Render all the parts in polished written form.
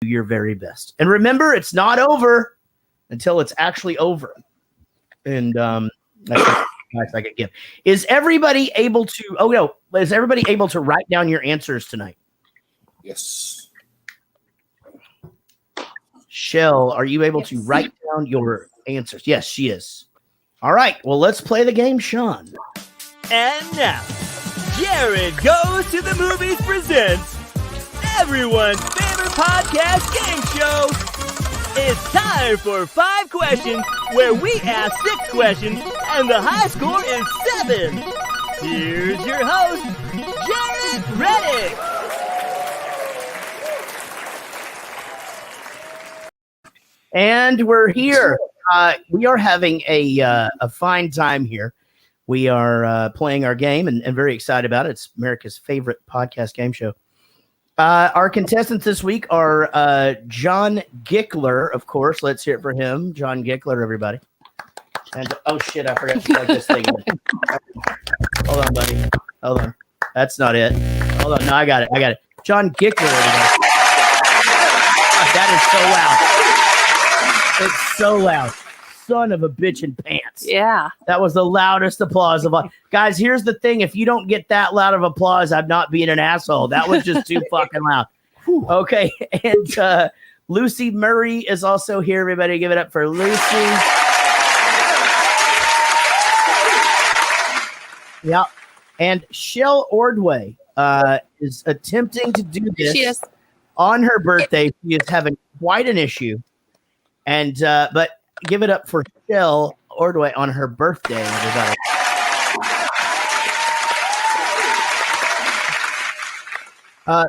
your very best. And remember, it's not over until it's actually over. And that's nice I could give. Is everybody able to write down your answers tonight? Yes. Shell, are you able to write down your answers? Yes, she is. All right. Well, let's play the game, Sean. And now, Jared Goes to the Movies presents everyone's favorite podcast game show. It's time for 5 questions, where we ask 6 questions, and the high score is 7. Here's your host, Jared Reddick. And we're here. We are having a fine time here. We are playing our game and very excited about it. It's America's favorite podcast game show. Our contestants this week are John Gickler, of course. Let's hear it for him. John Gickler, everybody. And oh shit, I forgot to plug this thing in. Hold on, buddy. Hold on. That's not it. Hold on. No, I got it. John Gickler, everybody. God, that is so loud. It's so loud. Son of a bitch in pants. Yeah. That was the loudest applause of all. Guys, here's the thing. If you don't get that loud of applause, I'm not being an asshole. That was just too fucking loud. Okay. And Lucy Murray is also here. Everybody give it up for Lucy. Yeah. And Shell Ordway is attempting to do this. She is. On her birthday. She is having quite an issue. And but give it up for Shell Ordway on her birthday, everybody.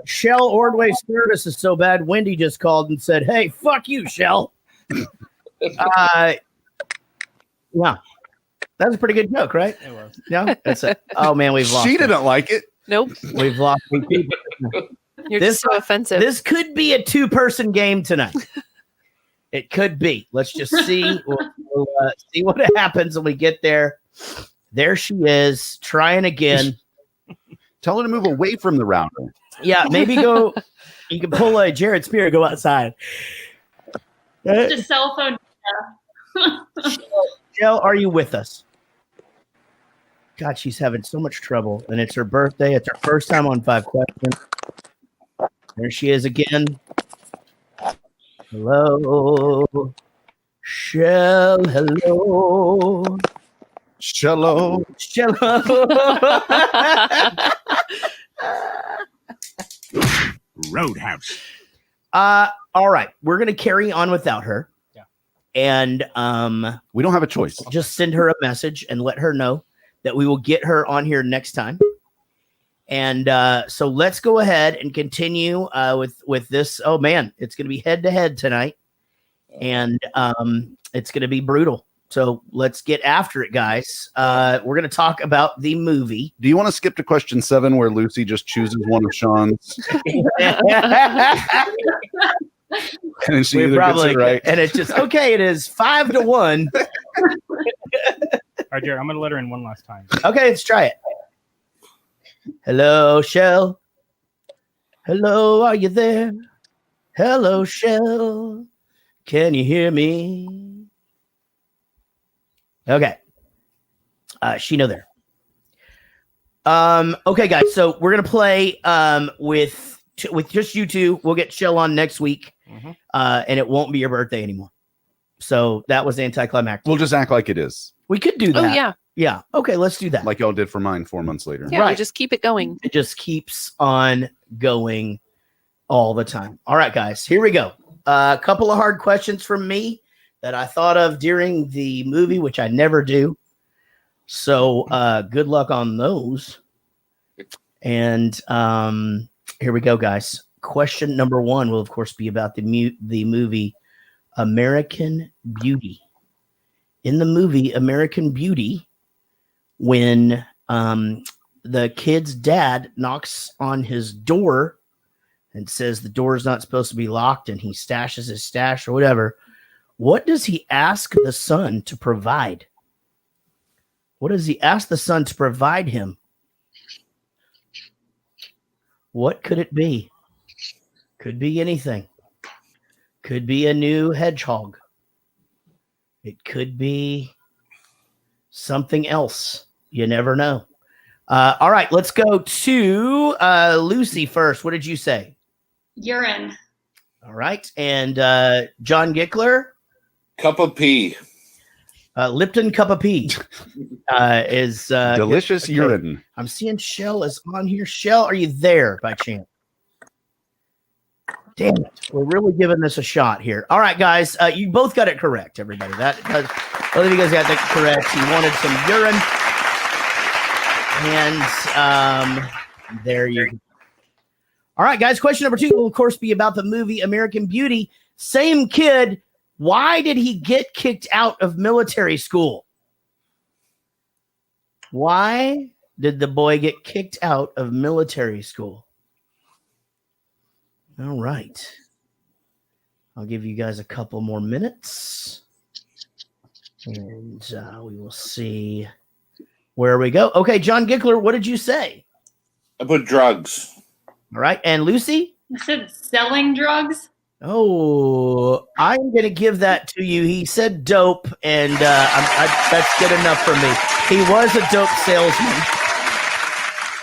Shell Ordway's service is so bad, Wendy just called and said, "Hey, fuck you, Shell." Yeah, that's a pretty good joke, right? It was. No, that's it. Oh man, we've lost. She didn't like it. Nope. We've lost. You're This- just so offensive. This could be a 2-person game tonight. It could be. Let's just see. We'll see what happens when we get there. There she is, trying again. Tell her to move away from the router. Yeah, maybe go. You can pull a Jared Spear, go outside. Just cell phone. Jill, are you with us? God, she's having so much trouble, and it's her birthday. It's her first time on 5 questions. There she is again. Hello, Shell. Hello, Shalom. Shell. Roadhouse. All right, we're gonna carry on without her. Yeah. And We don't have a choice. just send her a message and let her know that we will get her on here next time. And so let's go ahead and continue with this. Oh man, it's going to be head to head tonight, and it's going to be brutal. So let's get after it, guys. We're going to talk about the movie. Do you want to skip to question 7 where Lucy just chooses one of Sean's and she either gets it right? And it's just okay. It is 5-1. All right, Jared, I'm going to let her in one last time. Okay, let's try it. Hello, Shell. Hello, are you there? Hello, Shell. Can you hear me? Okay. She know there. Okay, guys. So we're gonna play with just you two. We'll get Shell on next week, and it won't be your birthday anymore. So that was anticlimactic. We'll just act like it is, We could do that. Oh, yeah. Yeah. Okay, let's do that. like y'all did for mine 4 months later. Yeah, we Right. just keep it going. It just keeps on going all the time. All right, guys, here we go. A couple of hard questions from me that I thought of during the movie, which I never do. So good luck on those. And here we go, guys. Question number 1 will, of course, be about the movie American Beauty. In the movie American Beauty, when the kid's dad knocks on his door and says the door is not supposed to be locked and he stashes his stash or whatever, what does he ask the son to provide? What does he ask the son to provide him? What could it be? Could be anything. Could be a new hedgehog. It could be something else. You never know. All right, let's go to Lucy first. What did you say? Urine. All right. And John Gickler? Cup of pee. Lipton cup of pee is Delicious okay. urine. I'm seeing Shell is on here. Shell, are you there by chance? Damn it. We're really giving this a shot here. All right, guys. You both got it correct, everybody. Both of you guys got that correct. You wanted some urine. And there you go. All right, guys. Question number 2 will, of course, be about the movie American Beauty. Same kid. Why did he get kicked out of military school? Why did the boy get kicked out of military school? All right. I'll give you guys a couple more minutes. And we will see where we go. Okay, John Gickler, what did you say? I put drugs. All right. And Lucy? I said selling drugs. Oh, I'm going to give that to you. He said dope, and that's good enough for me. He was a dope salesman,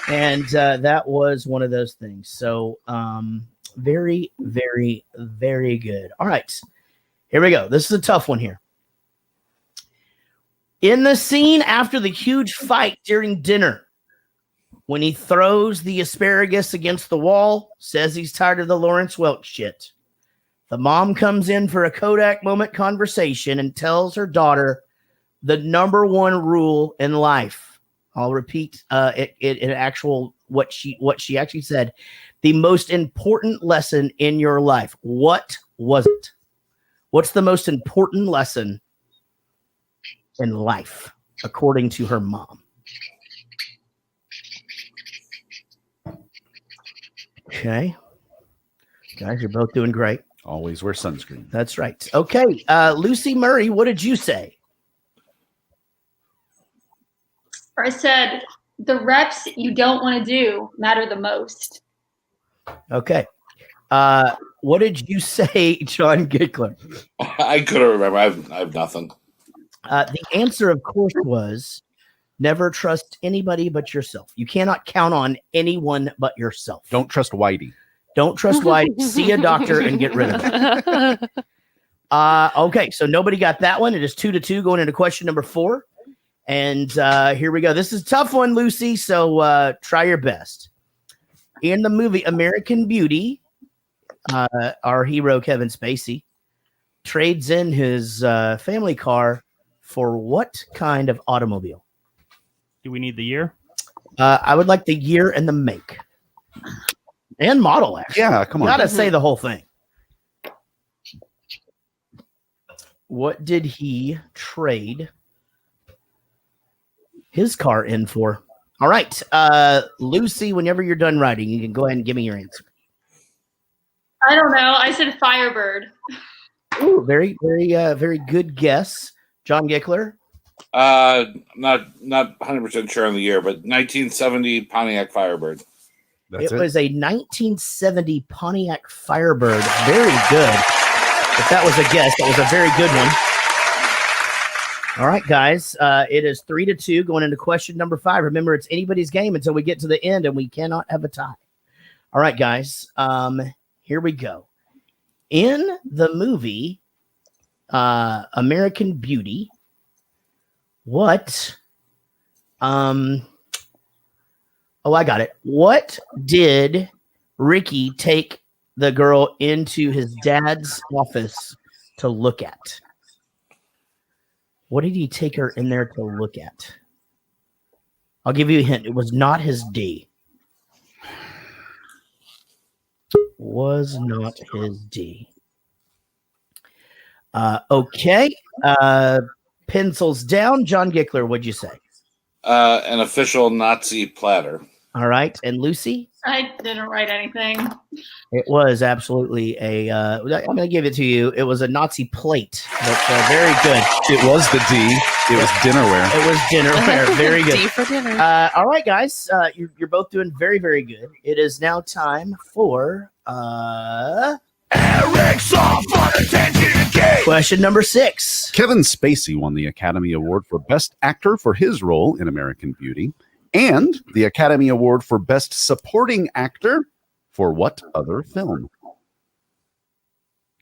and that was one of those things. So very, very, very good. All right, here we go. This is a tough one here. In the scene after the huge fight during dinner, when he throws the asparagus against the wall, says he's tired of the Lawrence Welk shit. The mom comes in for a Kodak moment conversation and tells her daughter the number one rule in life. I'll repeat what she actually said. The most important lesson in your life. What was it? What's the most important lesson in life, according to her mom? Okay. Guys, you're both doing great. Always wear sunscreen. That's right. Okay. Lucy Murray, what did you say? I said the reps you don't want to do matter the most. Okay. What did you say, John Gickler? I couldn't remember. I have nothing. The answer, of course, was never trust anybody but yourself. You cannot count on anyone but yourself. Don't trust Whitey. Don't trust Whitey. See a doctor and get rid of it. Okay, so nobody got that one. It is 2-2 going into question number 4. And here we go. This is a tough one, Lucy, so try your best. In the movie American Beauty, our hero, Kevin Spacey, trades in his family car for what kind of automobile? Do we need the year? I would like the year and the make. And model, actually. Yeah, come on. Gotta say the whole thing. What did he trade his car in for? All right. Lucy, whenever you're done writing, you can go ahead and give me your answer. I don't know. I said Firebird. Ooh, very, very, very good guess. John Gickler? Not 100% sure on the year, but 1970 Pontiac Firebird. That's it was a 1970 Pontiac Firebird. Very good. If that was a guess, that was a very good one. All right, guys. It is 3-2 going into question number 5. Remember, it's anybody's game until we get to the end, and we cannot have a tie. All right, guys. Here we go. In the movie American Beauty, what I got it. What did Ricky take the girl into his dad's office to look at? What did he take her in there to look at? I'll give you a hint. It was not his D. Was not his D. Okay. Pencils down. John Gickler, what'd you say? An official Nazi platter. All right. And Lucy? I didn't write anything. It was absolutely a, I'm going to give it to you. It was a Nazi plate. But, very good. It was the D. It was dinnerware. It was dinnerware. Very good. D for dinner. All right, guys. You're both doing very, very good. It is now time for Eric's Off on Question number 6. Kevin Spacey won the Academy Award for Best Actor for his role in American Beauty and the Academy Award for Best Supporting Actor for what other film?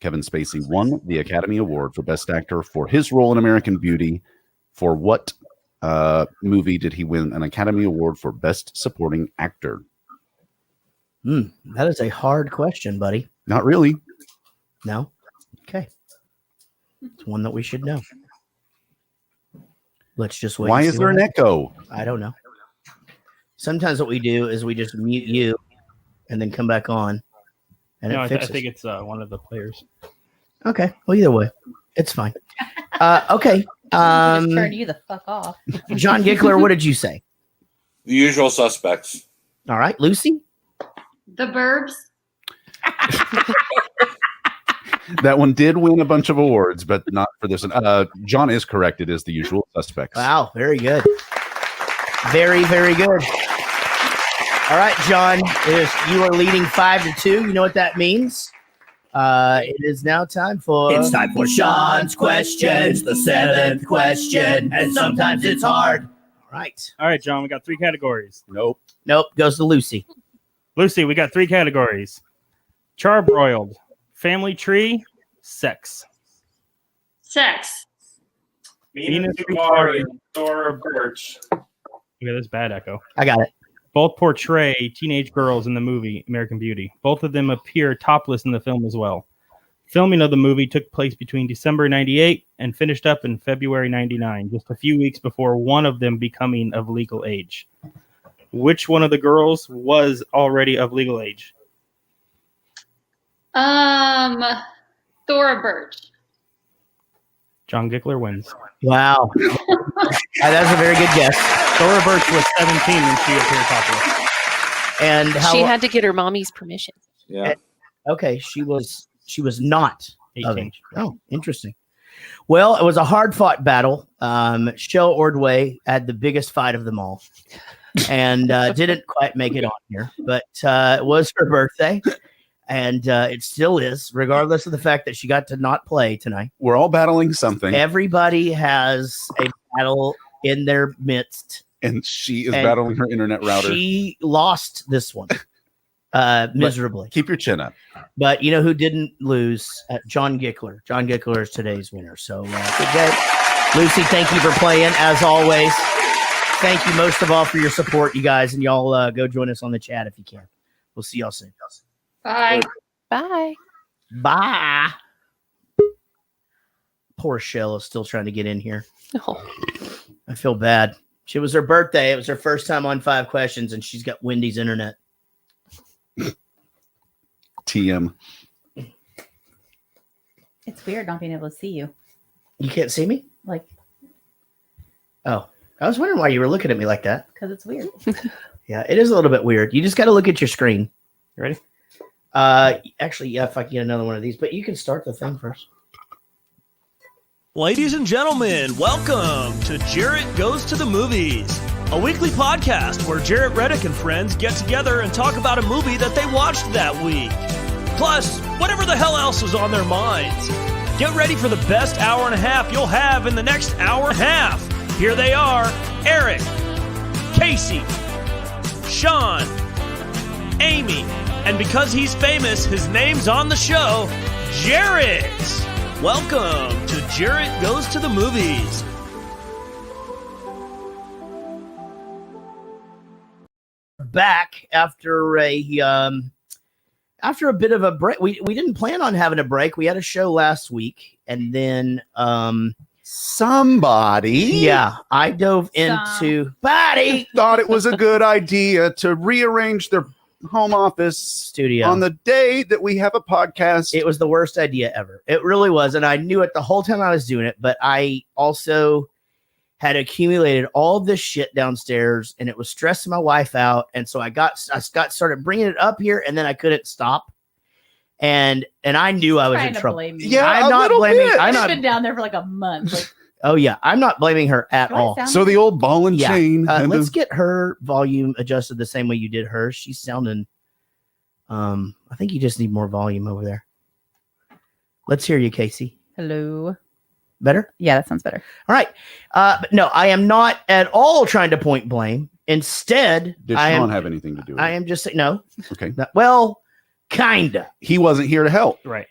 Kevin Spacey won the Academy Award for Best Actor for his role in American Beauty. For what movie did he win an Academy Award for Best Supporting Actor? That is a hard question, buddy. Not really. No? Okay. It's one that we should know. Let's just wait. Why and is see there what an happens. echo? I don't know. Sometimes what we do is we just mute you and then come back on and No, it I fixes. think it's one of the players. Okay. Well, either way, it's fine. Okay. Just turn you the fuck off. John Gickler, what did you say? The Usual Suspects. All right. Lucy? The Burbs. That one did win a bunch of awards, but not for this one. John is correct. It is The Usual Suspects. Wow. Very good. Very, very good. All right, John. You are leading 5-2. You know what that means? It is now time for... It's time for Sean's questions, the 7th question, and sometimes it's hard. All right. All right, John, we got 3 categories. Nope. Nope. Goes to Lucy. Lucy, we got 3 categories. Charbroiled, family tree, sex. Sex. Venus Victoria, Thora Birch. Look at this bad echo. I got it. Both portray teenage girls in the movie American Beauty. Both of them appear topless in the film as well. Filming of the movie took place between December 98 and finished up in February 99, just a few weeks before one of them becoming of legal age. Which one of the girls was already of legal age? Thora Birch. John Gickler wins. Wow. That's a very good guess. Thora Birch was 17 when she appeared topless. And how... She had to get her mommy's permission. Yeah. Okay, she was not 18. of age. Oh, interesting. Well, it was a hard-fought battle. Shell Ordway had the biggest fight of them all, and didn't quite make it on here. But it was her birthday, and it still is, regardless of the fact that she got to not play tonight. We're all battling something, Everybody has a battle in their midst. and she is And battling her internet router. She lost this one miserably. Keep your chin up. But you know who didn't lose? John Gickler. John Gickler is today's winner. So, good day. Lucy, thank you for playing, as always. Thank you most of all for your support, you guys. And y'all go join us on the chat if you can. We'll see y'all soon. Bye. Bye. Bye. Poor Shell is still trying to get in here. Oh. I feel bad. It was her birthday. It was her first time on 5 Questions, and she's got Wendy's internet. TM. It's weird not being able to see you. You can't see me? Like, Oh, I was wondering why you were looking at me like that. because it's weird. Yeah, it is a little bit weird. You just got to look at your screen. You ready? Actually, yeah, if I can get another one of these, but you can start the thing first. Ladies and gentlemen, welcome to Jarrett Goes to the Movies, a weekly podcast where Jarrett Reddick and friends get together and talk about a movie that they watched that week. Plus, whatever the hell else is on their minds. Get ready for the best hour and a half you'll have in the next hour and a half. Here they are, Eric, Casey, Sean, Amy, and because he's famous, his name's on the show, Jarrett. Welcome to Jarrett Goes to the Movies. Back after a bit of a break. We didn't plan on having a break. We had a show last week, and then Somebody I dove into Buddy thought it was a good idea to rearrange their home office studio on the day that we have a podcast. It was the worst idea ever. It really was. And I knew it the whole time I was doing it, but I also had accumulated all this shit downstairs and it was stressing my wife out. And so I started bringing it up here and then I couldn't stop. And I knew I was in trouble. Blame me. Yeah, I'm a not little blaming. bit. I'm I've not. been down there for like a month. Like, Oh yeah. I'm not blaming her at do I all. sound So the old ball and Yeah. chain. and Let's the- get her volume adjusted the same way you did hers. She's sounding. I think you just need more volume over there. Let's hear you, Casey. Hello. Better? Yeah, that sounds better. All right. But no, I am not at all trying to point blame. Instead, Did I Sean am, have anything to do with I it? am just saying, no. Okay. Well, kinda. He wasn't here to help. Right.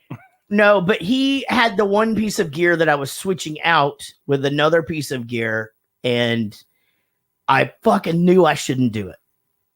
No, but he had the one piece of gear that I was switching out with another piece of gear, and I fucking knew I shouldn't do it.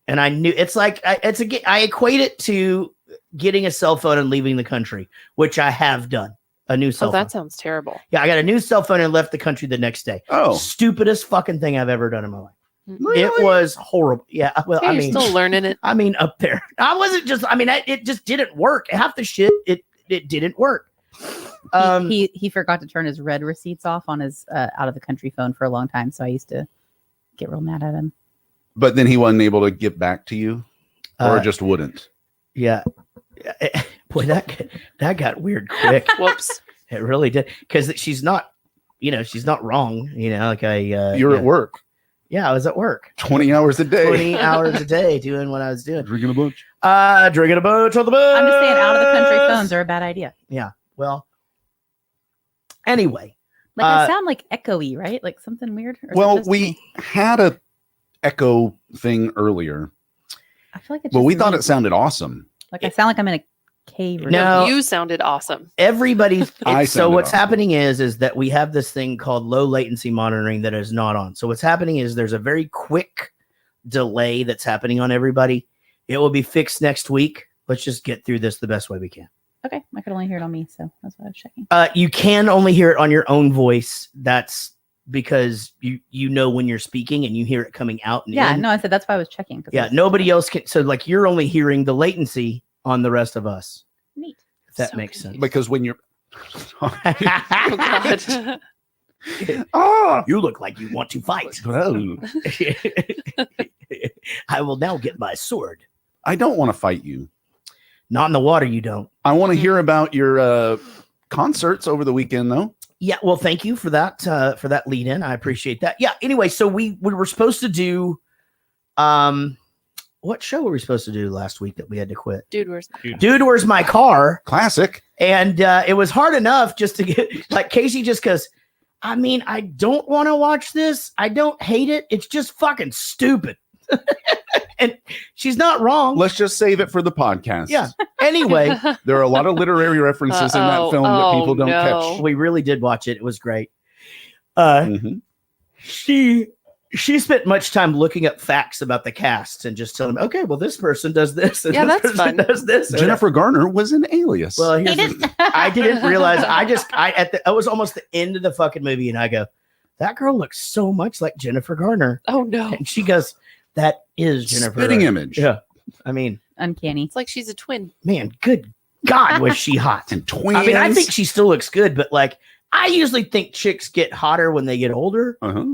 And I knew it's like I equate it to getting a cell phone and leaving the country, which I have done. A new cell Oh, phone. that sounds terrible. Yeah, I got a new cell phone and left the country the next day. Oh, Stupidest fucking thing I've ever done in my life. really? It was horrible. Yeah, well, Yeah, I you're mean, still learning it. I mean, up there. I wasn't just. I mean, it just didn't work. Half the shit, it didn't work. He forgot to turn his red receipts off on his out of the country phone for a long time, so I used to get real mad at him. But then he wasn't able to get back to you, or Uh, just wouldn't. Yeah. Boy, that got weird quick. Whoops. It really did. Because she's not, she's not wrong. Like You're yeah. at work Yeah, I was at work 20 hours a day. 20 hours a day doing what I was doing. Drinking a bunch. Drinking a bunch on the bus. I'm just saying, out of the country phones are a bad idea. Well, anyway. Like I sound like echoey, right? Like something weird. Or is it Well, just we me? had a echo thing earlier. I feel like it's Well, just we thought me. it sounded awesome. Like I sound like I'm in a cave. Or No. You sounded awesome. Everybody's I so sounded what's awesome. happening is that we have this thing called low latency monitoring that is not on. So what's happening is there's a very quick delay that's happening on everybody. It will be fixed next week. Let's just get through this the best way we can. Okay, I could only hear it on me, so that's what I was checking. You can only hear it on your own voice. That's because you know when you're speaking and you hear it coming out. And Yeah, in. no, I said that's why I was checking. 'cause I Yeah, was- nobody else can. So like you're only hearing the latency on the rest of us. Neat. If that So makes sense. Because when you're Oh, God. oh, You look like you want to fight. oh, I will now get my sword. I don't want to fight you. Not in the water, you don't. I want to hear about your concerts over the weekend, though. Yeah, well, thank you for that lead in. I appreciate that. Yeah. Anyway, so we were supposed to do, what show were we supposed to do last week that we had to quit? Dude, where's Dude, Where's My Car? Classic. And it was hard enough just to get like Casey just goes, I mean, I don't want to watch this. I don't hate it. It's just fucking stupid. And she's not wrong. Let's just save it for the podcast. Yeah. Anyway, There are a lot of literary references in that Uh-oh. film that Oh, people don't no. catch. we really did watch it. It was great. Mhm. She spent much time looking up facts about the cast and just telling them, okay, well, this person does this. And Yeah, this that's person fun. does this. Jennifer Garner was an Alias. Well, here's I didn't realize. I was almost the end of the fucking movie, and I go, that girl looks so much like Jennifer Garner. Oh, no. And she goes, that is Jennifer. Spitting Garner. image. Yeah. I mean, Uncanny. It's like she's a twin. man, good God, was she hot? And twins. I mean, I think she still looks good, but like, I usually think chicks get hotter when they get older, Uh-huh.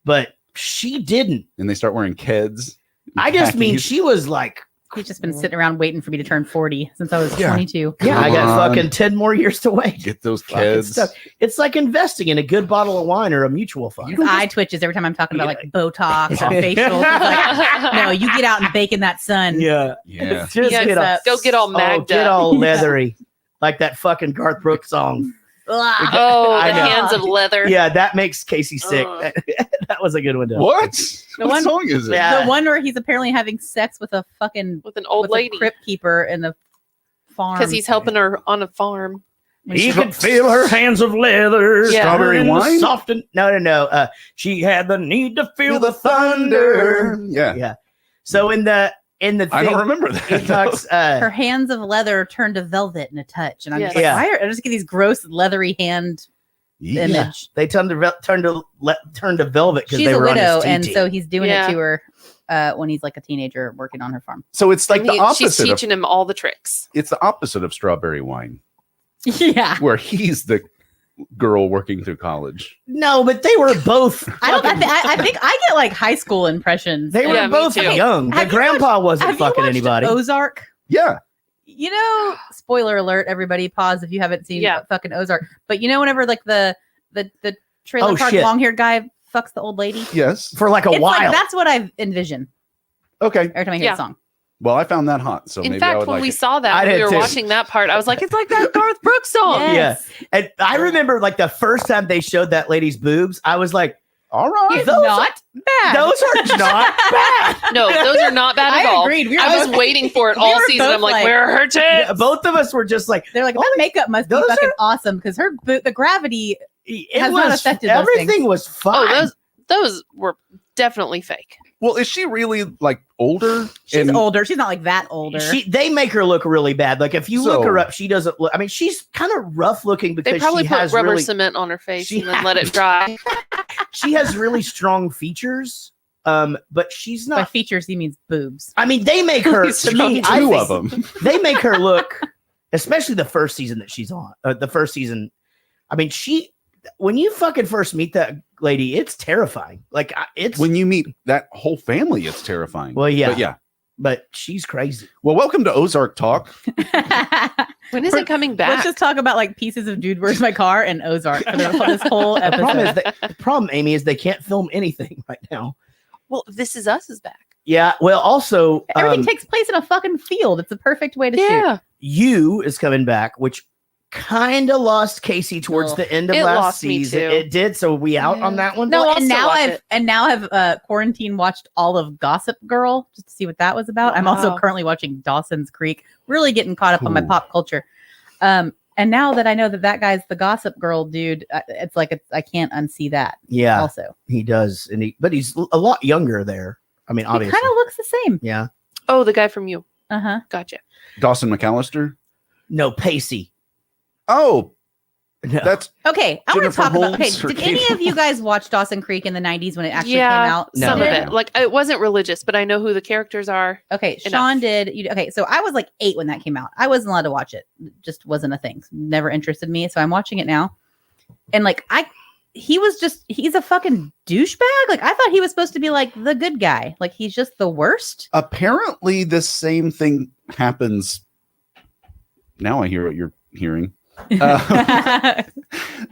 but she didn't. And they start wearing Keds. I just mean khakis. she was like, He's just been sitting around waiting for me to turn 40 since I was Yeah. 22. yeah, I got Come on. fucking 10 more years to wait. Get those Fucking Keds. stuff. It's like investing in a good bottle of wine or a mutual fund. His eye twitches every time I'm talking about like Botox or facials. It's like, no, you get out and bake in that sun. Yeah. Yeah. Just Yeah, get all, up. Go get all magged get up. all leathery. Like that fucking Garth Brooks song. Ugh. Oh, I the know. hands of leather. Yeah, that makes Casey sick. Ugh. That was a good one. To What? The What one- song is it? Yeah. The one where he's apparently having sex with a fucking With an old with lady. a crypt keeper in the farm. Because he's helping her on a farm. He could feel her hands of leather. Yeah. Strawberry turning wine? Soft and, no. She had the need to feel the thunder. Yeah. Yeah. So in the thing, I don't remember he that. talks. Her hands of leather turn to velvet in a touch, and I'm just like, Yeah. why are I just get these gross leathery hand Yeah. image? They turned to velvet because She's they a were on widow, his and TT. so he's doing Yeah. it to her when he's like a teenager working on her farm. So it's like And the she's opposite. Of, teaching him all the tricks. it's the opposite of Strawberry Wine, Yeah, where he's the girl working through college. No, but they were both. I think I get like high school impressions. They were Yeah, me both too. young. The Have you grandpa wasn't Have you fucking watched anybody. Ozark? Yeah. You know, spoiler alert, everybody pause if you haven't seen Yeah. fucking Ozark. But you know, whenever like the trailer Oh, park shit. long haired guy fucks the old lady, Yes. For like a it's while. like that's what I envision Okay. every time I hear Yeah. the song. Well, I found that hot, so In maybe I fact, would when like we it. saw I that, when did we were too. watching that part, I was like, it's like that Garth Brooks song. Yeah. Yes. And I remember like the first time they showed that lady's boobs, I was like, All right. It's those not bad. those are not bad. No, those are not bad at I all. agreed. I was waiting for it we all were season. both I'm like, like- where are her tits? Yeah, both of us were just like, They're like, that makeup must be those fucking are- awesome because the gravity. it Has was not affected those everything things. was fine. Oh, those were definitely fake. Well, is she really like older? She's And- older. She's not like that older. They make her look really bad. Like if you look So- her up, she doesn't look. I mean, she's kind of rough looking because They probably she put has rubber really cement on her face she and then let it dry. she has really strong features. But she's By not. features, he means boobs. I mean, they make her. He's To me, I Two think of them. they make her look, especially the first season that she's on. The first season. I mean, when you fucking first meet that lady, it's terrifying. Like it's When you meet that whole family, it's terrifying. Well, yeah. But yeah. but she's crazy. Well, welcome to Ozark Talk. When is it coming back? Let's just talk about like pieces of Dude, Where's My Car and Ozark for this whole The problem episode. is the problem, Amy, is they can't film anything right now. Well, This Is Us is back. Yeah. Well, also, Everything takes place in a fucking field. It's the perfect way to shoot. Yeah. You is coming back, which kind of lost Casey towards Ugh. the end of It last lost me season. too. It did. So we out on that one. No, Well, I'll and still now watch I've quarantine watched all of Gossip Girl just to see what that was about. I'm also Wow. currently watching Dawson's Creek, really getting caught up on my Ooh. pop culture. And now that I know that guy's the Gossip Girl dude, it's like I can't unsee that. Yeah, Also, he does, but he's a lot younger there. I mean, he obviously, kind of looks the same. yeah. Oh, the guy from You. Uh-huh. Gotcha. Dawson McAllister. No, Pacey. Oh, No. that's Okay, I want to Jennifer talk about. Okay, Holmes or did any Kate of you guys watch Dawson Creek in the '90s when it actually came Yeah, out? No. some of Yeah. it. Like, it wasn't religious, but I know who the characters are. Okay, Enough. Sean did. Okay, so I was like 8 when that came out. I wasn't allowed to watch it. It just wasn't a thing. Never interested me. So I'm watching it now, and like he's a fucking douchebag. Like I thought he was supposed to be like the good guy. Like he's just the worst. apparently the same thing happens. Now I hear what you're hearing.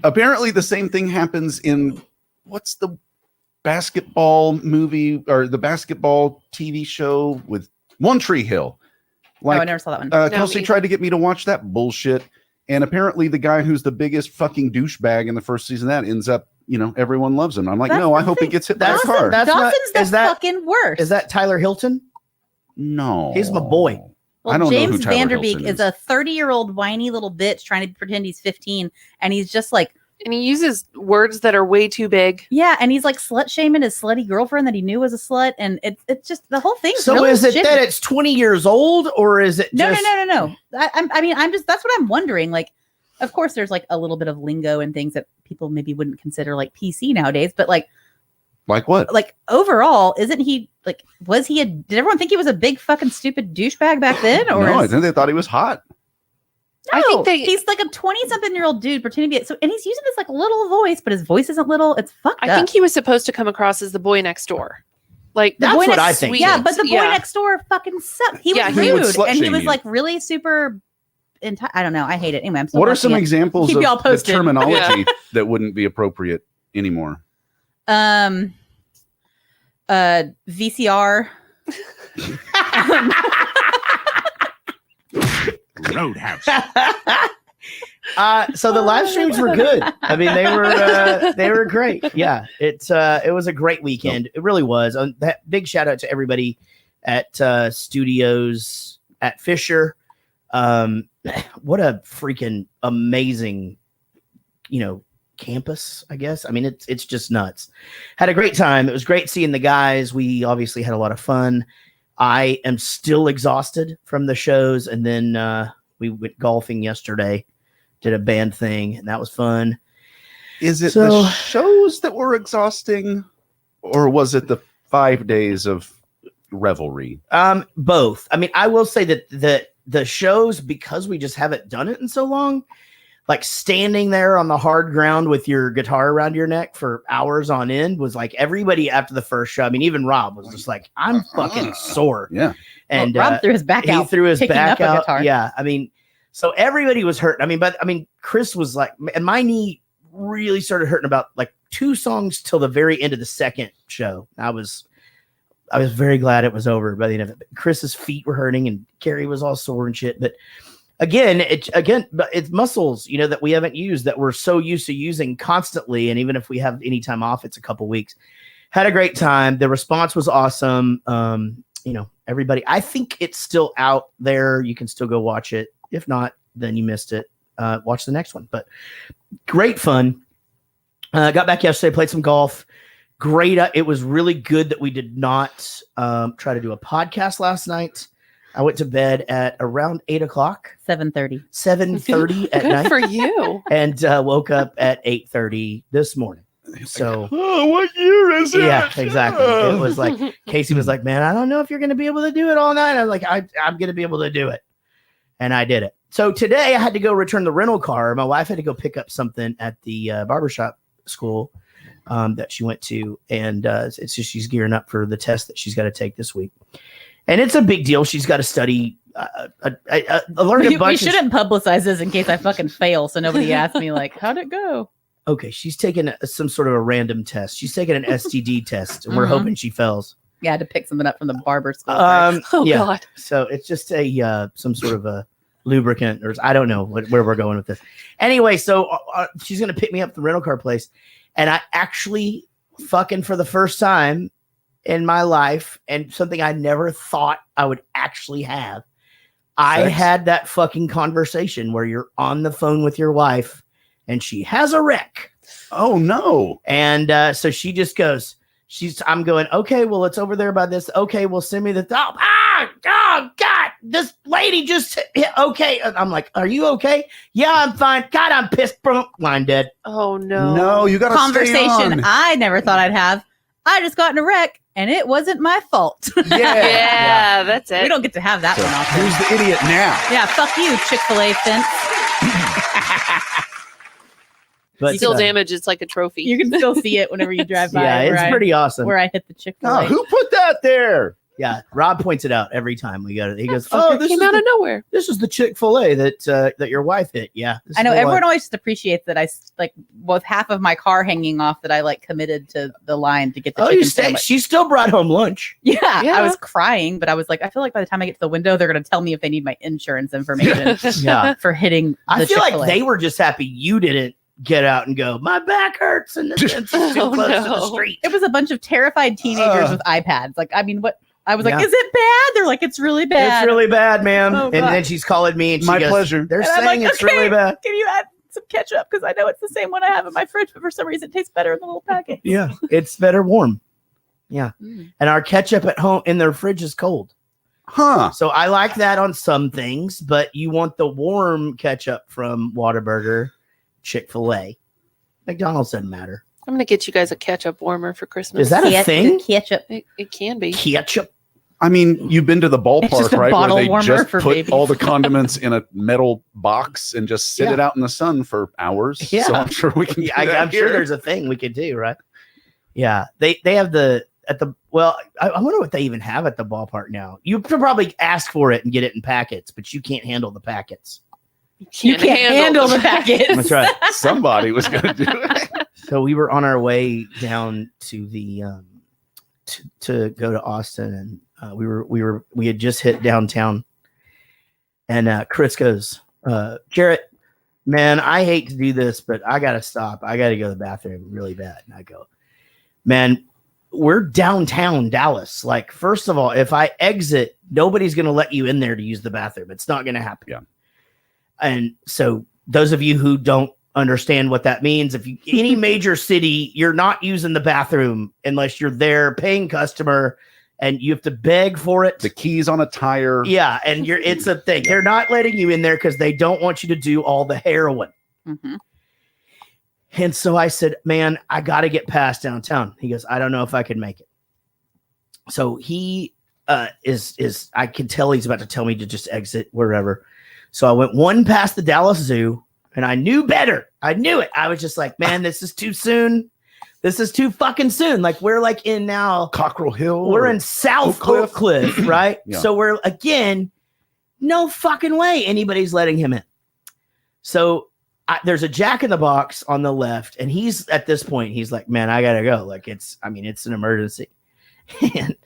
Apparently the same thing happens in what's the basketball movie or the basketball TV show with One Tree Hill. Oh, I Like never saw that one. No, Kelsey me- tried to get me to watch that bullshit, and apparently the guy who's the biggest fucking douchebag in the first season of that ends up, everyone loves him. I'm like, That's no, I the hope he thing. gets hit by a That's- car. that's not- Dawson's the is that- fucking worst. Is that Tyler Hilton? No, He's my boy. Well, I don't know who James Tyler Vanderbeek Hilton is a 30-year-old whiny little bitch trying to pretend he's 15, and he's just like, And he uses words that are way too big. yeah, and he's like slut shaming his slutty girlfriend that he knew was a slut, and it's just the whole thing. So really is it shitty. that it's 20 years old, or is it No, just no. I mean, I'm just that's what I'm wondering. Like, of course, there's like a little bit of lingo and things that people maybe wouldn't consider like PC nowadays, but like Like what? overall, isn't he like? Was he a? Did everyone think he was a big fucking stupid douchebag back then? Or No, I is, think they thought he was hot. I think they- he's like a 20-something-year-old dude pretending to be so, and he's using this like little voice, but his voice isn't little. It's fucked I up. think he was supposed to come across as the boy next door. Like, That's boy what next- I think. Yeah, too. but the boy Yeah. next door fucking sucked. He Yeah, was he would rude, slut and he shame was you. like really super. I don't know. I hate it. Anyway, I'm still What are watching some it. examples Keep of y'all the posted. terminology that wouldn't be appropriate anymore? VCR. Roadhouse. So the live streams were good. I mean, they were great. Yeah, it was a great weekend. It really was. That big shout out to everybody at studios at Fisher. What a freaking amazing, campus. I guess. I mean, it's just nuts. Had a great time. It was great seeing the guys. We obviously had a lot of fun. I am still exhausted from the shows, and then we went golfing yesterday. Did a band thing, and that was fun. Is it So- the shows that were exhausting, or was it the 5 days of revelry? Both. I mean, I will say that the shows, because we just haven't done it in so long, like standing there on the hard ground with your guitar around your neck for hours on end was like everybody after the first show. I mean, even Rob was just like, I'm fucking sore. Yeah. And Rob threw his back he out. threw his picking back up a out. guitar. Yeah. I mean, so everybody was hurt. I mean, Chris was like, and my knee really started hurting about like 2 songs till the very end of the second show. I was very glad it was over by the end of it. But Chris's feet were hurting and Carrie was all sore and shit. But again, but it's muscles, you know, that we haven't used that we're so used to using constantly. And even if we have any time off, it's a couple weeks. Had a great time. The response was awesome. You know, everybody, I think it's still out there. You can still go watch it. If not, then you missed it. Watch the next one, but great fun. Got back yesterday, played some golf. Great. It was really good that we did not try to do a podcast last night. I went to bed at around 8:00, 7:30 at Good night, for you. and woke up at 8:30 this morning. So, Oh, what year is it? yeah, exactly. It was like Casey was like, "Man, I don't know if you're going to be able to do it all night." I was like, "I'm going to be able to do it," and I did it. So today I had to go return the rental car. My wife had to go pick up something at the barbershop school that she went to, and it's just she's gearing up for the test that she's got to take this week, and it's a big deal. She's got to study. Learn a bunch. We shouldn't publicize this in case I fucking fail, so nobody asks me like, "How'd it go?" Okay, she's taking some sort of a random test. She's taking an STD test, and we're Mhm. hoping she fails. Yeah, I had to pick something up from the barber school. Oh yeah. God. So it's just a some sort of a lubricant, or I don't know where we're going with this. Anyway, so she's gonna pick me up at the rental car place, and I actually fucking for the first time in my life, and something I never thought I would actually have. I Sex? had that fucking conversation where you're on the phone with your wife, and she has a wreck. Oh no. And so she just goes, I'm going, okay, well, it's over there by this. Okay, well, send me the top. Oh, God, this lady just, okay. And I'm like, are you okay? Yeah, I'm fine. God, I'm pissed. Boom, line dead. Oh no. No, you got to Conversation I never thought I'd have. I just got in a wreck, and it wasn't my fault. Yeah. Yeah, that's it. We don't get to have that So one often. who's the idiot now? Yeah, fuck you, Chick-fil-A fence. But Still damage. It's like a trophy. You can still see it whenever you drive by. yeah, it's pretty awesome. Where I hit the Chick-fil-A. Oh, who put that there? Yeah, Rob points it out every time we go. He goes, Oh, "Oh, this came is out of nowhere. this is the Chick-fil-A that your wife hit." Yeah, this I is know the everyone one. always just appreciates that I like with half of my car hanging off that I like committed to the line to get the Oh, chicken you stay. sandwich. She still brought home lunch. Yeah, Yeah. I was crying, but I was like, I feel like by the time I get to the window, they're going to tell me if they need my insurance information Yeah, for hitting. I the feel like Chick-fil-A. they were just happy you didn't get out and go, "My back hurts," and it's too Oh, close to the no. street. It was a bunch of terrified teenagers Ugh. with iPads. Like, I mean, what? I was like, Yeah. is it bad? They're like, it's really bad. It's really bad, ma'am. Oh, and God. then she's calling me, and she My goes, pleasure. They're And I'm saying like, it's really "Okay." bad. Can you add some ketchup? Because I know it's the same one I have in my fridge, but for some reason it tastes better in the little packet. Yeah, it's better warm. Yeah, Mm. and our ketchup at home in their fridge is cold. Huh. So I like that on some things, but you want the warm ketchup from Whataburger, Chick-fil-A. McDonald's doesn't matter. I'm gonna get you guys a ketchup warmer for Christmas. Is that a thing? Ketchup. It can be. Ketchup. I mean, you've been to the It's ballpark, just a right? Where bottle they warmer just for put babies. all the condiments in a metal box and just sit Yeah. it out in the sun for hours. Yeah. So I'm sure we can. Yeah, do that I'm sure here. there's a thing we could do, right? Yeah, they have I wonder what they even have at the ballpark now. You could probably ask for it and get it in packets, but you can't handle the packets. You can't handle the packets. That's right. Somebody was going to do it. So we were on our way down to the to go to Austin, and we had just hit downtown, and Chris goes, Jarrett, man, I hate to do this, but I gotta stop. I gotta go to the bathroom really bad. And I go, man, we're downtown Dallas. Like, first of all, if I exit, nobody's gonna let you in there to use the bathroom. It's not gonna happen. Yeah. And so those of you who don't understand what that means, if you any major city, you're not using the bathroom unless you're there paying customer and you have to beg for it. The keys on a tire. Yeah, and it's a thing. They're not letting you in there because they don't want you to do all the heroin. Mhm. And so I said, man, I got to get past downtown. He goes, I don't know if I can make it. So he is I can tell he's about to tell me to just exit wherever. So I went one past the Dallas Zoo, and I knew better. I knew it. I was just like, man, this is too soon. This is too fucking soon. Like, we're like in now. Cockrell Hill. We're or- in South Oak Oak Cliff, right? Yeah. So we're again, no fucking way anybody's letting him in. So there's a Jack in the Box on the left, and he's at this point, he's like, man, I gotta go. Like, it's an emergency. And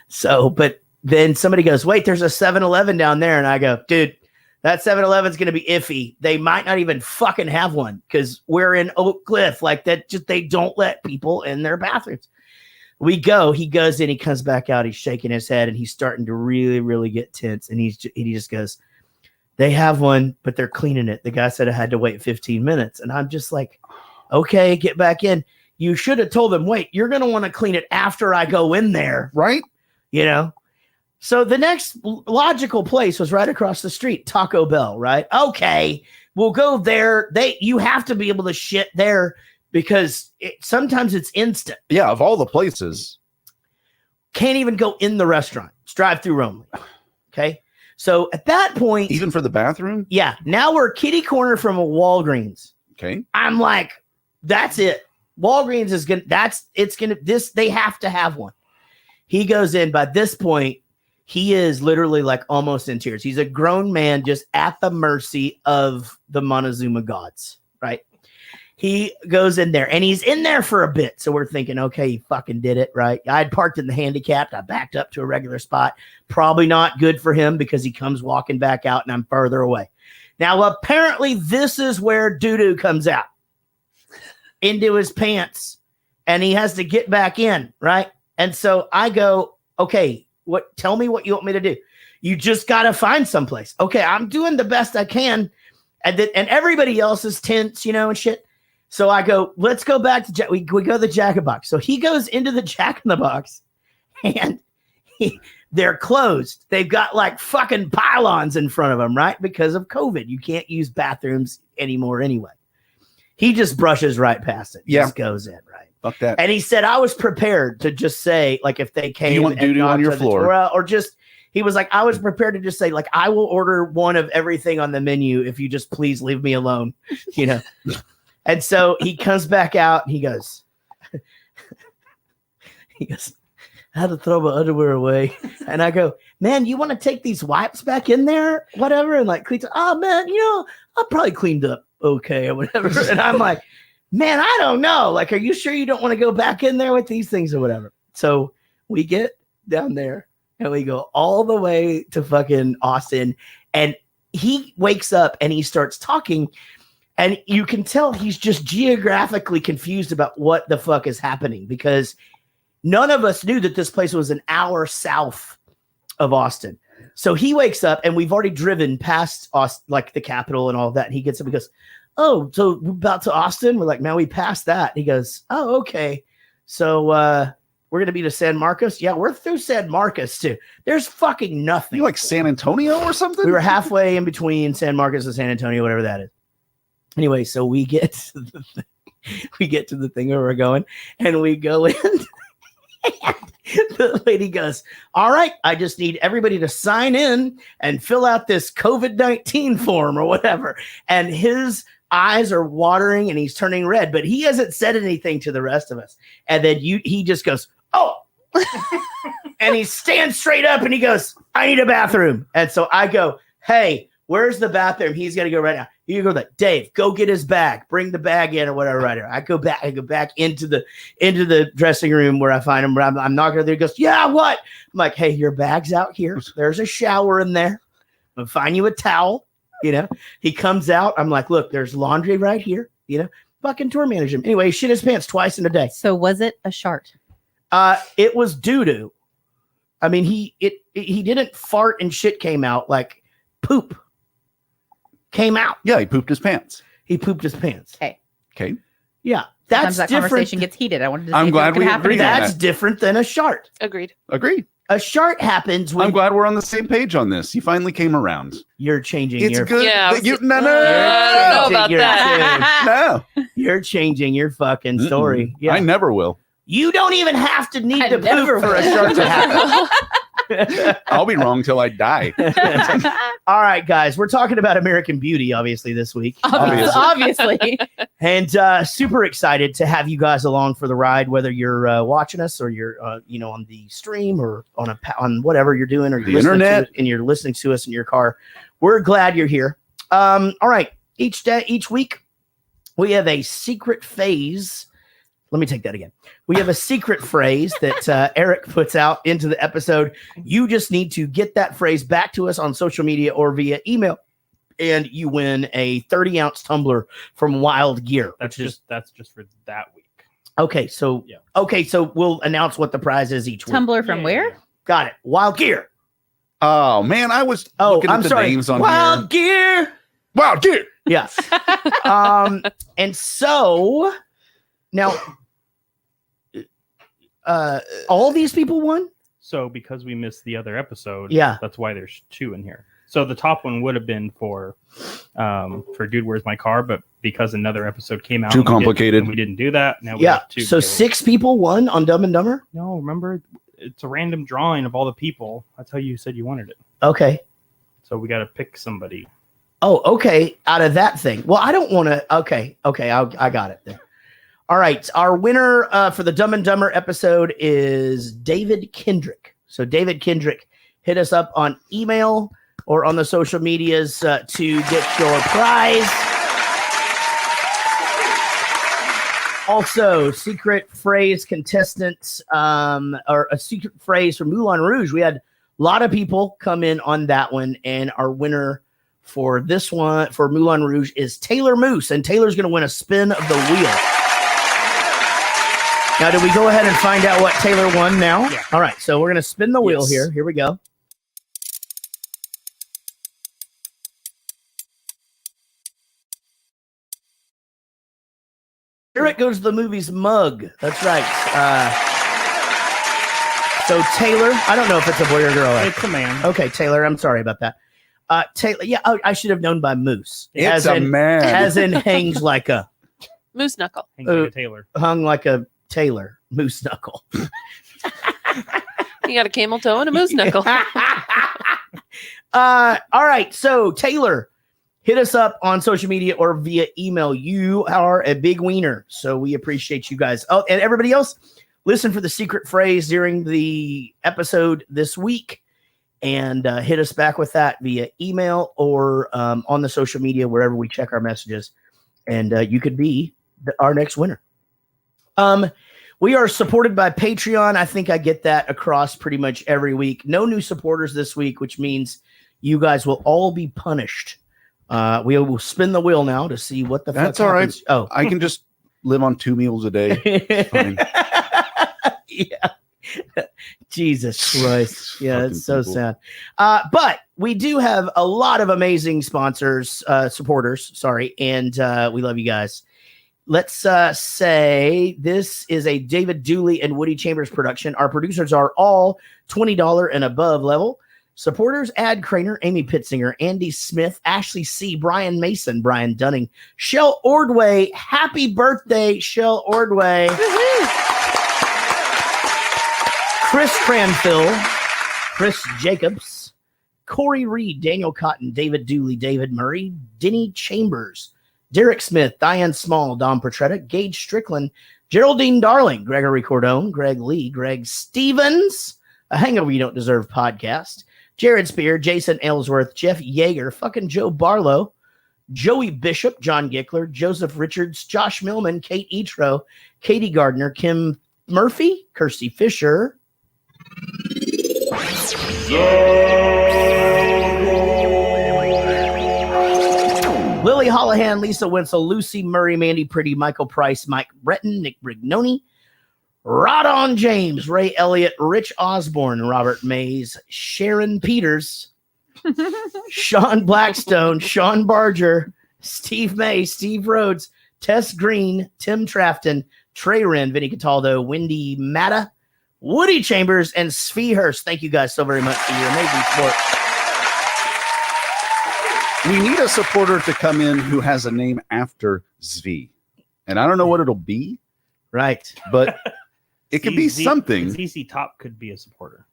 so, but then somebody goes, wait, there's a 7-Eleven down there. And I go, dude, That 7-Eleven's going to be iffy. They might not even fucking have one because we're in Oak Cliff. Like that, just they don't let people in their bathrooms. He goes in, he comes back out, he's shaking his head, and he's starting to really, really get tense. And he just goes, they have one, but they're cleaning it. The guy said I had to wait 15 minutes. And I'm just like, okay, get back in. You should have told them, wait, you're going to want to clean it after I go in there. Right? You know? So the next logical place was right across the street, Taco Bell, right? Okay, we'll go there. You have to be able to shit there because sometimes it's instant. Yeah, of all the places. Can't even go in the restaurant. It's drive-through only. Okay? So at that point, Even for the bathroom? yeah, now we're kitty corner from a Walgreens. Okay. I'm like, that's it. Walgreens is they have to have one. He goes in. By this point, he is literally like almost in tears. He's a grown man just at the mercy of the Montezuma gods, right? He goes in there and he's in there for a bit. So we're thinking, okay, he fucking did it, right? I had parked in the handicapped. I backed up to a regular spot. Probably not good for him because he comes walking back out and I'm further away. Now, apparently this is where doo-doo comes out into his pants and he has to get back in, right? And so I go, okay, tell me what you want me to do. You just got to find someplace. Okay, I'm doing the best I can. And everybody else is tense, and shit. So I go, let's go back to we go to the Jack in the Box. So he goes into the Jack in the Box and they're closed. They've got like fucking pylons in front of them, right? Because of COVID. You can't use bathrooms anymore anyway. He just brushes right past it. Yeah. Just goes in, right? Fuck that. And he said, I was prepared to just say, like, if they came, You want doo-doo on your floor. or just, he was like, I was prepared to just say, like, I will order one of everything on the menu if you just please leave me alone, And so he comes back out and he goes, I had to throw my underwear away. And I go, man, you want to take these wipes back in there? Whatever. And like, oh man, I probably cleaned up okay or whatever. And I'm like, man, I don't know. Like, are you sure you don't want to go back in there with these things or whatever? So we get down there and we go all the way to fucking Austin. And he wakes up and he starts talking. And you can tell he's just geographically confused about what the fuck is happening because none of us knew that this place was an hour south of Austin. So he wakes up and we've already driven past Austin, like the capital and all of that. And he gets up and goes, oh, so we're about to Austin? We're like, man, we passed that. He goes, oh, okay. So we're going to be to San Marcos? Yeah, we're through San Marcos too. There's fucking nothing. You like San Antonio or something? We were halfway in between San Marcos and San Antonio, whatever that is. Anyway, so we get to the thing where we're going and we go in. And the lady goes, all right, I just need everybody to sign in and fill out this COVID-19 form or whatever. And his eyes are watering and he's turning red, but he hasn't said anything to the rest of us. And then he just goes, oh, and he stands straight up and he goes, I need a bathroom. And so I go, hey, where's the bathroom? He's going to go right now. You go like, Dave, go get his bag. Bring the bag in or whatever. Right here. I go back into the dressing room where I find him. I'm knocking there. He goes, yeah, what? I'm like, hey, your bag's out here. There's a shower in there. I'll find you a towel. He comes out. I'm like, look, there's laundry right here. Fucking tour manager him. Anyway, he shit his pants twice in a day. So was it a shart? It was doo-doo. I mean, he didn't fart and shit came out like poop. Came out. Yeah, he pooped his pants. He pooped his pants. Okay. Yeah, Sometimes that's that different. conversation gets heated. I wanted to see I'm if glad it could we happen agreed again. on That's that. different than a shart. Agreed. Agree. A shart happens when I'm glad we're on the same page on this. You finally came around. you're changing It's your good. Yeah, that you, no, I don't know about You're that. no. You're changing your fucking story. Yeah. I never will. You don't even have to need I to never poop for a will. shart to happen. I'll be wrong till I die. All right, guys, we're talking about American Beauty, obviously, this week. Obviously. And super excited to have you guys along for the ride, whether you're watching us or you're on the stream or on whatever you're doing or you're The listening internet. to it and you're listening to us in your car. We're glad you're here. All right, each week we have a secret phase. Let me take that again. We have a secret phrase that Eric puts out into the episode. You just need to get that phrase back to us on social media or via email. and you win a 30-ounce tumbler from Wild Gear. That's just for that week. Okay. So Yeah. okay, so we'll announce what the prize is each week. Tumbler from where? Got it. Wild Gear. Oh man, I was looking at the names on Wild here. Gear. Wild Gear. Yeah. And so now, all these people won. So because we missed the other episode, Yeah. that's why there's 2 in here. So the top one would have been for Dude, Where's My Car? But because another episode came out, Too complicated. we didn't do that. Now we Yeah. have 2. So 6 people won on Dumb and Dumber. No, remember, it's a random drawing of all the people. That's how you said you wanted it. Okay. So we got to pick somebody. Oh, okay. Out of that thing. Well, I don't want to. Okay. I got it then. All right. Our winner for the Dumb and Dumber episode is David Kendrick. So David Kendrick, hit us up on email or on the social medias to get your prize. Also, secret phrase contestants or a secret phrase from Moulin Rouge. We had a lot of people come in on that one, and our winner for this one for Moulin Rouge is Taylor Moose, and Taylor's going to win a spin of the wheel. Now, do we go ahead and find out what Taylor won now? Yeah. All right, so we're going to spin the wheel Yes. here. Here we go. Here it goes, the movie's mug. That's right. So Taylor, I don't know if it's a boy or girl. It's a man. Okay, Taylor, I'm sorry about that. Taylor, yeah, I should have known by Moose. It's a man. As in hangs like a, Moose knuckle. Hangs like a Taylor. hung like a Taylor, moose knuckle. You got a camel toe and a moose knuckle. All right, so Taylor, hit us up on social media or via email. You are a big wiener, so we appreciate you guys. Oh, and everybody else, listen for the secret phrase during the episode this week, and hit us back with that via email or on the social media, wherever we check our messages, and you could be our next winner. We are supported by Patreon. I think I get that across pretty much every week. No new supporters this week, which means you guys will all be punished. We will spin the wheel now to see what the That's fuck all right. happens. Oh, I can just live on 2 meals a day. Fine. Yeah. Jesus Christ. Yeah, Fucking it's so people. sad. But we do have a lot of amazing sponsors, supporters, sorry, and we love you guys. Let's say this is a David Dooley and Woody Chambers production. Our producers are all $20 and above level. Supporters: Ad Craner, Amy Pitzinger, Andy Smith, Ashley C., Brian Mason, Brian Dunning, Shell Ordway. Happy birthday, Shell Ordway. Chris Cranfill, Chris Jacobs, Corey Reed, Daniel Cotton, David Dooley, David Murray, Denny Chambers, Derek Smith, Diane Small, Don Petretta, Gage Strickland, Geraldine Darling, Gregory Cordone, Greg Lee, Greg Stevens, A Hangover You Don't Deserve podcast, Jared Spear, Jason Ellsworth, Jeff Yeager, fucking Joe Barlow, Joey Bishop, John Gickler, Joseph Richards, Josh Millman, Kate Etro, Katie Gardner, Kim Murphy, Kirsty Fisher, Lily Holohan, Lisa Wenzel, Lucy Murray, Mandy Pretty, Michael Price, Mike Breton, Nick Brignoni, Rodon James, Ray Elliott, Rich Osborne, Robert Mays, Sharon Peters, Sean Blackstone, Sean Barger, Steve May, Steve Rhodes, Tess Green, Tim Trafton, Trey Wren, Vinny Cataldo, Wendy Matta, Woody Chambers, and Svee Hurst. Thank you guys so very much for your amazing support. We need a supporter to come in who has a name after Zvi. And I don't know what it'll be, Right. but it could be ZZ something. ZZ Top could be a supporter.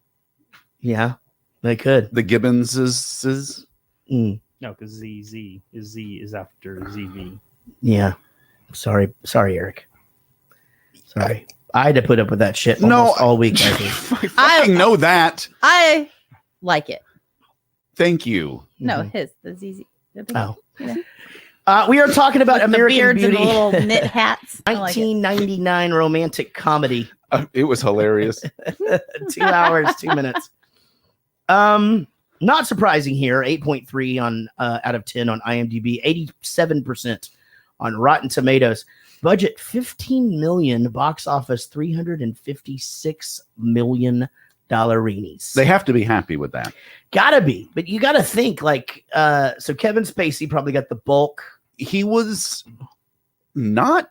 Yeah, they could. The Gibbons is Mm, No, because Z is after ZV. yeah. Sorry, Eric. Sorry. I had to put up with that shit No, almost all week. I think. I fucking know that. I like it. Thank you. No, Mhm. his the ZZ. Oh. You know, We are talking about with the American beards Beauty. and the little knit hats. I like it. 1999 romantic comedy. It was hilarious. 2 hours, 2 minutes. Not surprising here. 8.3 on out of 10 on IMDb. 87% on Rotten Tomatoes. Budget $15 million. Box office $356 million. They have to be happy with that. Gotta be, but you gotta think like so Kevin Spacey probably got the bulk. He was not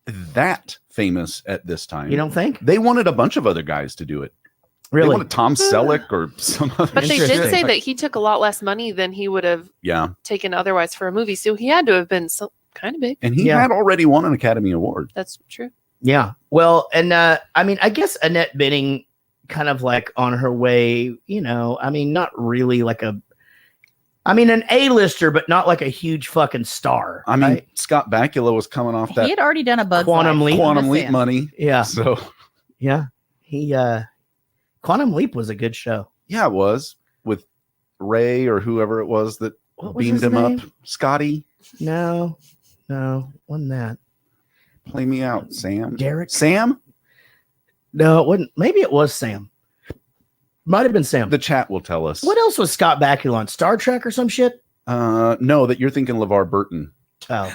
that famous at this time. You don't think? They wanted a bunch of other guys to do it. They Really? wanted Tom Selleck or some other. But they did Interesting. say that he took a lot less money than he would have Yeah, taken otherwise for a movie. So he had to have been kind of big. and he Yeah. had already won an Academy Award. That's true. Yeah. Well, and I mean, I guess Annette Bening kind of like on her way, you know, I mean, not really like an A-lister, but not like a huge fucking star. I mean, right? Scott Bakula was coming off He that had already done a Bug's Quantum Life. Leap. I'm Quantum just Leap saying. money. Yeah. So Yeah. He Quantum Leap was a good show. yeah, it was with Ray or whoever it was that What was beamed his him name? up. Scotty, No, wasn't that. play me out. Sam. Derek? Sam. No, it wasn't. Maybe it was Sam. Might have been Sam. The chat will tell us. What else was Scott Bakula on? Star Trek or some shit? No, that you're thinking LeVar Burton. Oh,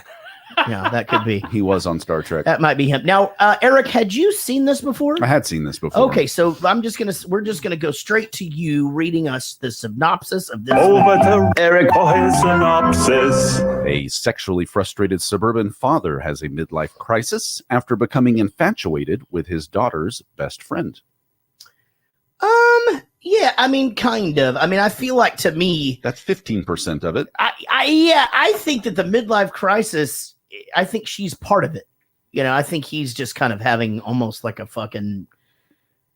yeah, that could be. He was on Star Trek. That might be him. Now, Eric, had you seen this before? I had seen this before. Okay, so we're just gonna go straight to you reading us the synopsis of this. Over to Eric for his synopsis. A sexually frustrated suburban father has a midlife crisis after becoming infatuated with his daughter's best friend. Yeah, I mean, kind of. I mean, I feel like to me, That's 15% of it. I think that the midlife crisis, I think she's part of it. You know, I think he's just kind of having almost like a fucking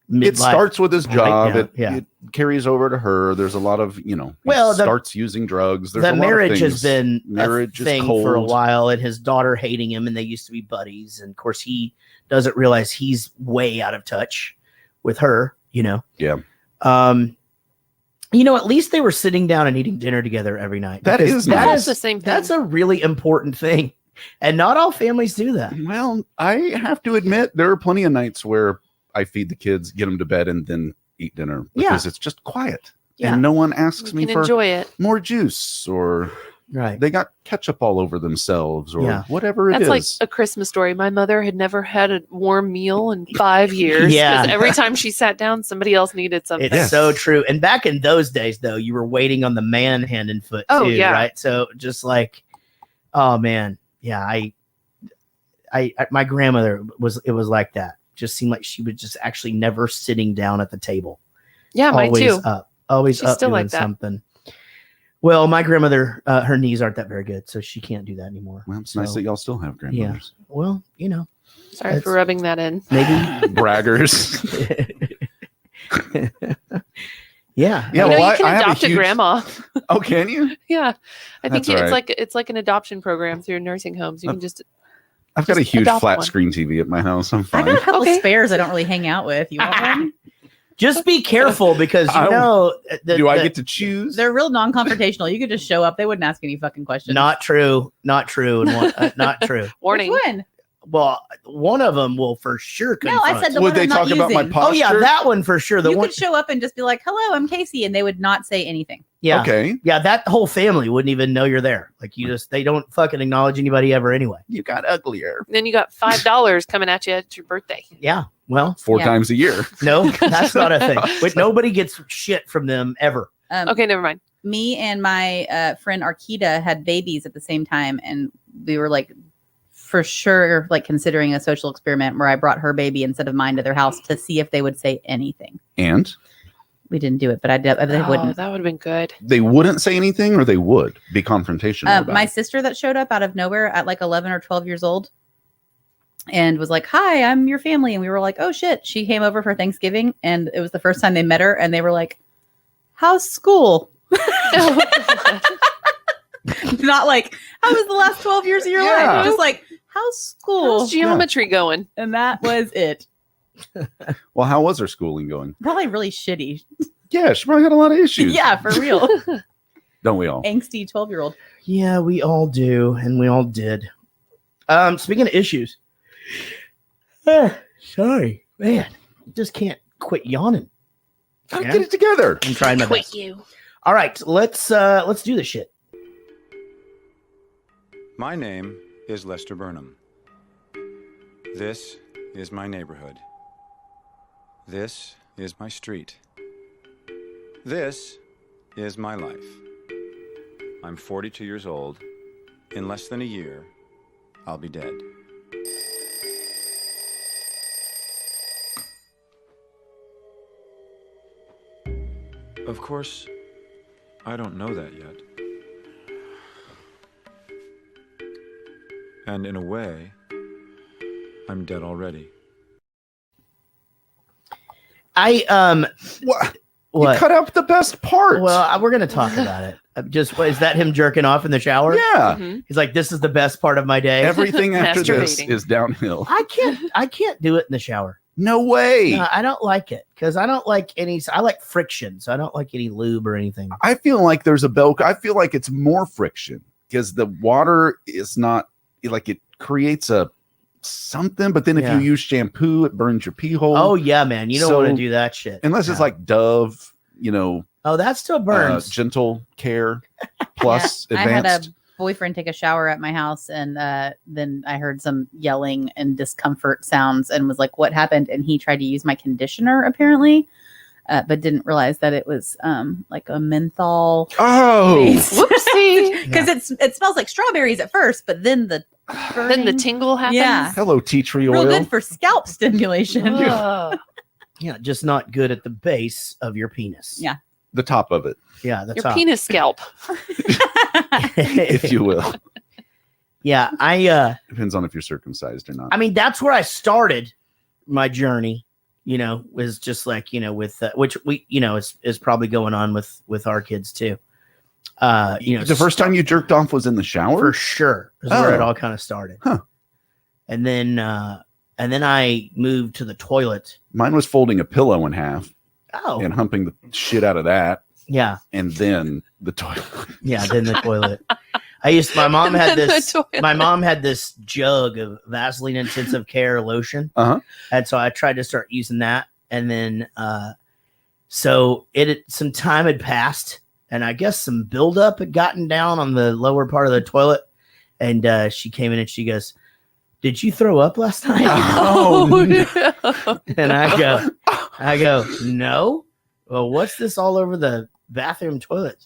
midlife. It starts with his job. Yeah. It carries over to her. There's a lot of, he Well, starts using drugs. There's the a lot of marriage has things. been Marriage a is thing for a cold. while, and his daughter hating him, and they used to be buddies. And of course, he doesn't realize he's way out of touch with her. You know. Yeah. At least they were sitting down and eating dinner together every night. That Because is that nice. That's the same thing. That's a really important thing, and not all families do that. Well, I have to admit, there are plenty of nights where I feed the kids, get them to bed, and then eat dinner because it's just quiet. Yeah. And no one asks you me can for enjoy it. more juice or Right. they got ketchup all over themselves or Yeah. whatever it That's is. like a Christmas story. My mother had never had a warm meal in 5 years. Yeah. 'Cause every time she sat down, somebody else needed something. It's so true. And back in those days, though, you were waiting on the man hand and foot Oh, too, yeah. right? So just like, oh man, yeah, I my grandmother was like that. Just seemed like she was just actually never sitting down at the table. Yeah, mine Always too. up, always She's up still doing like that. something. Well, my grandmother, her knees aren't that very good, so she can't do that anymore. Well, it's nice So, that y'all still have grandmothers. well, Sorry That's- for rubbing that in. maybe. Braggers. Yeah. Yeah, you know, well, you can I have adopt a huge- grandma. Oh, can you? Yeah, I think That's it's all right. like an adoption program through nursing homes. You can just I've got a Just huge adopt flat one. screen TV at my house. I'm I fine. got a couple Okay. spares I don't really hang out with. You want one? Just be careful because I- Do I the- get to choose? They're real non-confrontational. You could just show up. They wouldn't ask any fucking questions. Not true. Not true. And not true. warning. Which one? Well, one of them will for sure No, confront. I said the Would one they I'm not talk about my using. posture? Oh yeah, that one for sure. The You one, could show up and just be like, "Hello, I'm Casey," and they would not say anything. yeah, Okay. yeah. That whole family wouldn't even know you're there. Like they don't fucking acknowledge anybody ever anyway. You got uglier. Then you got $5 coming at you at your birthday. Yeah. Well, 4 Yeah. times a year. no, that's not a thing. But nobody gets shit from them ever. Okay, never mind. Me and my friend Arkita had babies at the same time, and we were like, for sure, like considering a social experiment where I brought her baby instead of mine to their house to see if they would say anything. And We didn't do it, but they Oh, wouldn't. that would have been good. they wouldn't say anything or they would be confrontational about My it. sister that showed up out of nowhere at like 11 or 12 years old and was like, "Hi, I'm your family." And we were like, "Oh shit." She came over for Thanksgiving and it was the first time they met her and they were like, "How's school?" Not like, "How was the last 12 years of your life?" Yeah. It was like, "How's school?" How's geometry going? And that was it. Well, how was her schooling going? Probably really shitty. Yeah, she probably had a lot of issues. Yeah, for real. Don't we all? Angsty 12-year-old. Yeah, we all do, and we all did. Speaking of issues, sorry, man, just can't quit yawning. Get it together. I'm trying my Quit best. you. All right, let's do this shit. My name is Lester Burnham. This is my neighborhood. This is my street. This is my life. I'm 42 years old. In less than a year, I'll be dead. Of course, I don't know that yet. And in a way, I'm dead already. What? What? You cut out the best part. Well, we're gonna talk about it. Is that him jerking off in the shower? Yeah. Mhm. He's like, this is the best part of my day. Everything after this Masturbating. is downhill. I can't do it in the shower. No way. No, I don't like it because I don't like I like friction, so I don't like any lube or anything. I feel like there's a bell. I feel like it's more friction because the water is not like it creates a something, but then if Yeah. you use shampoo, it burns your pee hole. Oh yeah, man, you don't So- want to do that shit unless it's Yeah. like Dove, oh, that still burns. Gentle Care Plus Yeah, I had Advanced. a boyfriend take a shower at my house, and then I heard some yelling and discomfort sounds, and was like, "What happened?" And he tried to use my conditioner apparently, but didn't realize that it was like a menthol. Oh, Whoopsie. Because it smells like strawberries at first, but then the Then the tingle happens. Yeah. hello, tea tree real oil. good for scalp stimulation. Ugh. Yeah, just not good at the base of your penis. Yeah. The top of it, Yeah, the Your top. penis scalp. if you will. Yeah, I Depends on if you're circumcised or not. I mean, that's where I started my journey. Was just like with which we is probably going on with our kids too. The first time you jerked off was in the shower? for sure is where it Oh. all kind of started. Huh. And then I moved to the toilet. Mine was folding a pillow in half Oh, and humping the shit out of that, yeah, and then the toilet. yeah. Then the toilet. My mom had Then the this. toilet. My mom had this jug of Vaseline Intensive Care lotion, Uh-huh. and so I tried to start using that. And then, so some time had passed, and I guess some buildup had gotten down on the lower part of the toilet. And she came in and she goes, "Did you throw up last night?" Oh, no. And I go, "No." Well, what's this all over the bathroom toilet?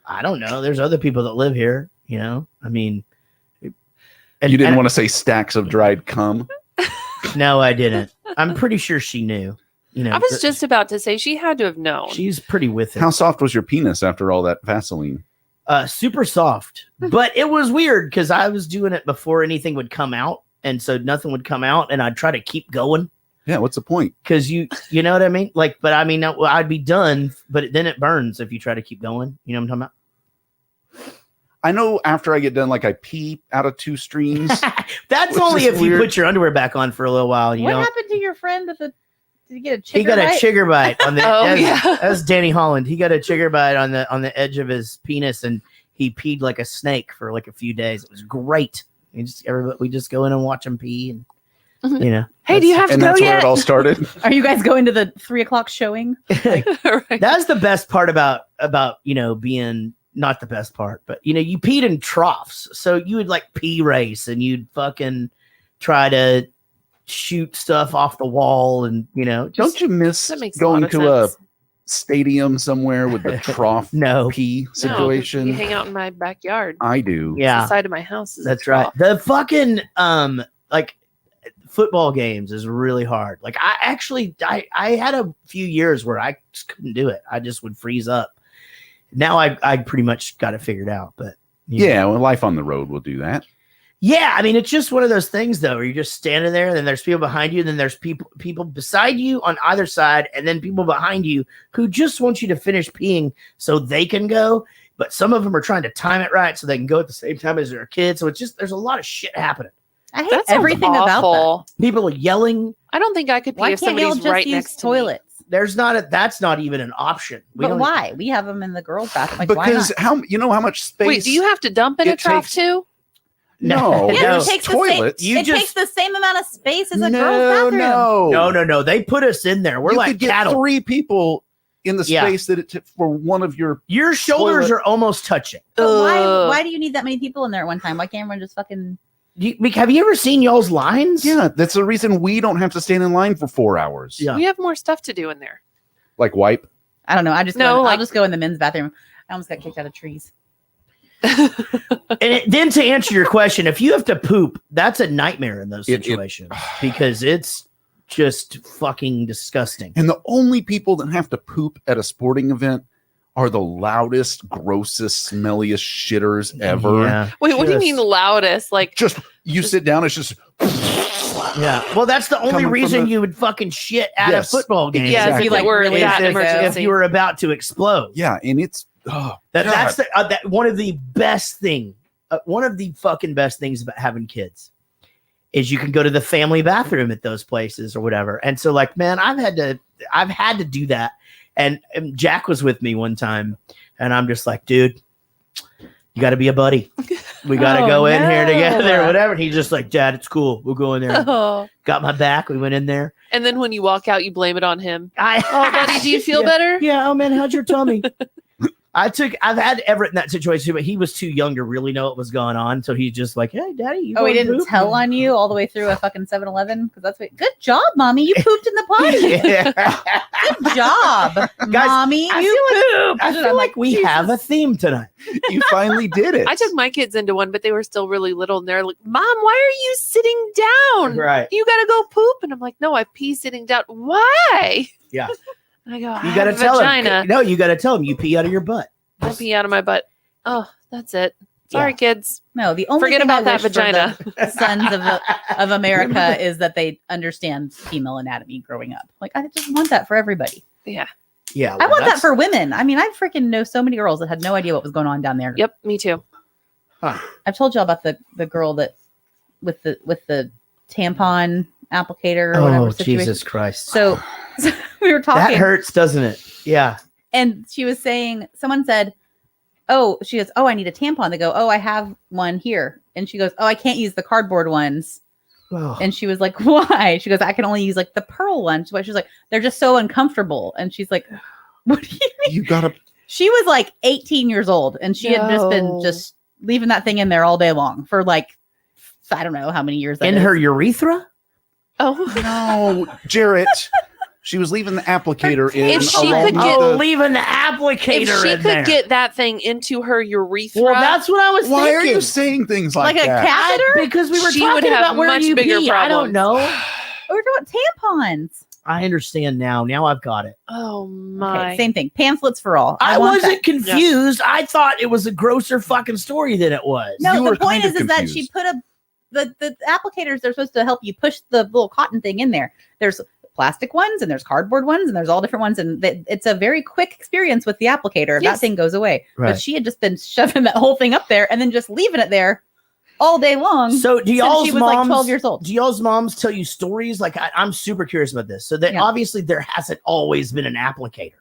I don't know. There's other people that live here, I mean, You didn't and- want to say stacks of dried cum. No, I didn't. I'm pretty sure she knew. I was just about to say she had to have known. she's pretty with it. How soft was your penis after all that Vaseline? Super soft, but it was weird because I was doing it before anything would come out, and so nothing would come out, and I'd try to keep going Yeah, what's the point? because you know what I mean. But I mean, I'd be done, but then it burns if you try to keep going. You know what I'm talking I know after I get done, like I pee out of two streams. about? That's Which only is if you weird. put your underwear back on for a little while. What happened to your friend with the? Did he get a He chigger got a bite? chigger bite on the. Oh, that's, yeah. that's Danny Holland. He got a chigger bite on the edge of his penis, and he peed like a snake for like a few days. It was great. We just go in and watch him pee, and Hey, do you have to And go that's where yet? it all started. Are you guys going to the 3:00 showing? Right. That's the best part about being not the best part, but you peed in troughs, so you would like pee race and you'd fucking try to shoot stuff off the wall, and Don't you miss That makes going a lot to of a stadium somewhere with the trough no, pee No, 'cause situation? you hang out in my backyard. I do. yeah, The side of my house is a that's right. trough. The fucking like football games is really hard. Like I had a few years where I just couldn't do it. I just would freeze up. Now I pretty much got it figured out, but Yeah, well, life on the road will do that. yeah, I mean it's just one of those things though, where you're just standing there, and then there's people behind you, and then there's people beside you on either side, and then people behind you who just want you to finish peeing so they can go. But some of them are trying to time it right so they can go at the same time as their kids. So it's just there's a lot of shit happening. I hate That sounds everything about that. awful. People are yelling. I don't think I could pee Why if can't y'all somebody's just right use next to me. toilets? That's not even an option. But why? We have them in the girls' bathroom. Like, why Because not? how how much space? Wait, do you have to dump in a It trough takes- too? No, Yes, no. it takes toilets. the same. You It just- takes the same amount of space as a no, girls' bathroom. no, No. They put us in there. We're You like could get cattle. 3 people in the Yeah. space that for one of your shoulders toilet- are almost touching. But Ugh. why do you need that many people in there at one time? Why can't everyone just fucking? Have you ever seen y'all's lines? Yeah, that's the reason we don't have to stand in line for 4 hours. Yeah. We have more stuff to do in there. Like wipe. I don't know. I just No, I'll like- just go in the men's bathroom. I almost got kicked out of trees. And then to answer your question, if you have to poop, that's a nightmare in those situations because it's just fucking disgusting. And the only people that have to poop at a sporting event are the loudest, grossest, smelliest shitters ever. Yeah. Wait, what do you Just- mean loudest? Like, Just you sit down, it's just Yeah. Well, that's the only Coming from reason the- you would fucking shit at Yes, a football game. yeah, if exactly. you like were Really that big, if you were about to explode. yeah, and it's oh, That's God. that one of the best thing. One of the fucking best things about having kids is you can go to the family bathroom at those places or whatever. And so, like, man, I've had to do that. And Jack was with me one time, and I'm just like, dude, you got to be a buddy. We got to Oh, go in here no. together or whatever. And he's just like, Dad, it's cool. We'll go in there. oh. Got my back. We went in there. And then when you walk out, you blame it on him. Oh, Buddy, do you feel yeah. better? Yeah. Oh man, how's your tummy? I've had Everett in that situation, but he was too young to really know what was going on. So he's just like, hey, Daddy, you Oh, he going didn't poop? tell on you all the way through a fucking 7-Eleven? Because that's what. Good job, mommy. You pooped in the potty. Yeah. Good job, mommy. I You pooped. I feel like we have a theme tonight. You finally did it. I took my kids into one, but they were still really little, and they're like, "Mom, why are you sitting down? Right. You gotta go poop." And I'm like, "No, I pee sitting down. Why?" Yeah. And I go, You "I got to have a tell vagina. him. No, you got to tell him you pee out of your butt. I pee out of my butt." Oh, that's it. Sorry, Yeah. kids. No, the only Forget thing about I that wish for vagina. the sons of America is that they understand female anatomy growing up. Like, I just want that for everybody. Yeah. Yeah. I well, want that that's- for women. I mean, I freaking know so many girls that had no idea what was going on down there. Yep. Me too. I've told y'all about the girl that with the tampon applicator or whatever Oh, situation. Jesus Christ. So we were talking. That hurts, doesn't it? Yeah. And she was saying, someone said, "Oh," she goes, "Oh, I need a tampon." They go, "Oh, I have one here." And she goes, "Oh, I can't use the cardboard ones." Oh. And she was like, "Why?" She goes, "I can only use like the pearl ones." But she's like, "They're just so uncomfortable." And she's like, "What do you mean?" You gotta. She was like 18 years old, and she had just been No. just leaving that thing in there all day long for like, I don't know how many years. That In is. her urethra? Oh, No, Jarrett. She was leaving the applicator in. If she along could with get- Oh, the- leaving the applicator if she in could there. get that thing into her urethra, Well, that's what I was Why are thinking. you saying things like, like a that? catheter. Because we were She would talking have about where much you bigger pee. I don't problems. know. We're talking about tampons. I understand now. Now I've got it. oh my. Okay, same thing. Pamphlets for all. I want wasn't that. confused. I thought it was a grosser fucking story than it was. No, You the were point kind is of that she confused. put the applicators. They're supposed to help you push the little cotton thing in there. There's plastic ones and there's cardboard ones and there's all different ones, and it's a very quick experience with the applicator. That Yes. thing goes away, Right. but she had just been shoving that whole thing up there and then just leaving it there all day long. So do since y'all's she was moms, like 12 years old. do y'all's moms tell you stories? Like I'm super curious about this. So that Yeah. obviously there hasn't always been an applicator.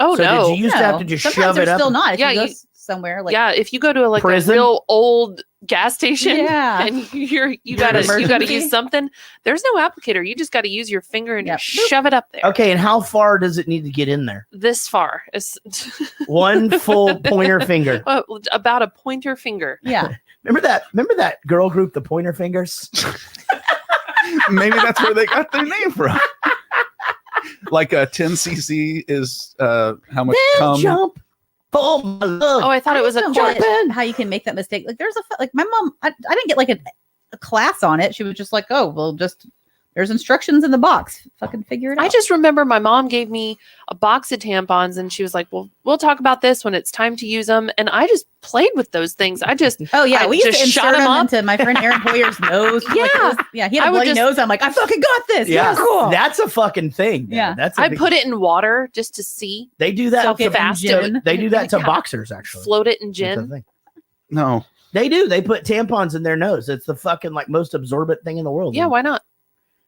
Oh so no. did you used to have to just Sometimes shove it there's up? still not. If Yeah, you go you- somewhere like Yeah, if you go to like Prison? a real old gas station Yeah. and you gotta Emergency? use something, there's no applicator. You just gotta use your finger and Yep. just shove it up there. Okay, and how far does it need to get in there? This far. It's One full pointer finger. about a pointer finger. yeah. Remember that girl group, the Pointer Fingers? Maybe that's where they got their name from. Like a 10cc is how much cum? Jump for my love. Oh, I thought it was a don't quart. get how you can make that mistake. Like there's like my mom, I didn't get like a class on it. She was just like, "Oh, well, just there's instructions in the box. Fucking figure it out." I just remember my mom gave me a box of tampons and she was like, "Well, we'll talk about this when it's time to use them." And I just played with those things. I just Oh yeah, I we used to just shot insert 'em them up. into my friend Aaron Hoyer's nose. Like, Yeah. it was- yeah, he had I a would bloody just- nose. I'm like, I fucking got this. Yeah, cool. that's a fucking thing. man. Yeah. That's a I big- put it in water just to see, They do that. Soak it in fast. gin. They do that to Yeah. boxers actually. float it in That's a gin. thing. No. They do. They put tampons in their nose. It's the fucking like most absorbent thing in the world. Yeah, why not?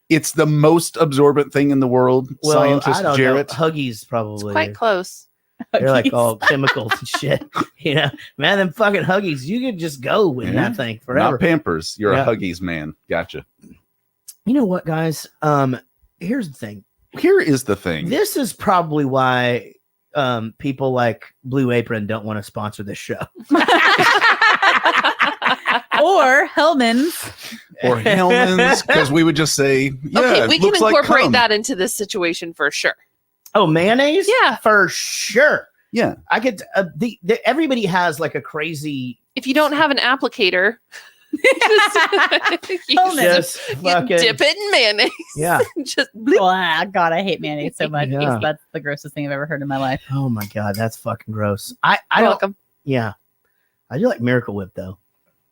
It's the most absorbent thing in the world. Well, Scientist I don't Jarrett. know. Huggies probably. Quite close. They're like Huggies. all chemicals and shit. You know, man, them fucking Huggies, you could just go with Yeah. that thing forever. Not Pampers. You're Yeah. a Huggies man. Gotcha. You know what, guys? Here's the thing. Here is the thing. This is probably why people like Blue Apron don't want to sponsor this show. Or Hellman's. Or Hellman's, because we would just say, yeah, Okay, we it can looks like incorporate cum. that into this situation for sure. Oh, mayonnaise? Yeah. For sure. Yeah. I could, everybody has like a crazy, If you don't have an applicator, you just fucking, dip it in mayonnaise. yeah. Just Blah, God, I hate mayonnaise so much. Yeah. That's the grossest thing I've ever heard in my life. Oh my God, that's fucking gross. I don't, welcome. yeah. I do like Miracle Whip though.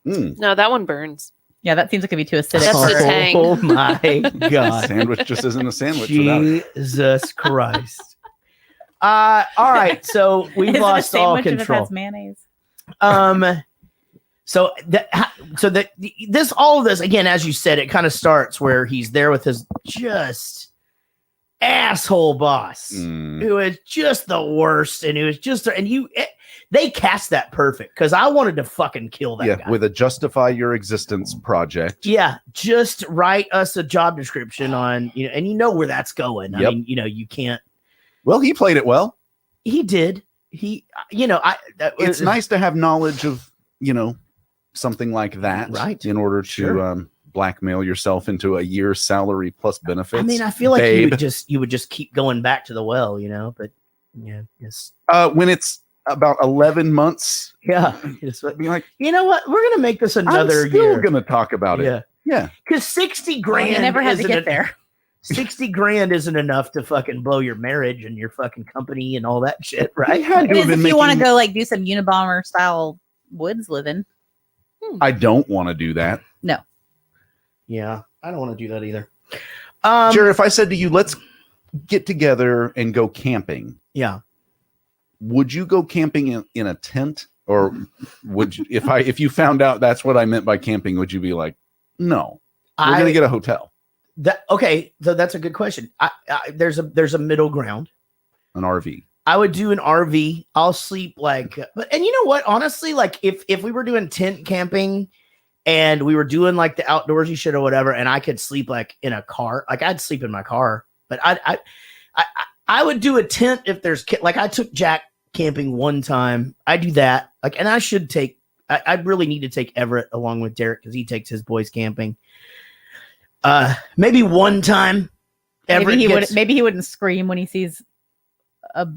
Mm. No, that one burns. Yeah, that seems like it'd be too acidic. That's the for- tang. Oh my God. Sandwich just isn't a sandwich without it. Jesus Christ. All right. So we've Is it a lost all sandwich if it control. has mayonnaise? So this all of this again, as you said, it kind of starts where he's there with his just asshole boss, Mm. who is just the worst, and who is just they cast that perfect because I wanted to fucking kill that Yeah, guy. with a justify your existence project. Yeah, just write us a job description on, and you know where that's going. I Yep. mean, you can't. Well, he played it well. He did. It's nice to have knowledge of, something like that, Right. in order to Sure. blackmail yourself into a year's salary plus benefits. I mean, I feel like babe. you would just keep going back to the well, but yeah, yes. When it's about 11 months, Yeah. be like, You know what? We're gonna make this I'm another still year. gonna talk about it. Yeah. Yeah. Because 60 grand You never had to isn't get en- there. 60 grand isn't enough to fucking blow your marriage and your fucking company and all that shit, I right? had It to have is if been you want to making- go like do some Unabomber style woods living. I don't want to do that. Yeah, I don't want to do that either. Jared, if I said to you, let's get together and go camping, Yeah. would you go camping in a tent? Or would you, if you found out that's what I meant by camping, would you be like, no, we're gonna get a hotel, Okay, so that's a good question. There's a middle ground. an RV? I would do an RV. I'll sleep and you know what? Honestly, like if we were doing tent camping and we were doing like the outdoorsy shit or whatever, and I could sleep like in a car, like I'd sleep in my car. But I would do a tent if there's like I took Jack camping one time. I do that. Like, and I should take. I really need to take Everett along with Derek because he takes his boys camping. Maybe one time. Everett gets- Maybe he wouldn't scream when he sees a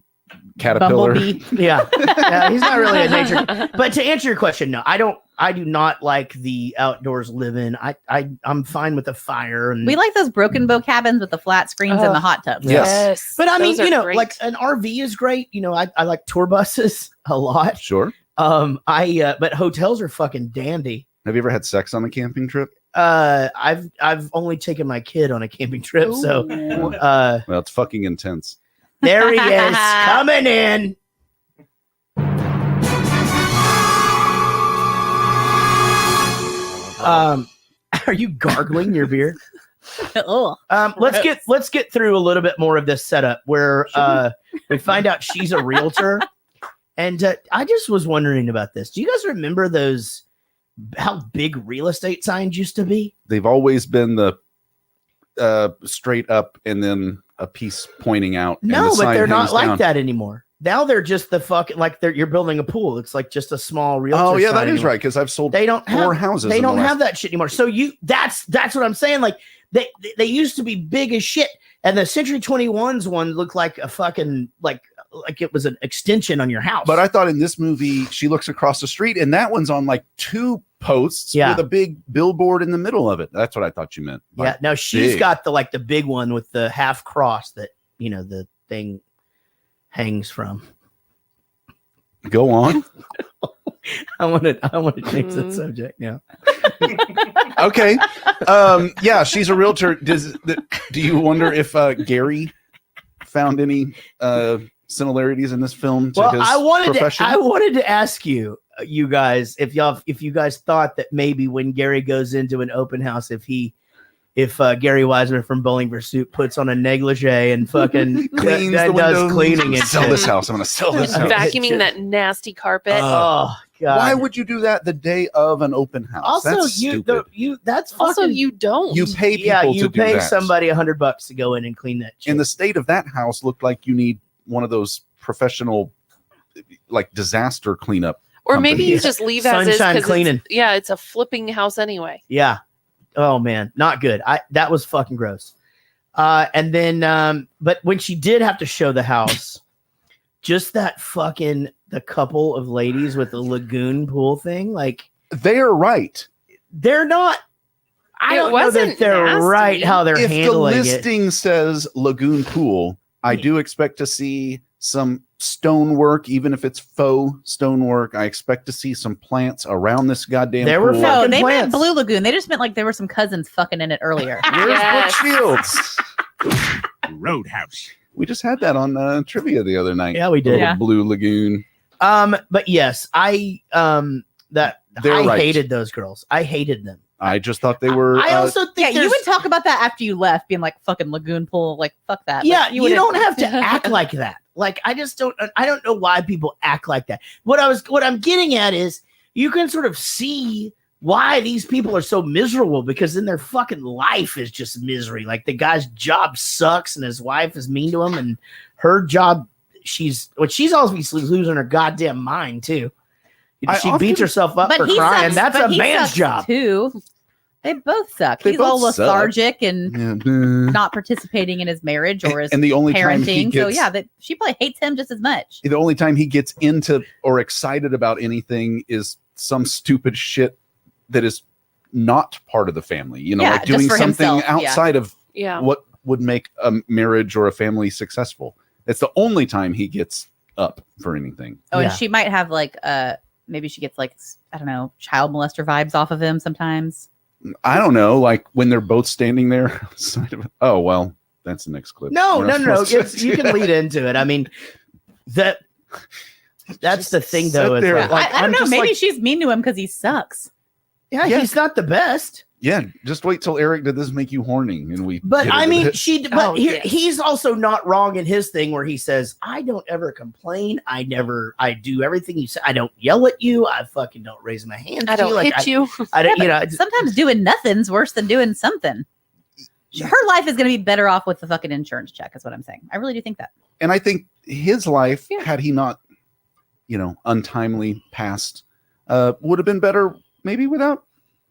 Caterpillar. bumblebee. Yeah. Yeah, he's not really a nature. But to answer your question, no, I do not like the outdoors living. I'm fine with the fire and We like those broken bow cabins with the flat screens and the hot tubs. Yes. but I mean, Those are great. like an RV is great. I like tour buses a lot. Sure. But hotels are fucking dandy. Have you ever had sex on a camping trip? I've only taken my kid on a camping trip, so Well, it's fucking intense. there he is coming in. Are you gargling your beer? Oh, Let's get through a little bit more of this setup where we find out she's a realtor, and I just was wondering about this. Do you guys remember how big real estate signs used to be? They've always been the straight up and then a piece pointing out. and No, the but sign they're not hangs like down. that anymore. Now they're just the fucking you're building a pool. It's like just a small realtor. Oh yeah, sign that is anymore. right. Because I've sold They don't four have houses. They in the don't last- have that shit anymore. So that's what I'm saying. Like they used to be big as shit, and the Century 21's one looked like a fucking like it was an extension on your house. But I thought in this movie she looks across the street, and that one's on like two posts Yeah. with a big billboard in the middle of it. That's what I thought you meant. by yeah, no, she's big. got the big one with the half cross that the thing hangs from. Go on. I want to change the Mhm. subject now. Okay. Yeah, she's a realtor. Do you wonder if Gary found any similarities in this film to Well, his I profession? wanted to ask you guys if you guys thought that maybe when Gary goes into an open house, if he if Gary Wiseman from Bowling for Soup puts on a negligee and fucking Cleans that the does windows. cleaning and Sell shit. this house. I'm going to sell this And house. vacuuming that nasty carpet. Oh God! Why would you do that the day of an open house? Also, That's you stupid. that's also, fucking, you don't. You pay people yeah, to you do pay that. somebody $100 to go in and clean that shit. And the state of that house looked like you need one of those professional, like disaster cleanup. or maybe you companies. just leave as is. Sunshine 'cause cleaning. it's a flipping house anyway. Yeah. Oh man, not good. That was fucking gross. And then, but when she did have to show the house, just that fucking the couple of ladies with the lagoon pool thing, like They are right. they're not. I It don't know that wasn't they're nasty. right how they're If the handling it. listing says lagoon pool, I do expect to see some stonework, even if it's faux stonework. I expect to see some plants around this goddamn There were pool. No, fucking they plants. meant Blue Lagoon. They just meant like there were some cousins fucking in it earlier. Where's Yes. Brooke Shields? Roadhouse. We just had that on trivia the other night. Yeah, we did. Little Yeah. Blue Lagoon. But yes, that They're I right. hated those girls. I hated them. I just thought they were. I also think Yeah, you there's- would talk about that after you left, being like fucking lagoon pool, like fuck that. Yeah, Like, you wouldn't- don't have to act like that. Like I don't know why people act like that. What I'm getting at is you can sort of see why these people are so miserable because then their fucking life is just misery. Like the guy's job sucks and his wife is mean to him and her job she's always losing her goddamn mind too. She beats herself up for he crying. sucks- That's but a he man's sucks job. too. They both suck. They He's all both suck. lethargic and Yeah. not participating in his marriage or his And the only time he parenting. So gets- yeah, she probably hates him just as much. The only time he gets into or excited about anything is some stupid shit that is not part of the family. You know, Yeah, like just doing for something himself, yeah. outside of Yeah. what would make a marriage or a family successful. It's the only time he gets up for anything. Oh, Yeah. and she might have like maybe she gets like I don't know, child molester vibes off of him sometimes. I don't know, like when they're both standing there outside of. Oh well, that's the next clip. No, We're no, not no. supposed to You do can that. lead into it. I mean, that's the thing, sit though. Is there. like, I I'm don't know. just Maybe like, she's mean to him because he sucks. yeah, Yeah. he's not the best. Yeah, just wait till Eric did this make you horny, and we. But hit I it with mean, it. but Oh, yes. he's also not wrong in his thing where he says, "I don't ever complain. I do everything you say. I don't yell at you. I fucking don't raise my hand. I to don't you. Like, hit you. I don't, Yeah, you but know, sometimes doing nothing's worse than doing something. Her life is going to be better off with the fucking insurance check, is what I'm saying. I really do think that. And I think his life, Yeah. had he not, untimely passed, would have been better maybe without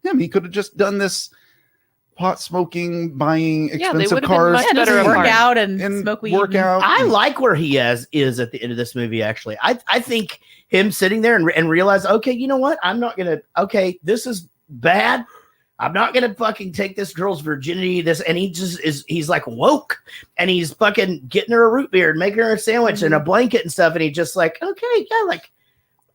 him. He could have just done this pot smoking, buying Yeah, they expensive would have been cars, much Yeah, just better work apart. out and, and smoke weed. work and- out. I like where he is at the end of this movie. Actually, I think him sitting there and realize, okay, you know what? I'm not gonna. Okay, this is bad. I'm not gonna fucking take this girl's virginity. And he just is. He's like woke, and he's fucking getting her a root beer and making her a sandwich and a blanket and stuff. And he just like, okay, yeah, like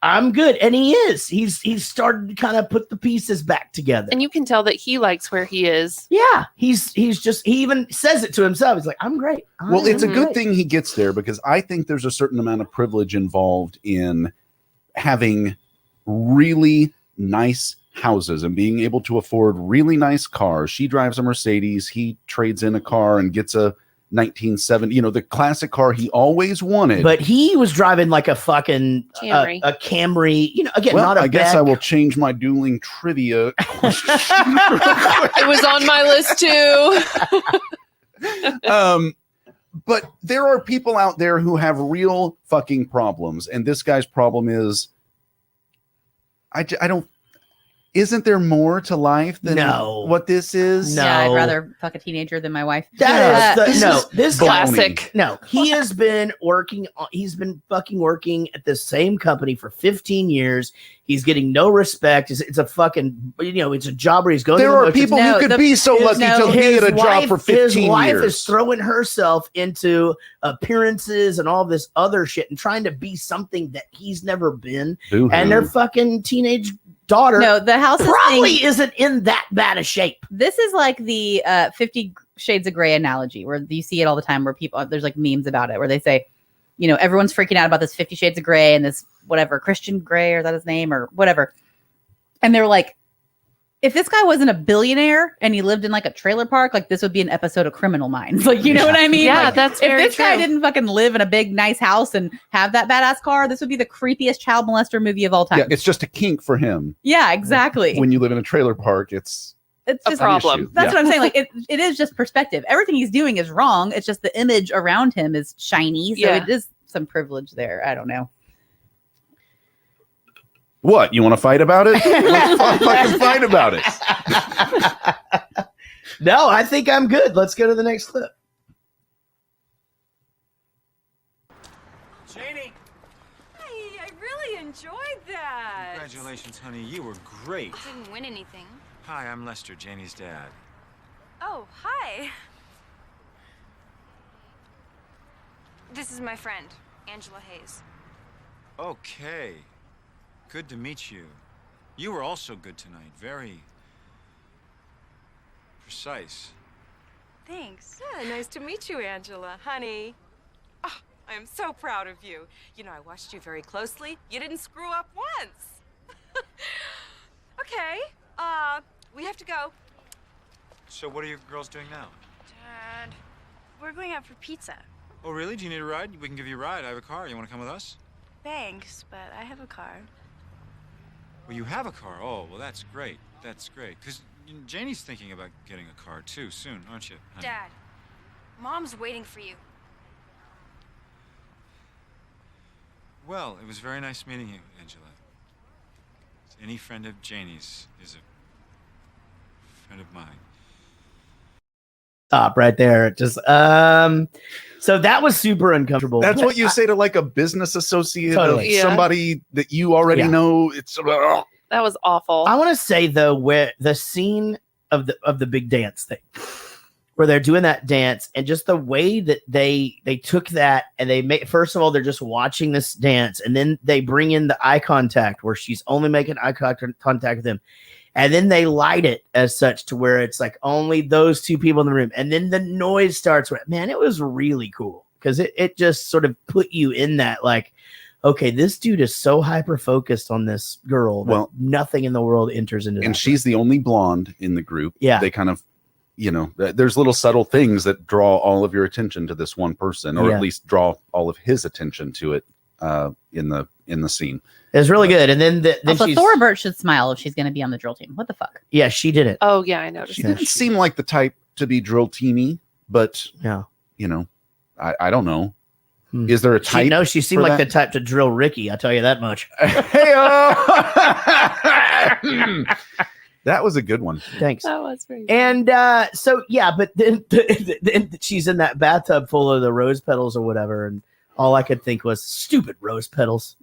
I'm good. And he is. He's started to kind of put the pieces back together. And you can tell that he likes where he is. Yeah, he's just. He even says it to himself. He's like, I'm great. Well, it's a I'm good great." thing he gets there because I think there's a certain amount of privilege involved in having really nice houses and being able to afford really nice cars. She drives a Mercedes. He trades in a car and gets a 1970, the classic car he always wanted. But he was driving like a fucking Camry. a Camry. Again, well, not a I guess bad I will change my dueling trivia question. It was on my list too. But there are people out there who have real fucking problems, and this guy's problem is, I don't. Isn't there more to life than No. what this is? No. Yeah, I'd rather fuck a teenager than my wife. That is This is this baloney. Classic. No, he has been working. He's been fucking working at the same company for 15 years. He's getting no respect. It's a fucking. It's a job where he's going. There through the are motions. people No, who could the- be so lucky no, to be at a job for 15 his wife years. is throwing herself into appearances and all this other shit and trying to be something that he's never been. Boo-hoo. And their fucking teenage daughter No, the house probably thing, isn't in that bad a shape. this is like the 50 Shades of Grey analogy where you see it all the time where people, there's like memes about it where they say, everyone's freaking out about this 50 Shades of Grey and this whatever, Christian Grey, or is that his name or whatever. And they're like, if this guy wasn't a billionaire and he lived in like a trailer park, like this would be an episode of Criminal Minds. Like, you know what I mean? Yeah, Like, that's if very this guy true. didn't fucking live in a big, nice house and have that badass car, this would be the creepiest child molester movie of all time. Yeah, it's just a kink for him. Yeah, exactly. When you live in a trailer park, it's It's A just problem. That's what I'm saying. Like it is just perspective. Everything he's doing is wrong. It's just the image around him is shiny. So Yeah. it is some privilege there. I don't know. What? You want to fight about it? Let's fucking fight about it. No, I think I'm good. Let's go to the next clip. Janie! Hey, I really enjoyed that. Congratulations, honey. You were great. Didn't win anything. Hi, I'm Lester, Janie's dad. Oh, hi. This is my friend, Angela Hayes. Okay. Good to meet you. You were also good tonight. Very precise. Thanks. Yeah, nice to meet you, Angela. Honey. Oh, I am so proud of you. You know, I watched you very closely. You didn't screw up once. Okay. We have to go. So what are you girls doing now? Dad, we're going out for pizza. Oh, really? Do you need a ride? We can give you a ride. I have a car. You want to come with us? Thanks, but I have a car. Well, you have a car. Oh, well, that's great. That's great. Because Janie's thinking about getting a car, too, soon, aren't you, honey? Dad, Mom's waiting for you. Well, it was very nice meeting you, Angela. Any friend of Janie's is a friend of mine. Stop right there. Just so that was super uncomfortable. That's But what you say to like a business associate Totally. of Yeah. somebody that you already Yeah. know. It's That was awful. I want to say though, where the scene of the big dance thing, where they're doing that dance, and just the way that they took that and they make, first of all, they're just watching this dance, and then they bring in the eye contact where she's only making eye contact with him, and then they light it as such to where it's like only those two people in the room, and then the noise starts. Man, it was really cool because it just sort of put you in that like, okay, this dude is so hyper focused on this girl that Well, nothing in the world enters into and that. she's the only blonde in the group. Yeah. They kind of, there's little subtle things that draw all of your attention to this one person, or Yeah. at least draw all of his attention to it in the scene. It's really good. And then Also, she's, Thora Birch should smile if she's going to be on the drill team. What the fuck? yeah, she did it. Oh yeah, I noticed. She that. didn't seem like the type to be drill teamy, but Yeah. I don't know. Hmm. Is there a type? She seemed for like that? the type to drill Ricky. I'll tell you that much. Hey-o! That was a good one. Thanks. That was very. And so yeah, but then she's in that bathtub full of the rose petals or whatever, and all I could think was stupid rose petals.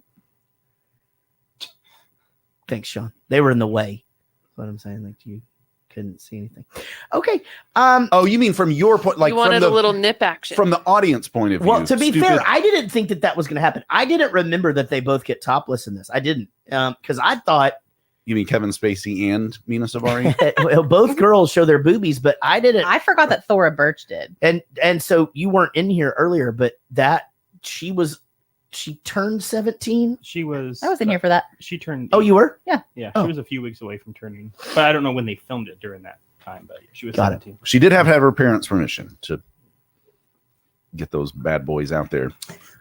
Thanks, Sean. They were in the way. That's what I'm saying. Like you couldn't see anything. Okay. Oh, you mean from your point, like you wanted from the a little nip action. from the audience point of view? Well, to be Stupid- fair, I didn't think that was going to happen. I didn't remember that they both get topless in this. I didn't, because I thought you mean Kevin Spacey and Mina Savari? well, both girls show their boobies, but I didn't. I forgot that Thora Birch did. And so you weren't in here earlier, but she turned 17. She was. I was in here for that. She turned. Oh, you were? Yeah, Oh. she was a few weeks away from turning, but I don't know when they filmed it during that time. But she was Got it. 17. She did have to have her parents' permission to get those bad boys out there.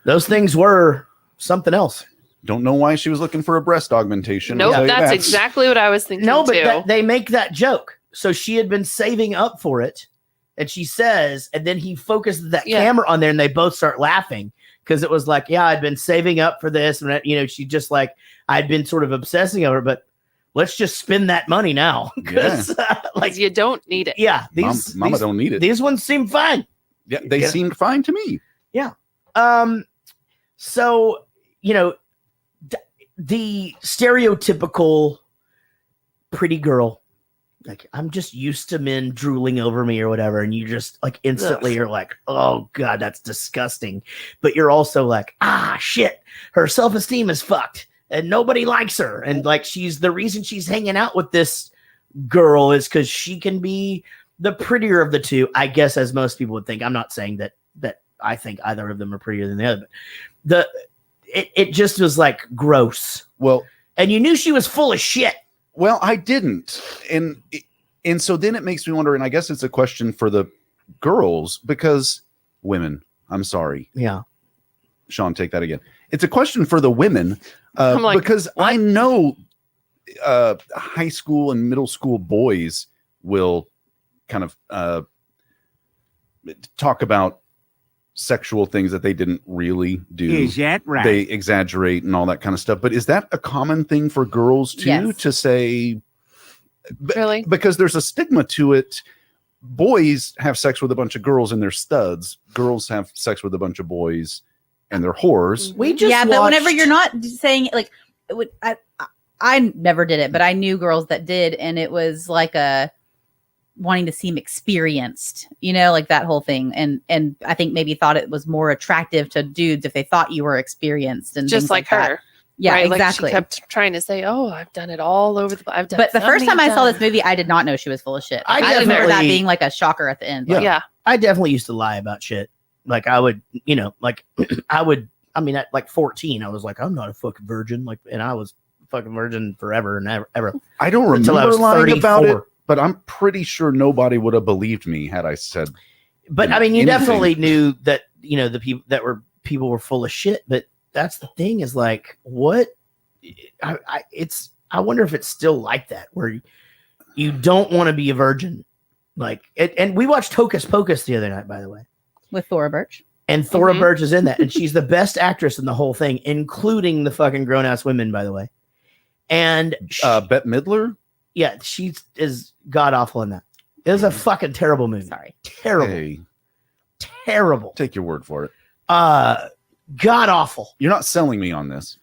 Those things were something else. Don't know why she was looking for a breast augmentation. I'll Nope, tell you that's that. exactly what I was thinking No, but too. they make that joke. So she had been saving up for it, and she says, and then he focuses that Yeah. camera on there, and they both start laughing because it was like, yeah, I'd been saving up for this, and she just like I'd been sort of obsessing over, it, but let's just spend that money now because Like you don't need it. yeah, Mama don't need it. These ones seem fine. Yeah, they seemed fine to me. Yeah. So the stereotypical pretty girl, like I'm just used to men drooling over me or whatever, and you just like instantly are like, oh god, that's disgusting. But you're also like, shit, her self-esteem is fucked and nobody likes her, and like she's the reason she's hanging out with this girl is because she can be the prettier of the two, I guess, as most people would think. I'm not saying that I think either of them are prettier than the other, but it just was like gross. Well, and you knew she was full of shit. Well, I didn't, and so then it makes me wonder, and I guess it's a question for the girls because women. I'm sorry, Yeah. Sean, take that again. It's a question for the women I'm like, because I know high school and middle school boys will kind of talk about sexual things that they didn't really do. Is that right? They exaggerate and all that kind of stuff. But is that a common thing for girls too, Yes. to say? Really? Because there's a stigma to it. Boys have sex with a bunch of girls and they're studs. Girls have sex with a bunch of boys and they're whores. We just yeah, but whenever watched- you're not saying like, I never did it, but I knew girls that did, and it was like a wanting to seem experienced, you know, like that whole thing. And I think maybe thought it was more attractive to dudes if they thought you were experienced and Just things like that. her. Yeah, right? exactly. Like she kept trying to say, "Oh, I've done it all over the. I've done." But the so first many time I saw times." this movie, I did not know she was full of shit. I I remember that definitely- being like a shocker at the end. Yeah. Like, Yeah. I definitely used to lie about shit. Like I would, you know, like I mean, at like 14, I was like, I'm not a fucking virgin. Like, and I was fucking virgin forever and ever. I don't Until I remember was lying about it, 34. but I'm pretty sure nobody would have believed me had I said. But know, I mean, you anything. definitely knew that, you know, the people were full of shit. But that's the thing is like, what? I wonder if it's still like that where you don't want to be a virgin. Like, and we watched Hocus Pocus the other night, by the way. with Thora Birch. And Thora Mhm. Birch is in that, and she's the best actress in the whole thing, including the fucking grown ass women, by the way. And Bette Midler? yeah, she is god awful in that. It was a fucking terrible movie. Sorry. Terrible, Hey, terrible. take your word for it. God awful. You're not selling me on this.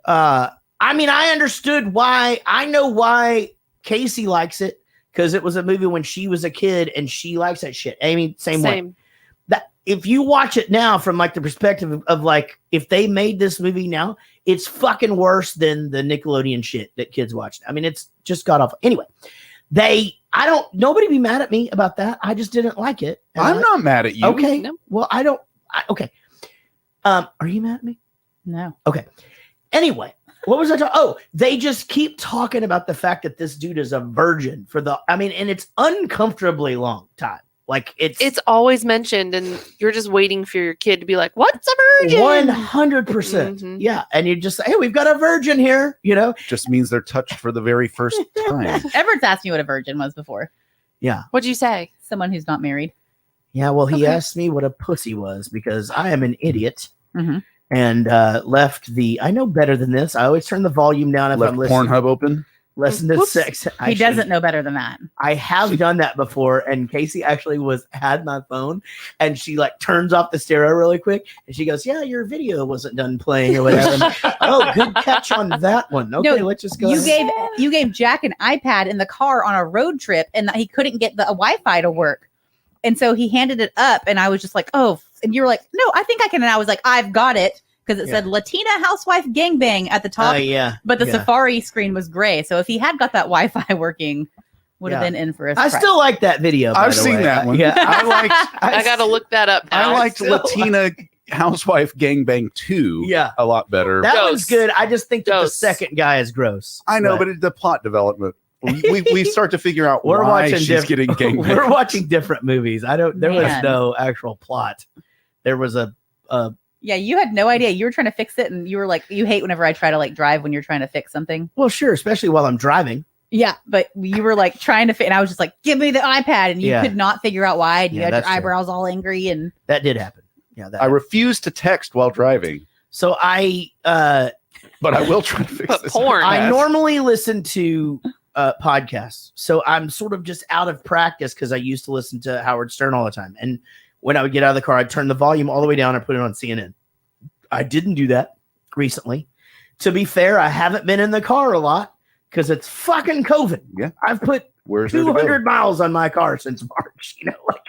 I mean, I understood why. I know why Casey likes it because it was a movie when she was a kid, and she likes that shit. I mean, same way. That if you watch it now from like the perspective of like if they made this movie now, it's fucking worse than the Nickelodeon shit that kids watched. I mean, it's just god awful. Anyway, nobody be mad at me about that. I just didn't like it. And I'm not mad at you. okay. No. Well, okay. Are you mad at me? No. Okay. Anyway, what was I talking? Oh, they just keep talking about the fact that this dude is a virgin and it's uncomfortably long time. Like It's always mentioned, and you're just waiting for your kid to be like, "What's a virgin?" 100%. Mhm. Yeah. And you just say, hey, we've got a virgin here, you know? Just means they're touched for the very first time. Everett's asked me what a virgin was before. Yeah. What'd you say? Someone who's not married. Yeah. Well, he Okay. asked me what a pussy was because I am an idiot Mhm. and left I know better than this. I always turn the volume down if Left I'm listening. Pornhub open. Listen to Whoops. sex. He doesn't know better than that. I have done that before, and Casey actually had my phone, and she like turns off the stereo really quick, and she goes, "Yeah, your video wasn't done playing or whatever." Oh, good catch on that one. Okay, let's just go. ahead. You gave Jack an iPad in the car on a road trip, and he couldn't get the Wi-Fi to work, and so he handed it up, and I was just like, "Oh," and you were like, "No, I think I can," and I was like, "I've got it." Because it said Latina housewife gangbang at the top. Yeah. But the yeah. Safari screen was gray. So if he had got that Wi-Fi working, would have Yeah. been in for his I price. still like that video. by I've the seen way. that one. Yeah, I gotta look that up now. I liked still- Latina Housewife Gangbang 2 Yeah. a lot better. That Ghost. one's good. I just think that the Ghost. second guy is gross. I know, but the plot development, we start to figure out we're why watching she's getting gangbanged. We're watching different movies. There was Man. no actual plot. There was a Yeah, you had no idea. You were trying to fix it, and you were like, you hate whenever I try to like drive when you're trying to fix something. well, sure, especially while I'm driving. Yeah, but you were like trying to fit, and I was just like, "Give me the iPad," and you Yeah. could not figure out why. And you Yeah, had your that's true. eyebrows all angry, and That did happen. Yeah, that I refuse to text while driving, so I but I will try to fix But this. porn. I iPad. normally listen to podcasts, so I'm sort of just out of practice because I used to listen to Howard Stern all the time. And when I would get out of the car, I'd turn the volume all the way down and put it on CNN. I didn't do that recently. To be fair, I haven't been in the car a lot because it's fucking COVID. Yeah. I've put Where's there to go? 200 miles on my car since March. You know, like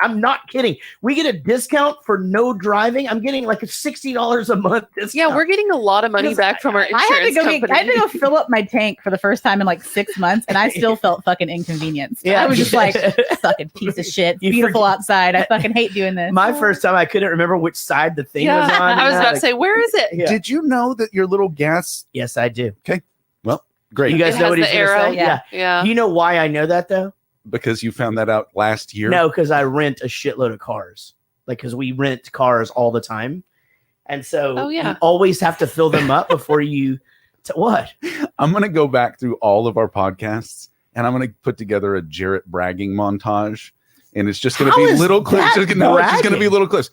I'm not kidding. We get a discount for no driving. I'm getting like a $60 a month discount. Yeah, we're getting a lot of money Because back from our I had to insurance go. company. I had to go fill up my tank for the first time in like 6 months, and I still felt fucking inconvenienced. Yeah. I was just like, "Fucking piece of shit, You beautiful forget- outside. I fucking hate doing this." My first time, I couldn't remember which side the thing was yeah, on. I was and about to like- say, where is it? Yeah. Did you know that your little gas? Yes, I do. Great. You guys It know has what he's the going to arrow. say? Yeah. Yeah. You know why I know that though? Because you found that out last year. No, because I rent a shitload of cars. Like, because we rent cars all the time. And so Oh, yeah. you always have to fill them up before you. What? I'm going to go back through all of our podcasts and I'm going to put together a Jarrett bragging montage. And it's just going to How be is little clips. that No, it's just going to be bragging? little clips.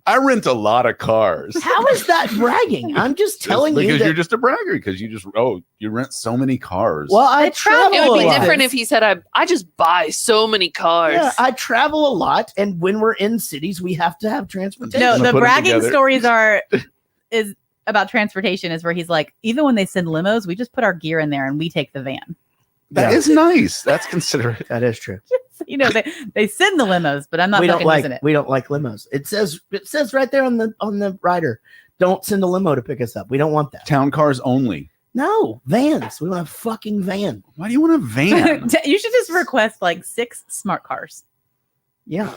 I rent a lot of cars. How is that bragging? I'm just telling you because that. you're just a bragger because you rent so many cars. Well, I They travel travel. It would be a lot. different if he said, I just buy so many cars. Yeah, I travel a lot, and when we're in cities, we have to have transportation. No, gonna the put it bragging together. stories is about transportation is where he's like, even when they send limos, we just put our gear in there and we take the van. That is nice. That's considerate. That is true. You know, they send the limos, but I'm not we don't fucking like using it. we don't like limos. It says right there on the rider, don't send a limo to pick us up. We don't want that. Town cars only. No, vans. We want a fucking van. Why do you want a van? You should just request like 6 smart cars. Yeah,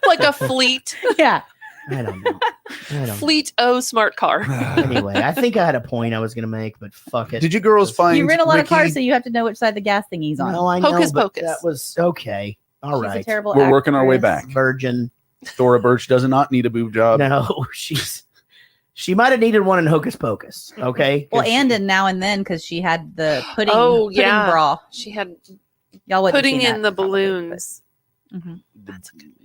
Like a fleet, Yeah. I don't know. fleet O smart car. Anyway, I think I had a point I was gonna make, but fuck it. Did you girls find You rent a lot of Ricky- cars, so you have to know which side the gas thingy's on. No, I know. Hocus but pocus. That was okay. All She's right. a terrible We're working our way actress. back. Virgin. Thora Birch does not need a boob job. No, she might have needed one in Hocus Pocus. Okay. Well, 'Cause and in Now and Then, because she had the pudding, Oh, pudding yeah. bra. She had Y'all wouldn't putting have seen in that, the balloons. Mhm. That's a good movie.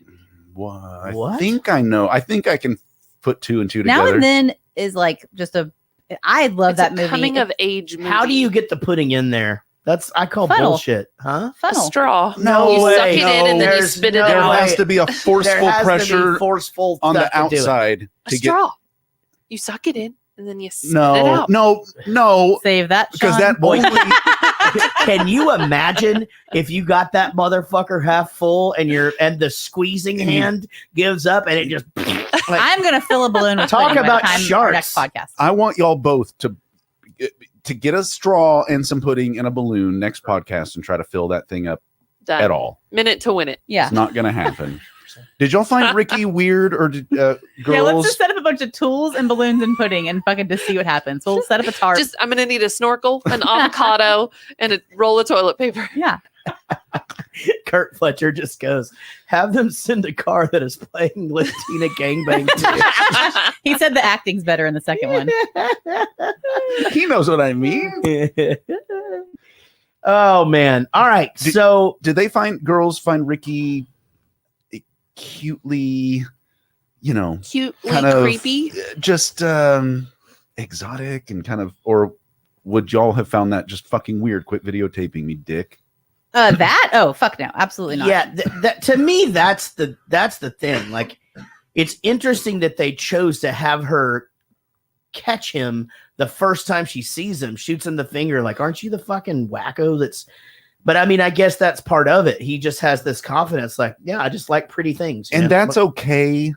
I What? think I know. I think I can put 2 and 2 together. Now and Then is like just I love It's that a movie. coming of age movie. how do you get the pudding in there? I call Funnel. bullshit, huh? A funnel. straw? No you way. suck it in and then you There's spit it no there out. way. has to be a There forceful has to be pressure forceful on the stuff to do it. outside A to get. straw. You suck it in and then you spit it No, out. no, Save that, because Sean. that only. Can you imagine if you got that motherfucker half full and the squeezing hand gives up and it just like, I'm gonna fill a balloon with Talk pudding by about the time sharks. our next podcast. I want y'all both to get a straw and some pudding and a balloon next podcast and try to fill that thing up Done. at all. Minute to win it. Yeah. It's not going to happen. Did y'all find Ricky weird or did Yeah, let's girls? just set up a bunch of tools and balloons and pudding and fucking just see what happens. We'll set up a tarp. Just I'm gonna need a snorkel, an avocado, and a roll of toilet paper. Yeah. Kurt Fletcher just goes, have them send a car that is playing Latina Gangbang too. He said the acting's better in the second one. He knows what I mean. Oh man. All right. So Did they girls find Ricky cutely, Cutely kind of creepy. just exotic and kind of, or would y'all have found that just fucking weird? Quit videotaping me, dick. That? Oh, fuck no. Absolutely not. yeah, that to me, that's the thing. Like, it's interesting that they chose to have her catch him the first time she sees him, shoots him the finger. Like, aren't you the fucking wacko that's. But I mean, I guess that's part of it. He just has this confidence, like, yeah, I just like pretty things. you And know? that's okay.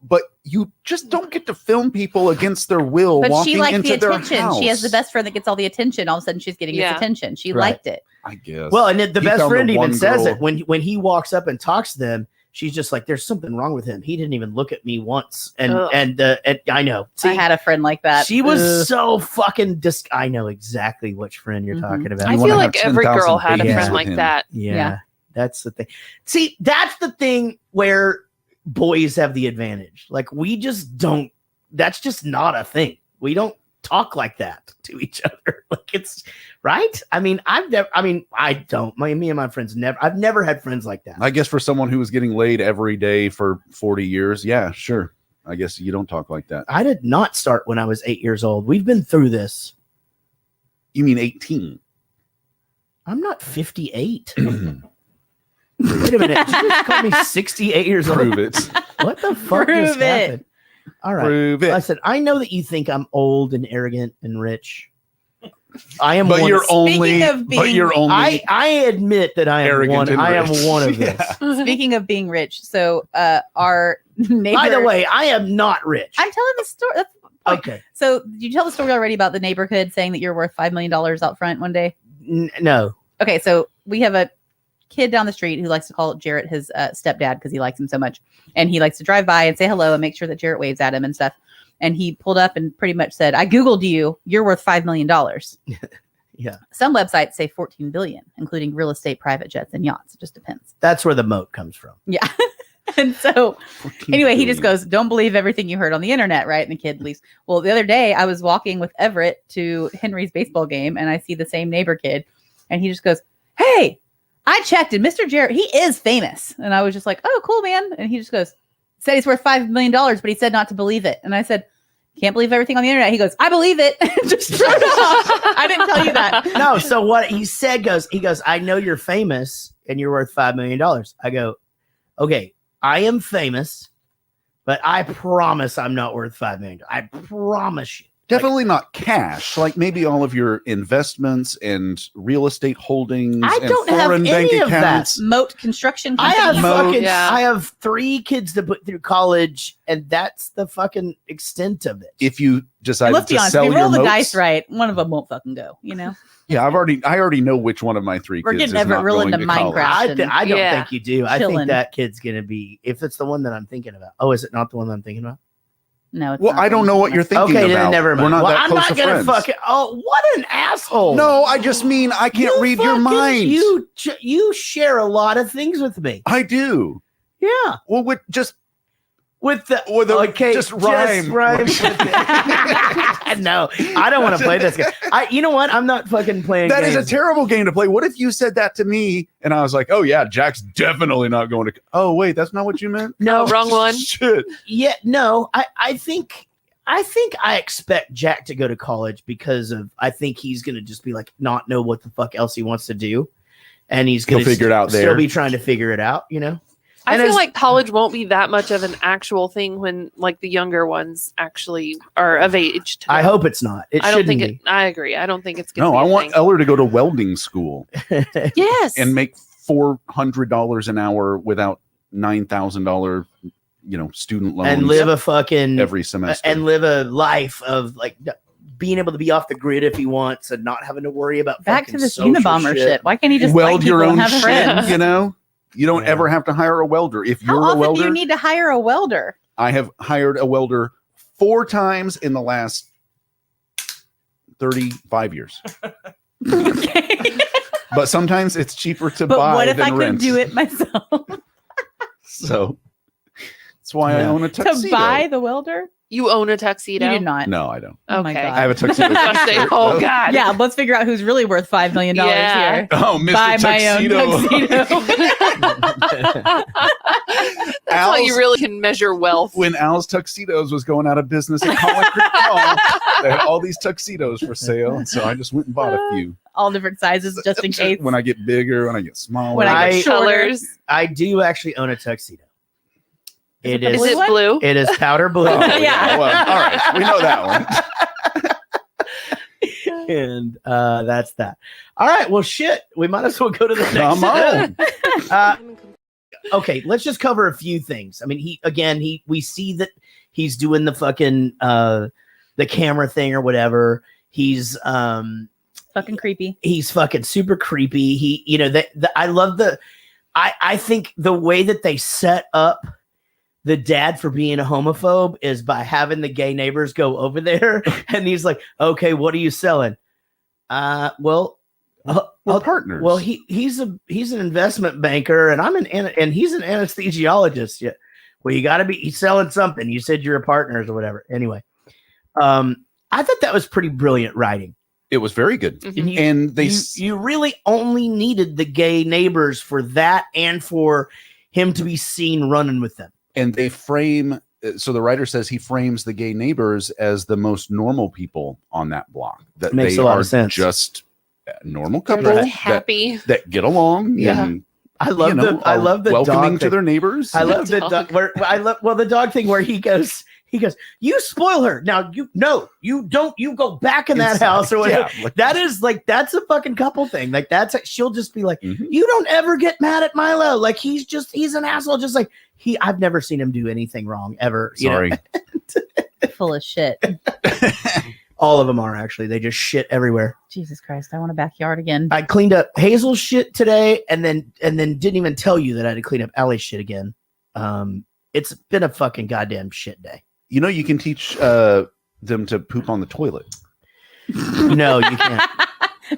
But you just don't get to film people against their will But walking she liked into the their attention. house. She has the best friend that gets all the attention. All of a sudden, she's getting Yeah. his attention. She Right. liked it. I guess. Well, and the He best found the friend even one says girl- it when he walks up and talks to them. She's just like, "There's something wrong with him. He didn't even look at me once." And Ugh. and I know. See, I had a friend like that. she was Ugh. so fucking I know exactly which friend you're Mhm. talking about. I You feel wanna like have every 10,000 girl had a babies friend with like him. that. Yeah, Yeah. that's the thing. See, that's the thing where boys have the advantage. Like, we just don't. That's just not a thing. We don't talk like that to each other. Like, it's right. I mean, I don't. Me and my friends never. I've never had friends like that. I guess for someone who was getting laid every day for 40 years, yeah, sure. I guess you don't talk like that. I did not start when I was 8 years old. We've been through this. You mean 18? I'm not 58. Wait a minute. Did you just call me 68 years old? Prove it. What the fuck just Prove it. happened? All right. Prove it. Listen, I know that you think I'm old and arrogant and rich. I am But one you're of, only. of But being- you're only. I admit that I am Arrogant one. and I am rich. one of this. Yeah. Speaking of being rich, so our neighbor. By the way, I am not rich. I'm telling the story. That's the point. Okay. So, did you tell the story already about the neighborhood saying that you're worth $5 million out front one day? No. Okay, so we have a kid down the street who likes to call Jarrett his stepdad because he likes him so much, and he likes to drive by and say hello and make sure that Jarrett waves at him and stuff. And he pulled up and pretty much said, I Googled you. You're worth $5 million. Yeah. Some websites say 14 billion, including real estate, private jets, and yachts. It just depends. That's where the moat comes from. Yeah. And so anyway, he just goes, don't believe everything you heard on the internet, right? And the kid leaves. Well, the other day I was walking with Everett to Henry's baseball game and I see the same neighbor kid and he just goes, hey, I checked and Mr. Jarrett, he is famous. And I was just like, oh, cool, man. And he just goes, said he's worth $5 million, but he said not to believe it. And I said, can't believe everything on the internet. He goes, I believe it. Just threw it off. I didn't tell you that. No, so what he said he goes, I know you're famous and you're worth $5 million. I go, okay, I am famous, but I promise I'm not worth $5 million. I promise you. Definitely not cash. Like maybe all of your investments and real estate holdings. I and don't have foreign bank any of that. accounts. Moat construction I company. have I have 3 kids to put through college, and that's the fucking extent of it. If you And decide let's to be honest, sell if you your roll the moats, dice right, one of them won't fucking go, you know? yeah, I already know which one of my 3 We're kids getting is Everett not real going into to college. Minecraft. I don't Yeah. think you do. I think Chilling. that kid's gonna be, if it's the one that I'm thinking about. Oh, is it not the one that I'm thinking about? No, it's Well, not I don't the know what one. you're thinking Okay, about. then never mind. We're not Well, that I'm close not to gonna friends. fucking. Oh, what an asshole! No, I just mean I can't You read your fucking- mind. You share a lot of things with me. I do. Yeah, Well, with just with the okay, just rhyme. with it. No, I don't want to play this game. You know what? I'm not fucking playing. That is games. a terrible game to play. What if you said that to me and I was like, "Oh yeah, Jack's definitely not going to." Oh wait, that's not what you meant. No, wrong one. Shit. Yeah, no. I think I expect Jack to go to college because of I think he's gonna just be like not know what the fuck else he wants to do, and he's gonna He'll figure it out still there. be trying to figure it out. You know. I And feel as- like college won't be that much of an actual thing when like the younger ones actually are of age. To I know. hope it's not. It I don't shouldn't think be. it. I agree. I don't think it's gonna. No, be I a want thing. Eller to go to welding school Yes. and make $400 an hour without $9,000, student loans and live a fucking every semester. and live a life of like being able to be off the grid if he wants and not having to worry about Back fucking to this social Unabomber shit. Why can't he just weld like your people and own have shit, friends? You don't Yeah. ever have to hire a welder. If How you're a often welder, do you need to hire a welder? I have hired a welder 4 times in the last 35 years. Okay. But sometimes it's cheaper to But buy what if than I could rent. do it myself? So that's why I Yeah. own a tuxedo. To buy the welder? You own a tuxedo. You do not. No, I don't. Oh my Okay. God. I have a tuxedo. I was gonna say, t-shirt, oh though. god. Yeah, let's figure out who's really worth $5 million Yeah. here. Oh, Mr. Buy my own Tuxedo. tuxedo. That's how you Al's- really can measure wealth. When Al's Tuxedos was going out of business at Collin Creek Mall, they had all these tuxedos for sale. And so I just went and bought a few. All different sizes just in case. When I get bigger, when I get smaller. When I I- get shorter. Colors. I do actually own a tuxedo. It it is. the Is blue it one? blue? It is powder blue. Oh, Yeah. yeah. Well, all right. We know that one. And that's that. All right. Well, shit. We might as well go to the next. Come on. Okay, let's just cover a few things. I mean, we see that he's doing the fucking the camera thing or whatever. He's Fucking creepy. he's fucking super creepy. He, I love I think the way that they set up the dad for being a homophobe is by having the gay neighbors go over there and he's like, okay, what are you selling? Well, We're partners. well, he's an investment banker, and and he's an anesthesiologist. Yeah. Well, he's selling something. You said you're a partners or whatever. Anyway, I thought that was pretty brilliant writing. it was very good. Mhm. And they You really only needed the gay neighbors for that, and for him to be seen running with them. and they frame so the writer says he frames the gay neighbors as the most normal people on that block, that Makes they a lot are of sense. just a normal They're couple just that, happy. that get along. Yeah. And, I love I are love the welcoming dog to thing. their neighbors. I love the Dog. dog where the dog thing where he goes, you spoil her. Now you don't, you go back in that Inside. house or whatever. Yeah, like- That is like, that's a fucking couple thing. Like she'll just be like, Mhm. you don't ever get mad at Milo. Like he's an asshole. Just like I've never seen him do anything wrong ever. you know? Sorry. Full of shit. All of them are actually, they just shit everywhere. Jesus Christ. I want a backyard again. I cleaned up Hazel's shit today and then didn't even tell you that I had to clean up Allie's shit again. It's been a fucking goddamn shit day. You know, you can teach them to poop on the toilet. No, you can't.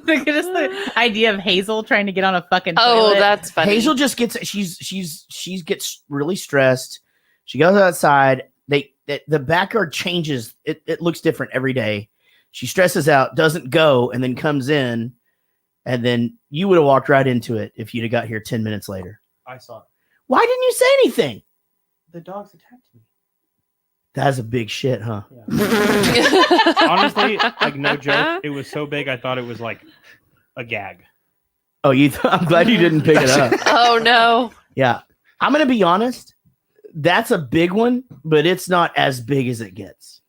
Look at the idea of Hazel trying to get on a fucking Oh, toilet. that's funny. Hazel just gets she gets really stressed. She goes outside. The backyard changes. It looks different every day. She stresses out, doesn't go, and then comes in, and then you would have walked right into it if you'd have got here 10 minutes later. I saw it. Why didn't you say anything? The dogs attacked me. That's a big shit, huh? Honestly, like no joke, it was so big I thought it was like a gag. Oh, I'm glad you didn't pick it up. Oh no. Yeah. I'm going to be honest. That's a big one, but it's not as big as it gets.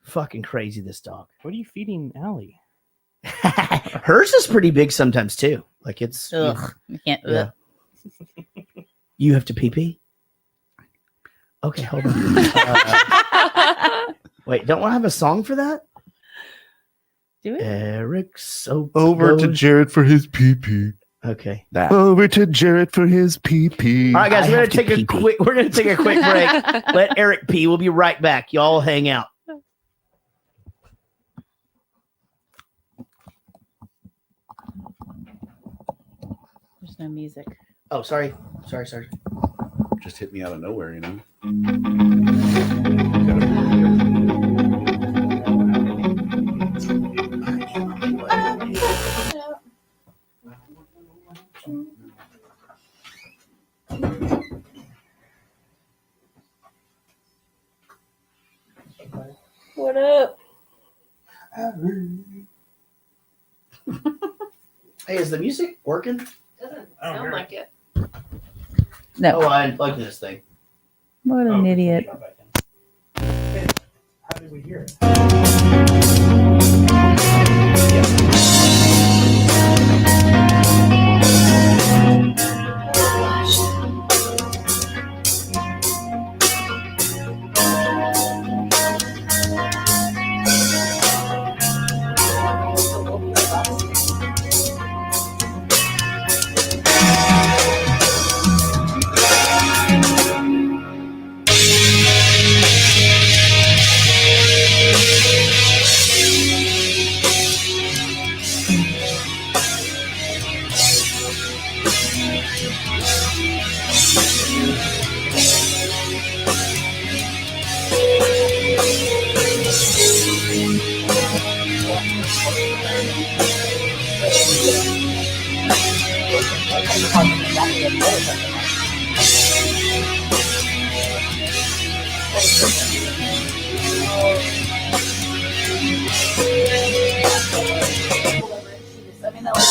Fucking crazy, this dog. What are you feeding Allie? Hers is pretty big sometimes too. Like it's Ugh, you can't. Yeah. You have to pee. Okay, hold on. Wait, don't I have a song for that? Do it. Eric Soap Over to goes- Jared for his pee-pee. Okay. That. Over to Jared for his pee-pee. All right, guys, I we're have gonna to take a pee-pee. quick break. Let Eric pee. We'll be right back. Y'all hang out. There's no music. Oh, sorry. Just hit me out of nowhere, you know. What up? Hey, is the music working? Doesn't sound like it. No. Oh, I unplugged this thing. What an idiot. How did we hear it?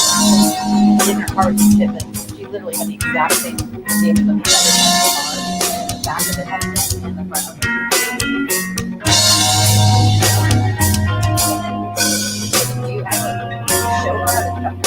Different parts of it, but she literally had the exact same damage on the other the back of it had it and the front of it. Do you have to show her how to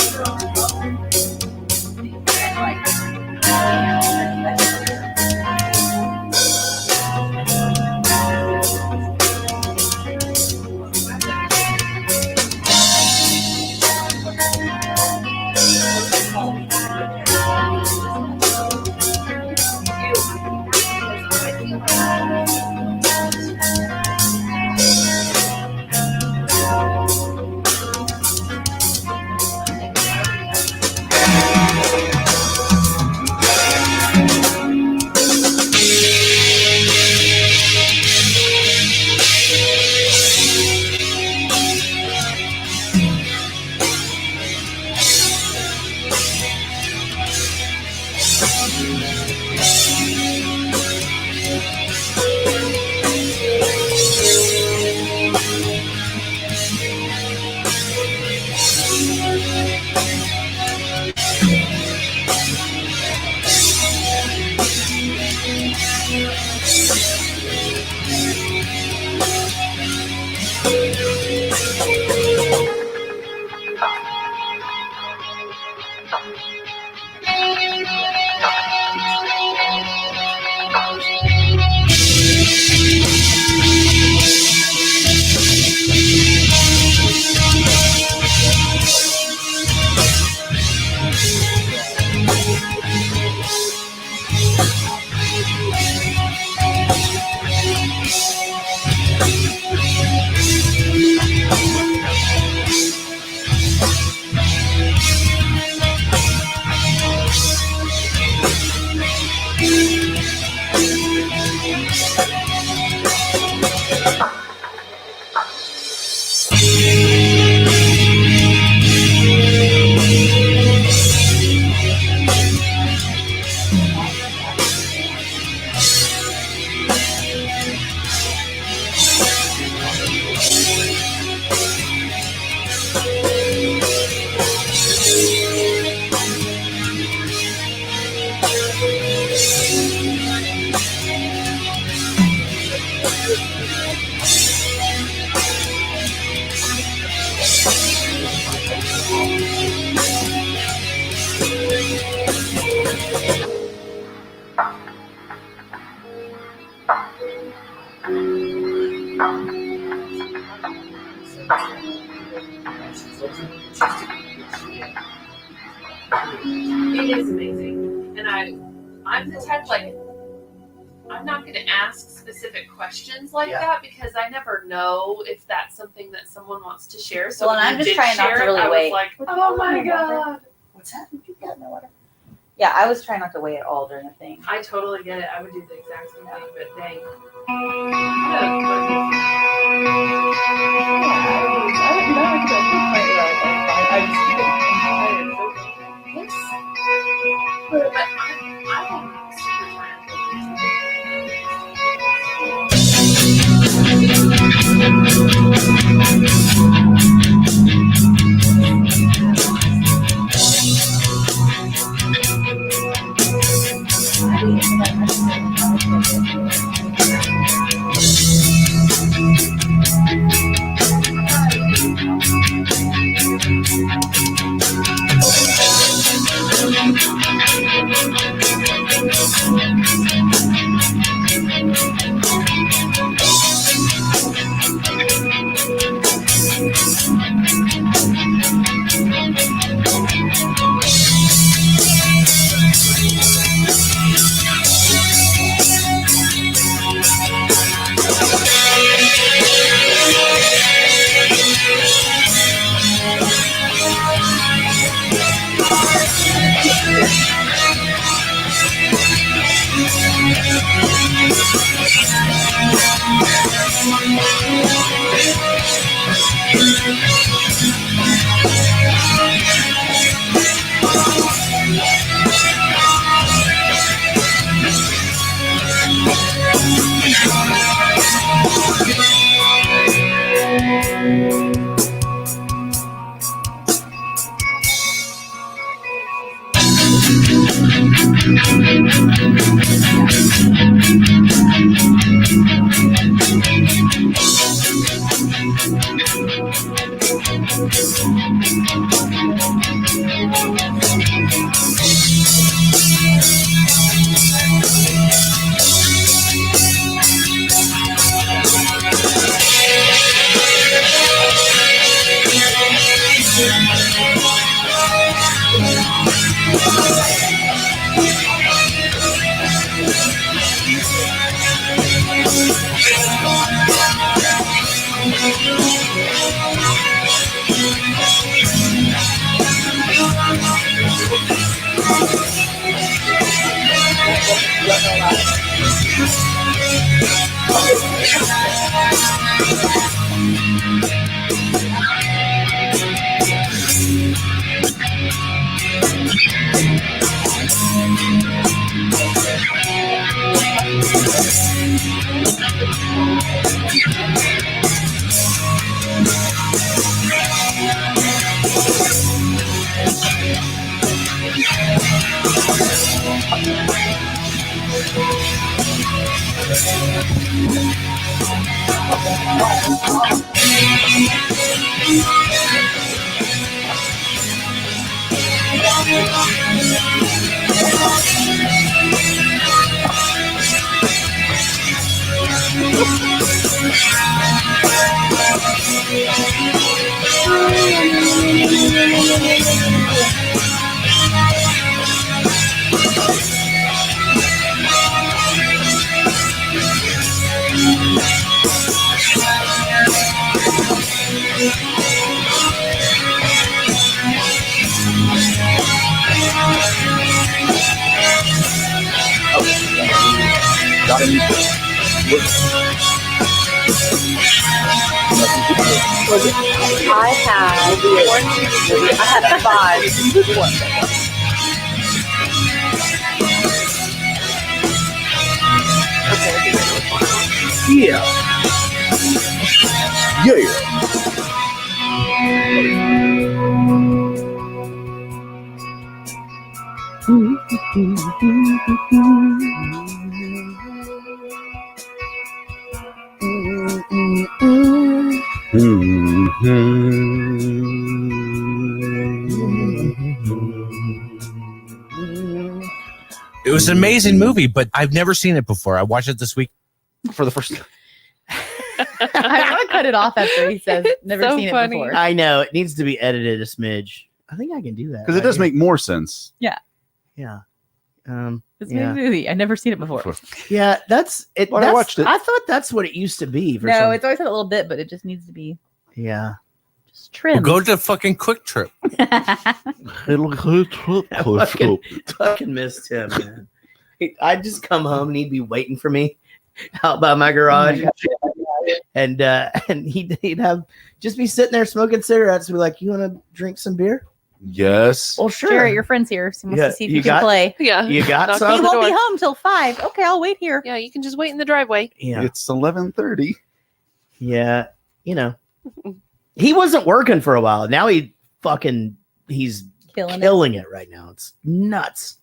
It is amazing, and I'm the type I'm not going to ask specific questions like that because I never know if that's something that someone wants to share. So Well, when and you I'm just did trying not share to it, really I wait. was like, oh my god. What's that? Yeah, I was trying not to wait at all during the thing. I totally get it. I would do the exact same thing, but dang. I had 5. Yeah. Yeah. It was an amazing movie, but I've never seen it before. I watched it this week for the first time. I want to cut it off after he says never So seen funny. it before. I know it needs to be edited a smidge. I think I can do that. Because it does make more sense. Yeah. Yeah. It's yeah. a movie. I've never seen it before. Yeah, that's it. When I watched it. I thought that's what it used to be. For No, some, it's always had a little bit, but it just needs to be yeah. just trimmed. Go to fucking Quick Trip. Fucking missed him, man. I'd just come home and he'd be waiting for me out by my garage, and he'd have just be sitting there smoking cigarettes. Be like, "You want to drink some beer?" Yes. Well, sure. Jarrett, your friend's here. So he wants Yeah, to see if you you can got- play. Yeah. You got Knock some? He on the won't be door. home till 5. Okay, I'll wait here. Yeah, you can just wait in the driveway. Yeah, It's 11:30. yeah. You know, he wasn't working for a while. Now he's Killing it right now. It's nuts.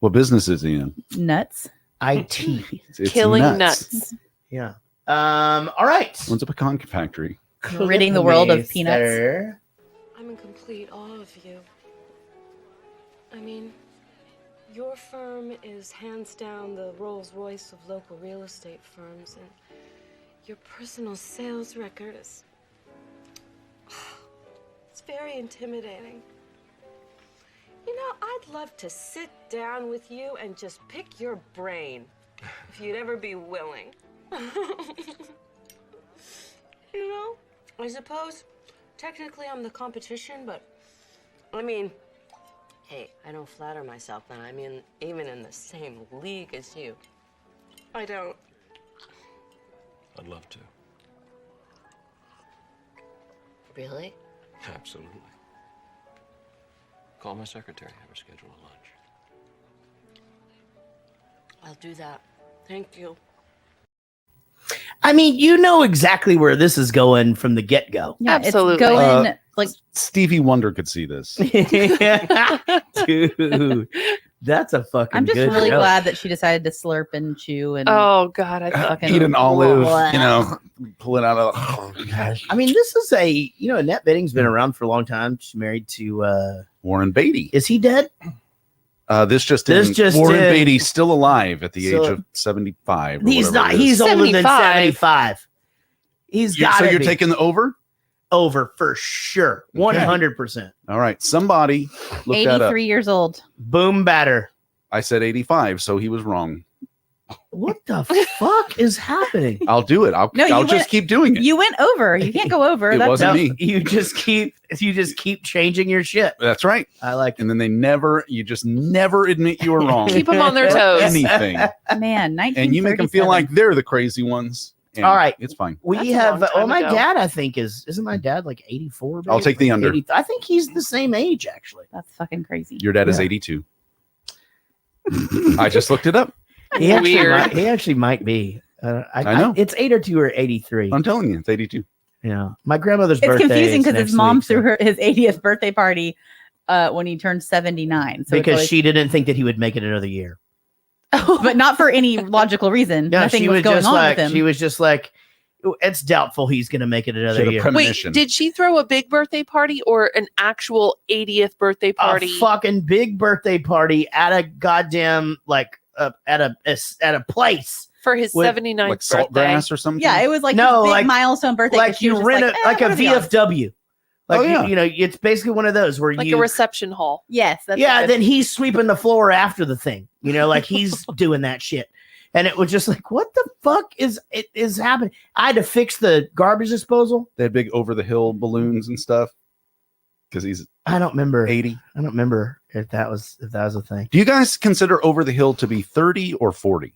What business is he in? it. Nuts. IT. It's Killing nuts. nuts. Yeah. All right. When's a pecan factory? Ridding the world of peanuts. There. I'm in complete awe of you. I mean, your firm is hands down the Rolls Royce of local real estate firms, and your personal sales record is. It's very intimidating. You know, I'd love to sit down with you and just pick your brain, if you'd ever be willing. You know, I suppose technically I'm the competition, but I mean, hey, I don't flatter myself that I'm even in the same league as you. I don't. I'd love to. Really? Absolutely. Call my secretary, have her schedule a lunch. I'll do that. Thank you. I mean, you know exactly where this is going from the get go. Yeah, Absolutely. It's going like Stevie Wonder could see this. Dude, that's a fucking. I'm just good really joke. glad that she decided to slurp and chew and Oh God, I thought. fucking Eat an olive, Blah. you know, pull it out of. I mean, this is Annette Bening's been around for a long time. She's married to. Warren Beatty. Is he dead? This just Warren Beatty still alive at the age of 75. or He's whatever not. it is. He's older than 75. 75. He's got. So you're taking the over? Over for sure. 100%. All right. Somebody look that up. 83 years old. Boom batter. I said 85, so he was wrong. What the fuck is happening? I'll do it. I'll No, you just went- keep doing it. You went over. You can't go over. It That's wasn't me. You just keep changing your shit. That's right. I like And then you just never admit you were wrong. Keep them on their Or toes. Anything. man. 1937. And you make them feel like they're the crazy ones. And All right. It's fine. We That's a have. long time My ago. dad, I think, isn't my dad like 84? I'll take the under. 80 I think he's the same age, actually. That's fucking crazy. Your dad is Yeah. 82. I just looked it up. He Weird. actually might be. I know. It's 82 or 83. I'm telling you, it's 82. Yeah. My grandmother's It's birthday. confusing is because next his mom week, so- threw his 80th birthday party when he turned 79. So it's because always- she didn't think that he would make it another year. but not for any logical reason. No, Nothing she was was going just on like with him. she was just like, it's doubtful he's going to make it She another had a year. premonition. Wait, did she throw a big birthday party or an actual 80th birthday party? A fucking big birthday party at a goddamn at a place For his with- 79th like birthday. Saltgrass or something? Yeah, it was like No, this big like- milestone birthday. 'cause like she you was just rent like, like a what are the odds? VFW. Like Oh, yeah. you know, it's basically one of those where Like you a reception hall. Yes. That's yeah, good. then he's sweeping the floor after the thing. You know, like he's doing that shit. And it was just like, what the fuck is happening? I had to fix the garbage disposal. They had big over the hill balloons and stuff. Because he's I don't remember. 80. I don't remember if that was a thing. Do you guys consider over the hill to be 30 or 40?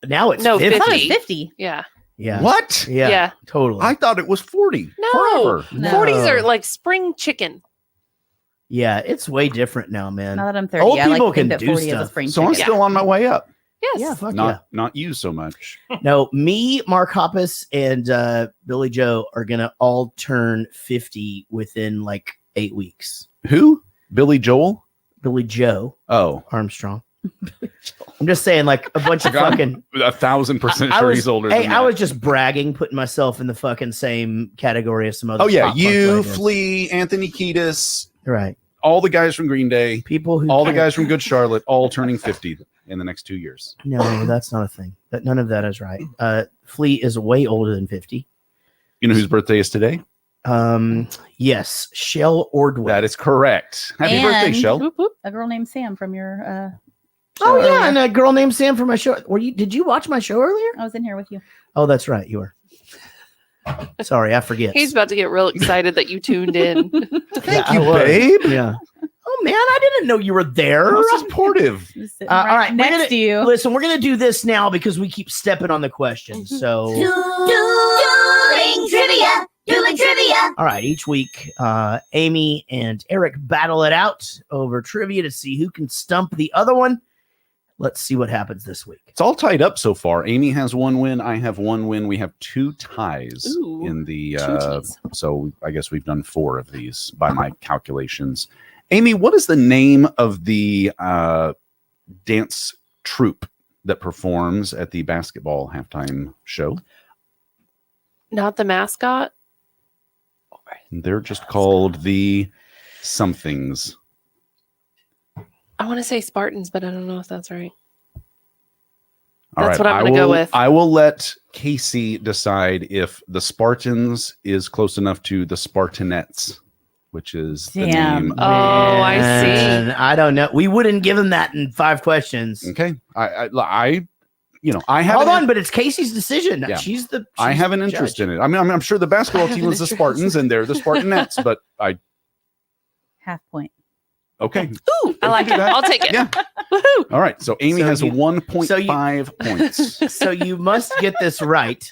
Now it's No, 50. I thought it 50. was 50. Yeah. Yeah. What? Yeah. Yeah. Totally. I thought it was 40. No. Forever. No. 40s are like spring chicken. Yeah, it's way different now, man. Now that I'm 30, Old I like people to think can that do 40 is a stuff. spring So I'm chicken. still on my way up. Yes. Yeah, fuck Not you so much. yeah. No, me, Mark Hoppus, and Billy Joe are gonna all turn 50 within like 8 weeks. Who? Billy Joel? Billy Joe Oh, Armstrong. I'm just saying, like a bunch of I'm fucking. 1,000% I sure was- he's older. Hey, than I that. was just bragging, putting myself in the fucking same category as some other. Oh yeah, pop punk you, legends. Flea, Anthony Kiedis, Right? all the guys from Green Day, People who all the can't- guys from Good Charlotte, all turning 50 in the next 2 years. No, that's not a thing. That none of that is right. Flea is way older than 50. You know whose birthday is today? Yes, Shell Ordway. That is correct. Happy birthday, And Shell. A girl named Sam from your. Oh show yeah, earlier. and a girl named Sam from my show. Did you watch my show earlier? I was in here with you. Oh, that's right. You were. Sorry, I forget. He's about to get real excited that you tuned in. Thank I you, was. babe. Yeah. Oh man, I didn't know you were there. How supportive. He was sitting All right, we're next gonna- to you. Listen, we're gonna do this now because we keep stepping on the questions. So, Dueling trivia. Dueling trivia. all right, each week, Amy and Eric battle it out over trivia to see who can stump the other one. Let's see what happens this week. It's all tied up so far. Amy has 1 win. I have 1 win. We have 2 ties Ooh, in the. tooties. So I guess we've done 4 of these by my calculations. Amy, what is the name of the dance troupe that performs at the basketball halftime show? Not the mascot. They're just called the somethings. I want to say Spartans, but I don't know if that's right. All That's right, what I'm gonna go with. I will let Casey decide if the Spartans is close enough to the Spartanettes, which is the Damn. name. Oh, I see. And I don't know. We wouldn't give him that in 5 questions. Okay, I have Hold on, but it's Casey's decision. Yeah. She's I have an interest in it. I mean, I'm sure the basketball have team an is the interest. Spartans and they're the Spartanettes, but Half point. okay. Ooh, I like do it. that. I'll take it. Yeah. Woohoo! All right. So Amy So has you- 1.5 points. So you must get this right.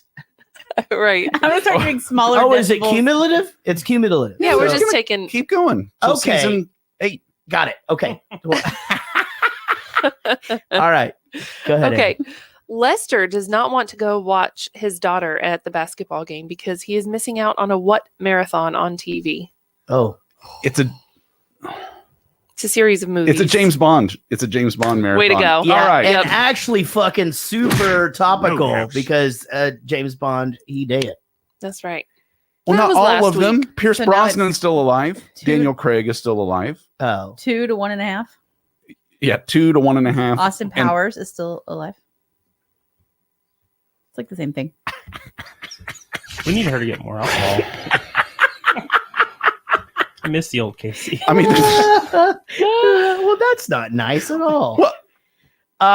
Right. I'm gonna start doing smaller. Oh, is it decimals. cumulative? It's cumulative. Yeah, we're So- just taking. Keep going. So Okay. Season 8. Got it. Okay. All right. Go ahead. Okay. Amy. Lester does not want to go watch his daughter at the basketball game because he is missing out on a what marathon on TV? Oh. It's a series of movies. It's a James Bond. It's a James Bond marathon. Way to go. Yeah, All right. and Yep. actually fucking super topical No, because James Bond, he dead. That's right. Well, That not was all last of them. week. Pierce So now Brosnan's still alive. two- Daniel Craig is still alive. Oh. 2 to 1.5. Yeah, 2 to 1.5. Austin And- Powers is still alive. It's like the same thing. We need her to get more alcohol. I miss the old Casey. I mean, Well, that's not nice at all. What? All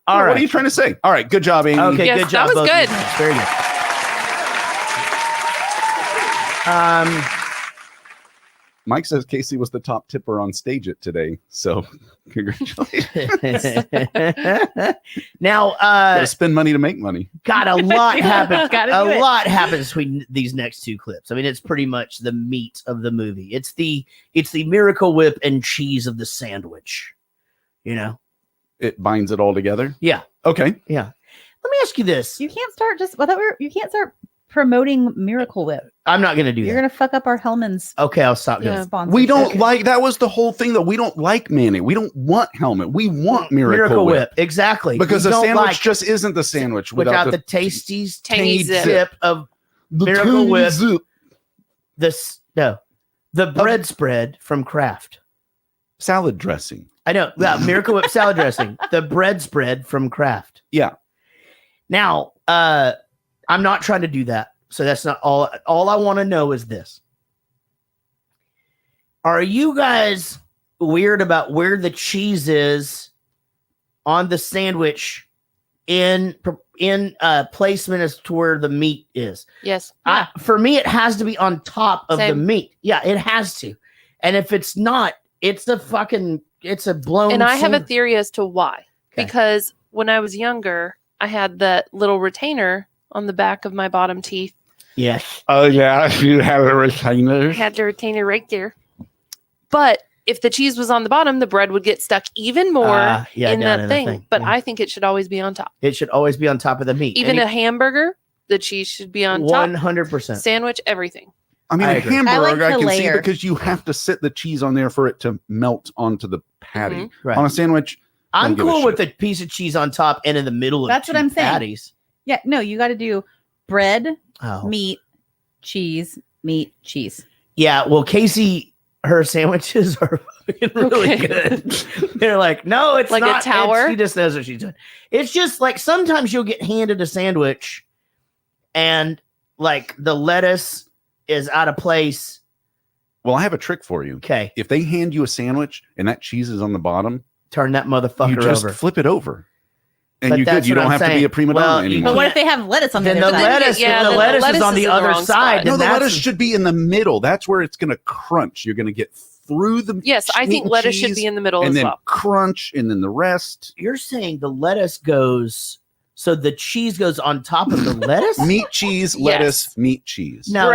right. What are you trying to say? All right, good job, Amy. Okay, Yes, good job. that was both of you good. guys. Very good. Mike says Casey was the top tipper on stage it today. So congratulations. Now, Gotta spend money to make money. God, a lot happens. Gotta A do it. lot happens between these next 2 clips. I mean, it's pretty much the meat of the movie. It's the Miracle Whip and cheese of the sandwich. You know? It binds it all together. Yeah. Okay. Yeah. Let me ask you this. You can't start just. I thought you can't start promoting Miracle Whip. I'm not going to do You're that. gonna fuck up our Hellman's Okay, I'll stop doing Yeah. it. sponsor. We don't like that was the whole thing that we don't like mayonnaise. We don't want helmet. We want Miracle, Whip. Exactly. Because We the don't sandwich like just isn't the sandwich without the tasty Tangy zip, zip. of the Miracle tangy Whip. zip. the bread spread from Kraft. Salad dressing. I know. Yeah, Miracle Whip salad dressing. The bread spread from Kraft. Yeah. Now, I'm not trying to do that. So that's not all. All I want to know is this. Are you guys weird about where the cheese is on the sandwich in placement as to where the meat is? Yes. For me, it has to be on top of the Same. meat. Yeah, it has to. And if it's not, it's a blown. And I have a sandwich. theory as to why. Okay. Because when I was younger, I had that little retainer on the back of my bottom teeth. Yes. Oh yeah, you have a retainer. I had the retainer right there. But if the cheese was on the bottom, the bread would get stuck even more Yeah, in down that in the thing. But Yeah. I think it should always be on top. It should always be on top of the meat. Even a hamburger, the cheese should be on top. 100%. Sandwich, everything. I mean, I a agree. hamburger, I I, like the can see layer. because you have to sit the cheese on there for it to melt onto the patty. Right. On a sandwich, I'm don't give a cool with shit. a piece of cheese on top and in the middle of That's what two I'm saying. patties. Yeah, no, you got to do bread, Oh. meat, cheese, meat, cheese. Yeah, well, Casey, her sandwiches are fucking really Okay. good. They're like, no, it's Like a not. tower? She just knows what she's doing. It's just like sometimes you'll get handed a sandwich and like the lettuce is out of place. Well, I have a trick for you. Okay, If they hand you a sandwich and that cheese is on the bottom, turn that motherfucker you just over. flip it over. And But you're good. that's You what don't I'm have to be saying. a prima Well, donna you anymore. But what if they have lettuce on the Then other the side? lettuce, Yeah, the then the lettuce is lettuce on is the in the other wrong side. spot. No, and the that's- lettuce should be in the middle. That's where it's going to crunch. You're going to get through the Yes, I meat think and lettuce should cheese, be in the middle and as then well. crunch, and then the rest. You're saying the lettuce goes, so the cheese goes on top of the lettuce? Meat, cheese, lettuce, meat, cheese. No.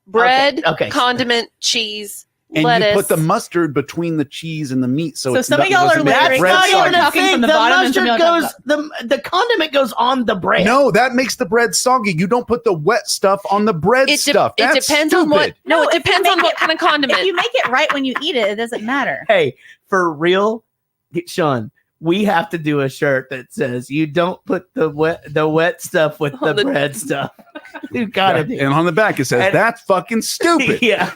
Bread, Okay. condiment, cheese, And lettuce. you put the mustard between the cheese and the meat, so, So it's some of not- y'all are doesn't make layering- bread That's not soggy. even a talking from the the bottom and mustard some y'all goes, the condiment goes on the bread. No, that makes the bread soggy. You don't put the wet stuff on the bread stuff. It That's depends stupid. on what. No, it if you depends on make what it- kind of condiment. If you make it right when you eat it, it doesn't matter. Hey, for real, Sean, we have to do a shirt that says you don't put the wet stuff with the bread stuff. You gotta do. And on the back it says, And- that's fucking stupid. Yeah.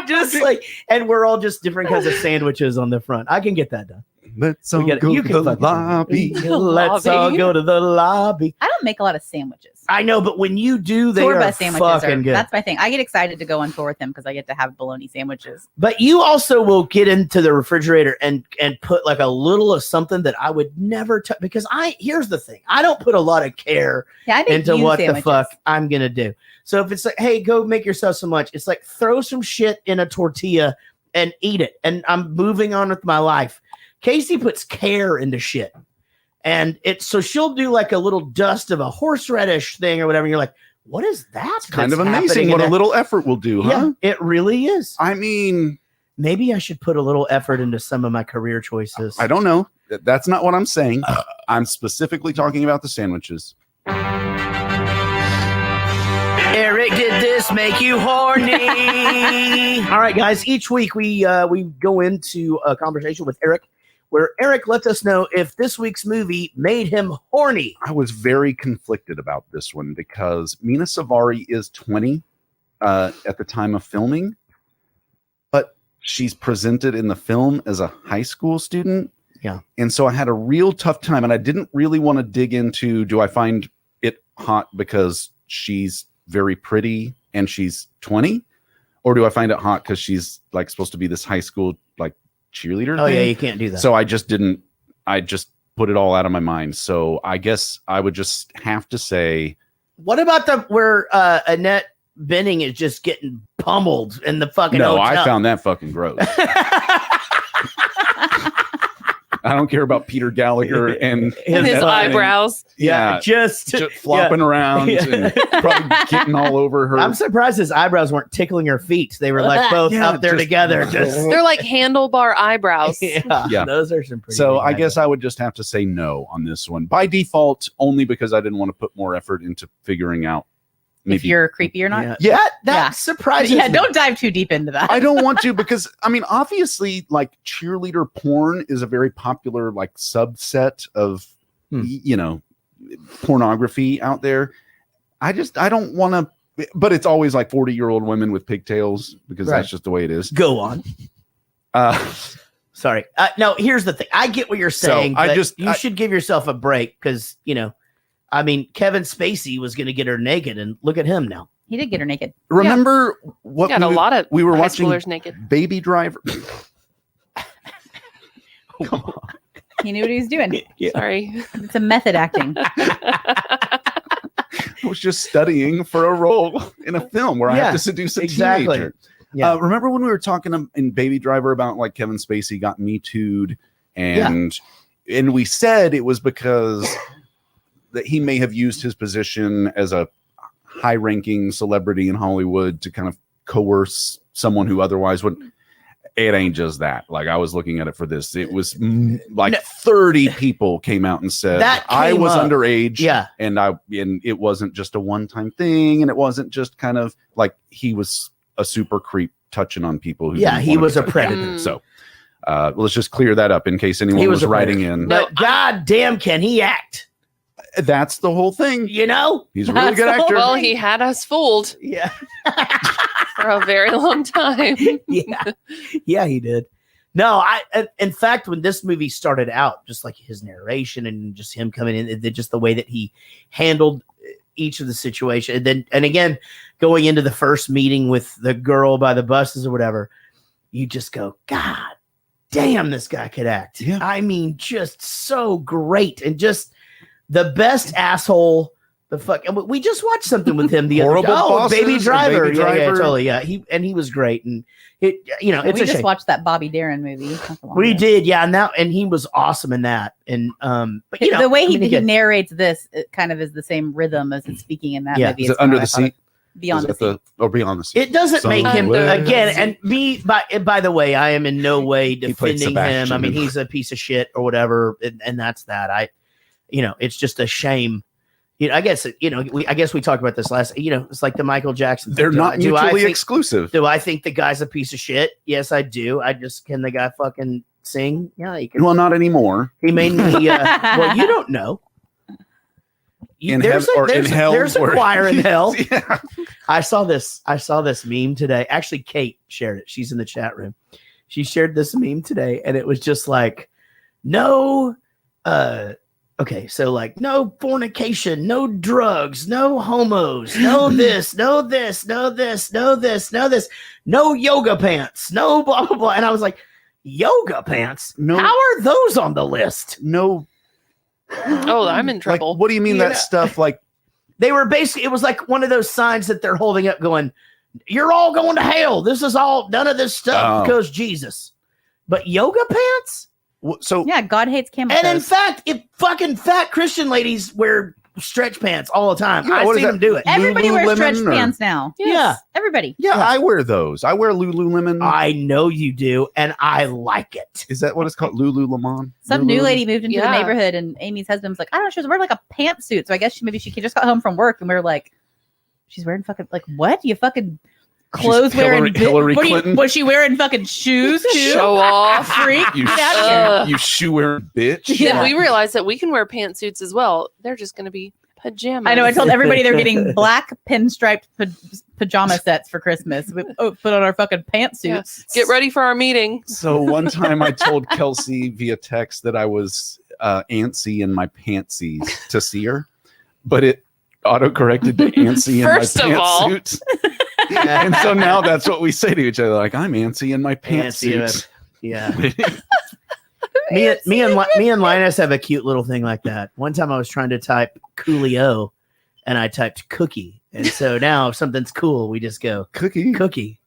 just like, and we're all just different kinds of sandwiches on the front. I can get that done. Let's We all get it. go You to can the fucking do it. lobby. Let's all go to the lobby. I don't make a lot of sandwiches. I know, but when you do, they Tour are bus sandwiches fucking good. That's my thing. I get excited to go on tour with them because I get to have bologna sandwiches. But you also will get into the refrigerator and put like a little of something that I would never touch because here's the thing. I don't put a lot of care Yeah, I make into you what sandwiches. the fuck I'm gonna do. So if it's like, hey, go make yourself some lunch, it's like throw some shit in a tortilla and eat it. And I'm moving on with my life. Casey puts care into shit. And it's so she'll do like a little dust of a horseradish thing or whatever. And you're like, what is that? It's kind of that's amazing happening what in a that? little effort will do, huh? Yeah, it really is. I mean, maybe I should put a little effort into some of my career choices. I don't know. That's not what I'm saying. I'm specifically talking about the sandwiches. Eric, did this make you horny? All right, guys. Each week we go into a conversation with Eric, where Eric lets us know if this week's movie made him horny. I was very conflicted about this one because Mina Savari is 20 at the time of filming, but she's presented in the film as a high school student. Yeah. And so I had a real tough time, and I didn't really want to dig into, do I find it hot because she's very pretty and she's 20? Or do I find it hot because she's like supposed to be this high school like cheerleader Oh, thing? yeah, you can't do that. So I just put it all out of my mind. So I guess I would just have to say, What about where Annette Bening is just getting pummeled in the fucking no, hotel? I found that fucking gross. I don't care about Peter Gallagher and And his and- eyebrows. Yeah, just flopping yeah. around Yeah. and probably getting all over her. I'm surprised his eyebrows weren't tickling her feet. They were like both Yeah, up there just- together. Just They're like handlebar eyebrows. Yeah. those are some pretty. So big I guess eyebrows. I would just have to say no on this one by default, only because I didn't want to put more effort into figuring out If you're creepy or not. Yeah. that surprises Yeah, me. don't dive too deep into that. I don't want to because I mean, obviously, like cheerleader porn is a very popular like subset of you know pornography out there. I don't want to, but it's always like 40-year-old women with pigtails because Right. that's just the way it is. Go on. Sorry. No, here's the thing. I get what you're So, saying. I but just- you should give yourself a break because I mean, Kevin Spacey was going to get her naked, and look at him now. He did get her naked. Remember what Got a we, lot of we were high watching schoolers naked. Baby Driver. He knew what he was doing. Sorry. It's a method acting. I was just studying for a role in a film where I Yeah, have to seduce a exactly. teenager. Yeah. Remember when we were talking in Baby Driver about like Kevin Spacey got Me Too'd and we said it was because that he may have used his position as a high-ranking celebrity in Hollywood to kind of coerce someone who otherwise wouldn't. It ain't just that. Like I was looking at it for this. It was like 30 people came out and said That I came was up. underage. Yeah. And it wasn't just a one-time thing, and it wasn't just kind of like he was a super creep touching on people. Who Yeah, didn't he wanna was be a touched. predator. So let's just clear that up in case anyone He was a predator. writing in. But god damn, can he act? That's the whole thing. You know, he's a really good actor. Well, he had us fooled. Yeah. For a very long time. Yeah, he did. No, in fact, when this movie started out, just like his narration and just him coming in, just the way that he handled each of the situation, and again, going into the first meeting with the girl by the buses or whatever, you just go, God damn, this guy could act. Yeah. I mean, just so great and just the best asshole. The fuck, and we just watched something with him the other day. Oh, Bosses Baby and Driver. Baby Yeah, Driver. totally. Yeah, he was great, and it, you know, Yeah, it's we a just shame. watched that Bobby Darin movie. not so long We ago. did, yeah, and he was awesome in that, and but you know, the way I mean, he again, narrates this, it kind of is the same rhythm as it's speaking in that Yeah. movie. Is it It's Under kind the of- I thought Sea? it- Beyond the Sea. Or Beyond the Sea. it doesn't make him Somewhere. again. And me, by the way, I am in no way played defending him. I Sebastian mean, in- he's a piece of shit or whatever, and that's that. It's just a shame. You know, I guess we talked about this last. You know, it's like the Michael Jackson. They're thing. not Do I mutually think- exclusive. Do I think the guy's a piece of shit? Yes, I do. Can the guy fucking sing? Yeah, he can. Well, not anymore. He made me. Well, you don't know. In hell, there's a where- choir in hell. Yeah. I saw this meme today. Actually, Kate shared it. She's in the chat room. She shared this meme today, and it was just like, no, okay, so like no fornication, no drugs, no homos, no this, no this, no this, no this, no this, no yoga pants, no blah blah blah. And I was like, yoga pants? No. How are those on the list? No. Oh, I'm in Like, trouble. what do you mean Yeah. that stuff? Like, They were basically, it was like one of those signs that they're holding up going, you're all going to hell. This is all, none of this stuff Oh. because Jesus. But yoga pants? so Yeah, God hates camel And in toes. fact, if fucking fat Christian ladies wear stretch pants all the time, Yeah, I what see is them that? do it. Everybody wears Lululemon stretch or- pants now. Yeah. Everybody. yeah, I wear those. I wear Lululemon. I know you do, and I like it. Is that what it's called? Lululemon? Some new Lululemon? lady moved into the Yeah. neighborhood, and Amy's husband was like, I don't know, she was wearing like a pantsuit. So I guess she just got home from work, and we were like, she's wearing fucking, like, what? You fucking clothes wearing Hillary Clinton. was she wearing fucking shoes too? Show off. Freak. You, Get out of here. you shoe wearing bitch. Did we realize that we can wear pantsuits as well? They're just going to be pajamas. I know. I told everybody they're getting black pinstriped pajama sets for Christmas. We put on our fucking pantsuits. Get ready for our meeting. So one time I told Kelsey via text that I was antsy in my pantsies to see her, but it autocorrected to antsy in First my of all. pantsuit. And so now that's what we say to each other, like, I'm antsy in my Antsy in pantsuit. Yeah. me and Linus have a cute little thing like that. One time I was trying to type Coolio and I typed cookie. And so now if something's cool, we just go cookie.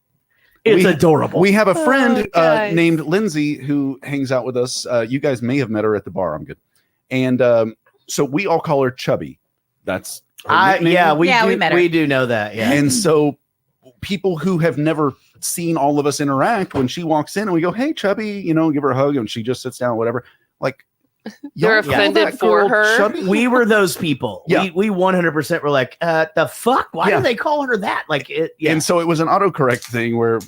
It's adorable. We have a friend guys. named Lindsay who hangs out with us. You guys may have met her at the bar. I'm good. And so we all call her Chubby. That's her nickname. yeah, we Yeah, do, we met her. we do know that. Yeah. And so people who have never seen all of us interact, when she walks in and we go, hey, Chubby, give her a hug, and she just sits down, whatever. Like, They're y'all call offended that for girl her. Chubby? We were those people. Yeah. We 100% were like, the fuck? Why Yeah. do they call her that? Like, it, yeah. And so it was an autocorrect thing where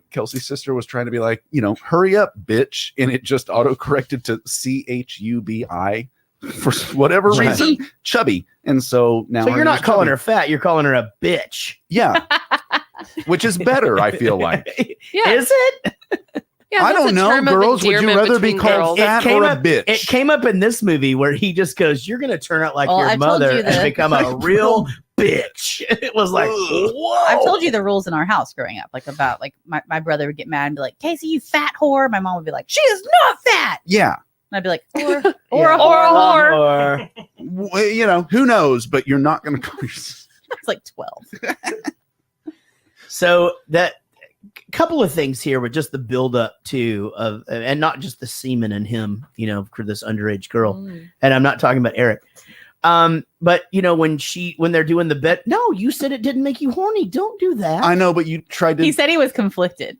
Kelsey's sister was trying to be like, hurry up, bitch. And it just autocorrected to CHUBI for whatever Chubby. reason. Chubby. And so now So you're not name's calling Chubby. her fat. You're calling her a bitch. Yeah. Which is better, I feel like. Yeah. Is it? Yeah, I that's don't a know, term of girls. Would you endearment rather be between called girls. fat came or a up- bitch? It came up in this movie where he just goes, you're going to turn out like Well, your I told mother you and that- become a real bitch. It was like, whoa. I've told you the rules in our house growing up, like about like my brother would get mad and be like, Casey, you fat whore. My mom would be like, she is not fat. Yeah. And I'd be like, or Yeah. a whore. Or- Who knows, but you're not going to call yourself. It's like 12. So that couple of things here with just the build up to of, and not just the semen in him, for this underage girl. And I'm not talking about Eric. But when they're doing the bet, no, you said it didn't make you horny. Don't do that. I know, but you tried to. He said he was conflicted.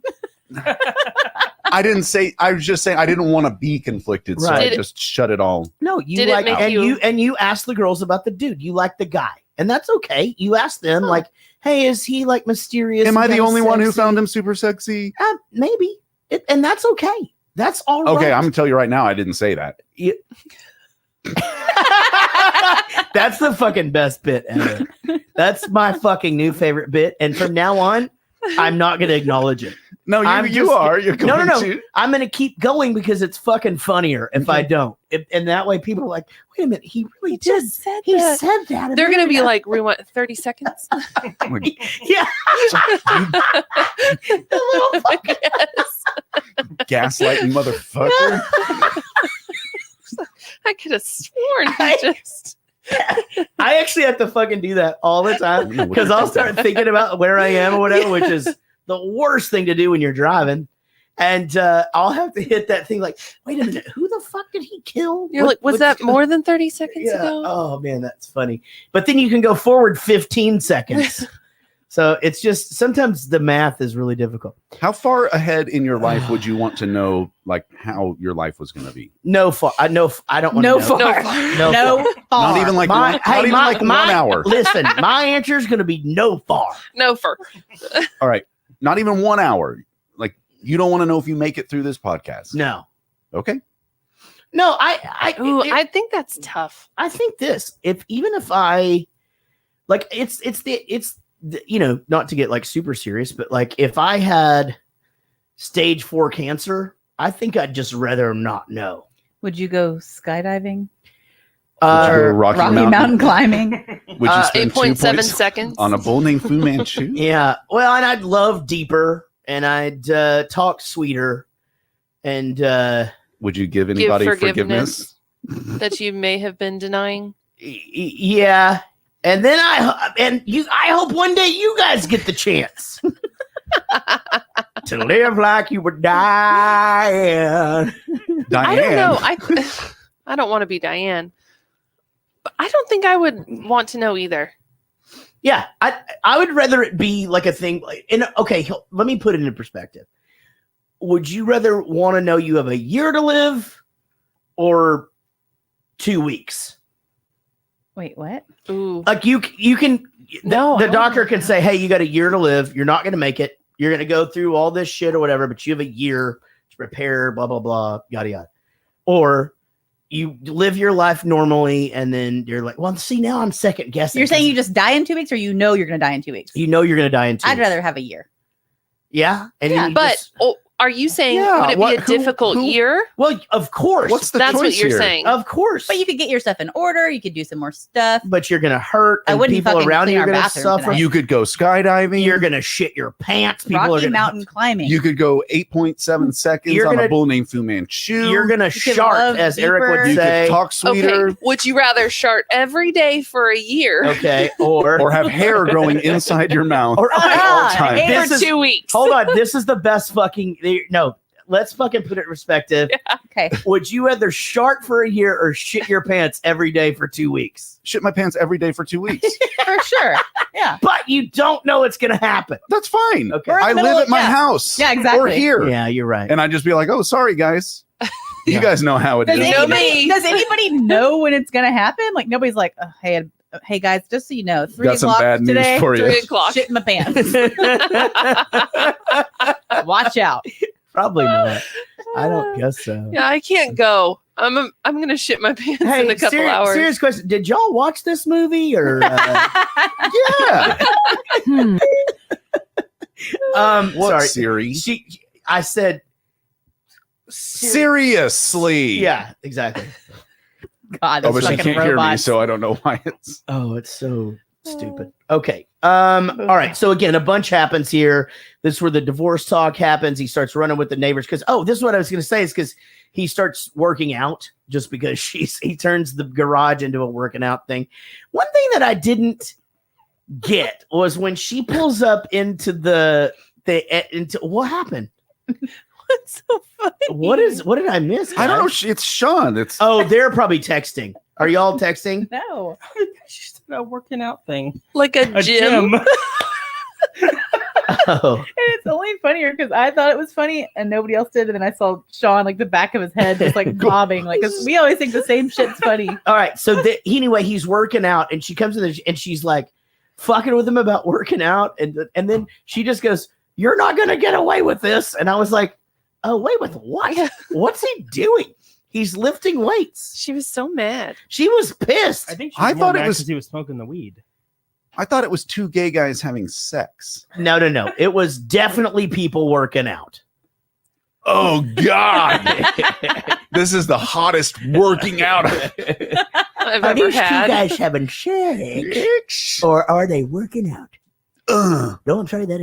I didn't say. I was just saying I didn't want to be conflicted, so Right. I just shut it all. No, you Did it like, make and you- you asked the girls about the dude. You like the guy. and that's okay. You ask them like, "Hey, is he like mysterious? Am I the kinda only one who sexy?" found him super sexy? Maybe, and that's okay. That's all right. Okay, I'm gonna tell you right now, I didn't say that. That's the fucking best bit ever. That's my fucking new favorite bit, and from now on, I'm not gonna acknowledge it. No, I'm you just- are. You're No, going no, no. to. I'm going to keep going because it's fucking funnier if I don't. And that way people are like, wait a minute, he really did. said He that. said that. They're going to be like, rewind 30 seconds. yeah. The little fucking Gaslighting motherfucker. I could have sworn he just. I actually have to fucking do that all the time because I'll start thinking about where I am or whatever, which is the worst thing to do when you're driving. And I'll have to hit that thing like, wait a minute, who the fuck did he kill? You're like, was that more than 30 seconds Yeah. ago? Oh man, that's funny. But then you can go forward 15 seconds. So it's just sometimes the math is really difficult. How far ahead in your life would you want to know, like, how your life was going to be? No far. I know. I don't want No to know. far. No No far. far. Not even like My- one, hey, not even my- like my- 1 hour. Listen, my answer is going to be no far. No, for. All right, not even 1 hour. Like, you don't want to know if you make it through this podcast. No. Okay. No, I think that's tough. I think this, even if I like, it's you know, not to get like super serious, but like if I had stage 4 cancer, I think I'd just rather not know. Would you go skydiving? Would you go Or Rocky Mountain Mountain? climbing? Would you spend 2 8.7 points seconds. on a bull named Fu Manchu? Yeah. Well, and I'd love deeper and I'd talk sweeter and Would you give Give anybody forgiveness forgiveness? that you may have been denying. yeah. And then I hope one day you guys get the chance to live like you were dying. I don't know. I don't want to be Diane, but I don't think I would want to know either. Yeah, I would rather it be like a thing. Okay, let me put it in perspective. Would you rather want to know you have a year to live or 2 weeks? Wait, what? Ooh. Like you can. No, the I don't doctor know. can say, "Hey, you got a year to live. You're not going to make it. You're going to go through all this shit or whatever, but you have a year to prepare." Blah blah blah. Yada yada. Or you live your life normally, and then you're like, "Well, see, now I'm second guessing." You're saying you just die in 2 weeks, or you know you're going to die in 2 weeks? you know you're going to die in 2 I'd weeks. rather have a year. Yeah, and Yeah, then you But just- are you saying Yeah, would it what- be a who- difficult who- year? well, of course. What's the That's what choice you're here? saying. Of course. But you could get your stuff in order. You could do some more stuff. But you're gonna hurt, I and wouldn't people fucking around clean you are our gonna bathroom suffer. tonight. You could go skydiving. You're gonna shit your pants. People are Rocky gonna. Mountain climbing. You could go 8.7 seconds You're on gonna- a bull named Fu Manchu. You're gonna could shark, love as Eric deeper. would You say. could talk sweeter. Okay. Would you rather shart every day for a year Okay, or or have hair growing inside your mouth or at all times. for This is- 2 weeks? hold on. This is the best fucking. No, let's fucking put it in perspective. Okay. Would you rather shark for a year or shit your pants every day for 2 weeks? Shit my pants every day for 2 weeks. For sure. Yeah. But you don't know it's gonna happen. That's fine. Okay. We're in I the middle live of- at my yeah. house. Yeah, exactly. Or here. Yeah, you're right. And I'd just be like, oh, sorry, guys. You Yeah. guys know how it Does is. know anybody, me. does anybody know when it's going to happen? Like, nobody's like, oh, hey, guys, just so you know, 3 Got some o'clock bad news today, for you. 3 o'clock. shit in my pants. Watch out. Probably not. I don't guess so. Yeah, I can't go. I'm gonna shit my pants in a couple hours. Serious question. Did y'all watch this movie or? Yeah. What, Sorry. Siri? I said. Seriously. Ah, Yeah, exactly. God, Oh, those but she fucking can't hear me, robots. so I don't know why it's. Oh, it's so stupid. Okay. All right. So again, a bunch happens here. This is where the divorce talk happens. He starts running with the neighbors because this is what I was going to say is because he starts working out just because he turns the garage into a working out thing. One thing that I didn't get was when she pulls up into into what happened? What's so funny? What did I miss? I don't know. guys? It's Sean. It's Oh, they're probably texting. Are y'all texting? No. She said a working out thing. Like a A gym? gym. Oh. And it's only funnier because I thought it was funny and nobody else did. And then I saw Sean, like the back of his head, just like bobbing. Like 'cause we always think the same shit's funny. All right. So anyway, he's working out and she comes in and she's like fucking with him about working out. And then she just goes, "You're not going to get away with this." And I was like, "Oh, wait, with what? What's he doing?" He's lifting weights. She was so mad. She was pissed. I think I thought it was he was smoking the weed. I thought it was two gay guys having sex. No. It was definitely people working out. Oh God. This is the hottest working out. I've Are ever these had. two guys having sex, or are they working out? No, I'm sorry. That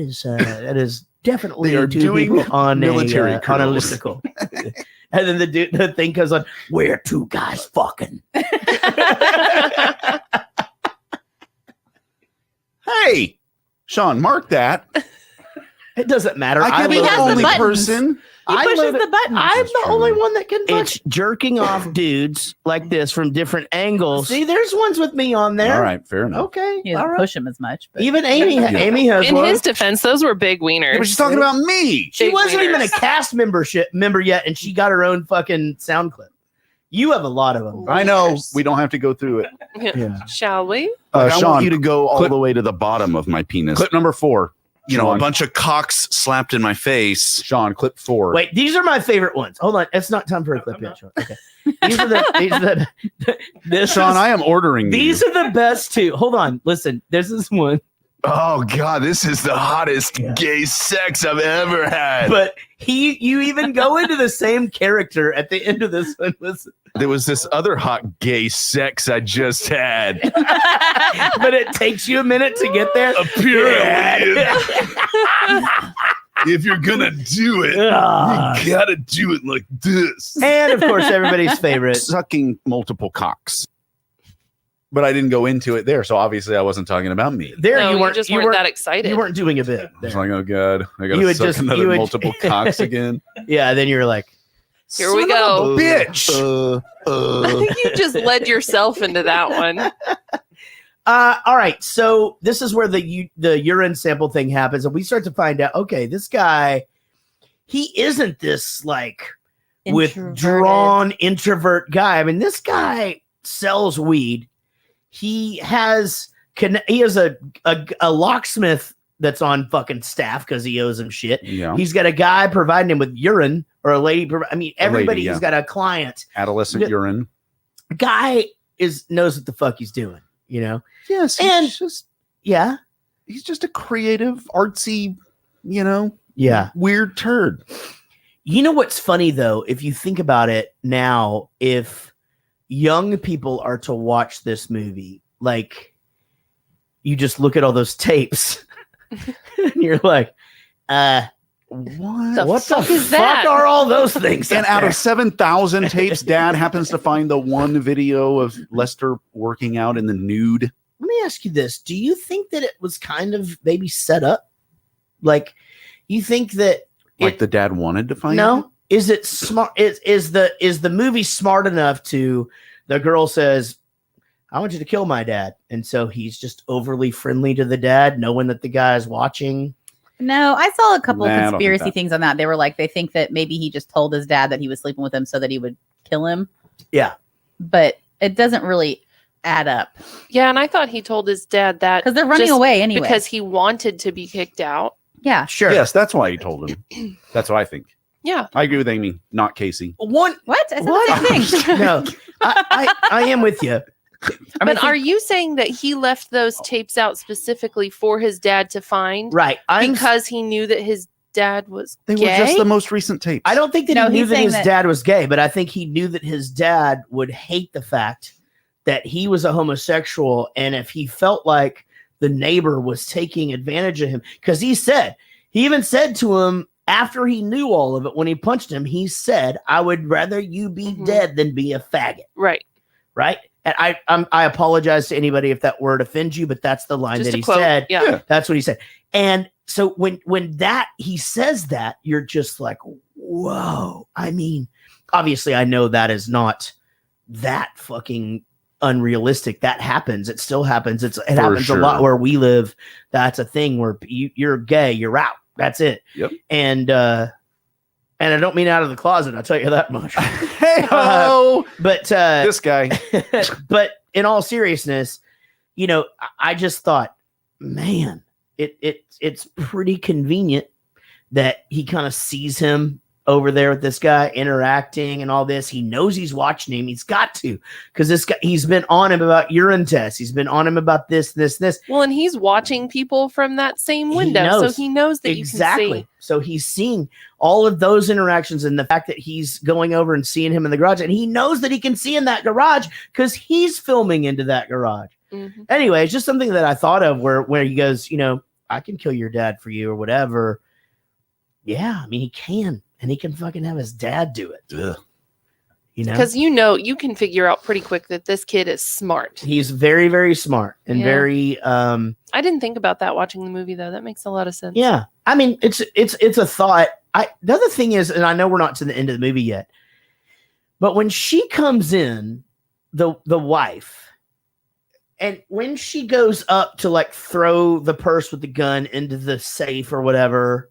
is definitely They are two doing people on military on a curls. elliptical. And then the thing goes on. We're two guys fucking. Hey, Sean, mark that. It doesn't matter. I can't be the has the only buttons. person. He pushes load it- the button. I'm the true. only one that can. It's jerking off dudes like this from different angles. See, there's ones with me on there. All right, fair enough. Okay. He all doesn't right. push him as much. But Even Amy has In one. his defense, those were big wieners. Yeah, but she's talking about me. She Big wasn't even a wieners. cast member yet, and she got her own fucking sound clip. You have a lot of them. I know. We don't have to go through it. Yeah. Shall we? I Sean, want you to go all clip- the way to the bottom of my penis. Clip number 4. You know, a Sean. bunch of cocks slapped in my face. Sean, clip 4. Wait, these are my favorite ones. Hold on, it's not time for a clip yet. Sean. Okay, these are the this Sean, is- I am ordering These are the best two. Hold on, listen. There's this one, Oh God, this is the hottest gay sex I've ever had. but you even go into the same character at the end of this one. Listen. There was this other hot gay sex I just had. But it takes you a minute to get there. Apparently, if you're gonna do it, Ah. you gotta do it like this. And of course, everybody's favorite. sucking multiple cocks. But I didn't go into it there, so obviously I wasn't talking about me. There No, you you weren't. just weren't that excited. You weren't doing a bit. I was there. like, oh God, I You gotta would suck just- another you would- multiple cocks again. Yeah. Then you're like, Here we "Son of a go." Bitch. I think you just led yourself into that one. All right, so this is where the urine sample thing happens, and we start to find out. Okay, this guy, he isn't this like withdrawn introvert guy. I mean, this guy sells weed. He has a locksmith that's on fucking staff because he owes him shit. Yeah. He's got a guy providing him with urine, or a lady. I mean, everybody. yeah. He's got a client. Adolescent The- urine. Guy knows what the fuck he's doing. You know. Yes, And- he's just Yeah. he's just a creative, artsy, Yeah. weird turd. You know what's funny though, if you think about it now, if young people are to watch this movie, like you just look at all those tapes and you're like, What? what the fuck is fuck that? are all those things? And up out there? of 7,000 tapes, Dad happens to find the one video of Lester working out in the nude. Let me ask you this. Do you think that it was kind of maybe set up? Like, you think that Like the dad wanted to find no? Is it smart? Is the movie smart enough to the girl says, I want you to kill my dad. And so he's just overly friendly to the dad, knowing that the guy's watching. No, I saw a couple Nah, I don't of think conspiracy that. things on that. They were like, they think that maybe he just told his dad that he was sleeping with him so that he would kill him. Yeah. But it doesn't really add up Yeah, and I thought he told his dad that because they're running just away anyway. because he wanted to be kicked out. yeah, Sure. Yes, that's why he told him. That's what I think. Yeah. I agree with Amy, not Casey. One. what? I said What? the same thing. No, I am with you. I mean, But are you saying that he left those tapes out specifically for his dad to find right? because he knew that his dad was They gay? were just the most recent tapes. I don't think that No, he knew he's that saying his that- dad was gay, but I think he knew that his dad would hate the fact that he was a homosexual, and if he felt like the neighbor was taking advantage of him, because he even said to him after he knew all of it, when he punched him, he said, "I would rather you be Mhm. dead than be a faggot." Right. Right? And I apologize to anybody if that word offends you, but that's the line Just that a he quote. said. Yeah. That's what he said. And so when that he says that, you're just like, whoa. I mean, obviously I know that is not that fucking unrealistic. That happens. It still happens. It For happens sure. a lot where we live. That's a thing where you're gay, you're out. That's it. Yep. And I don't mean out of the closet. I'll tell you that much. Hey-ho! But This guy. but in all seriousness, I just thought, man, it's pretty convenient that he kind of sees him over there with this guy interacting and all this. He knows he's watching him. He's got to, because this guy, he's been on him about urine tests. He's been on him about this. Well, and he's watching people from that same window, so he knows that exactly. you can see. So he's seeing all of those interactions and the fact that he's going over and seeing him in the garage, and he knows that he can see in that garage because he's filming into that garage. Mm-hmm. Anyway, it's just something that I thought of where he goes, I can kill your dad for you or whatever. Yeah, I mean, he can, and he can fucking have his dad do it. Ugh. Because you can figure out pretty quick that this kid is smart. He's very, very smart and very. I didn't think about that watching the movie though. That makes a lot of sense. Yeah, I mean, it's a thought. The other thing is, and I know we're not to the end of the movie yet, but when she comes in, the wife, and when she goes up to like throw the purse with the gun into the safe or whatever,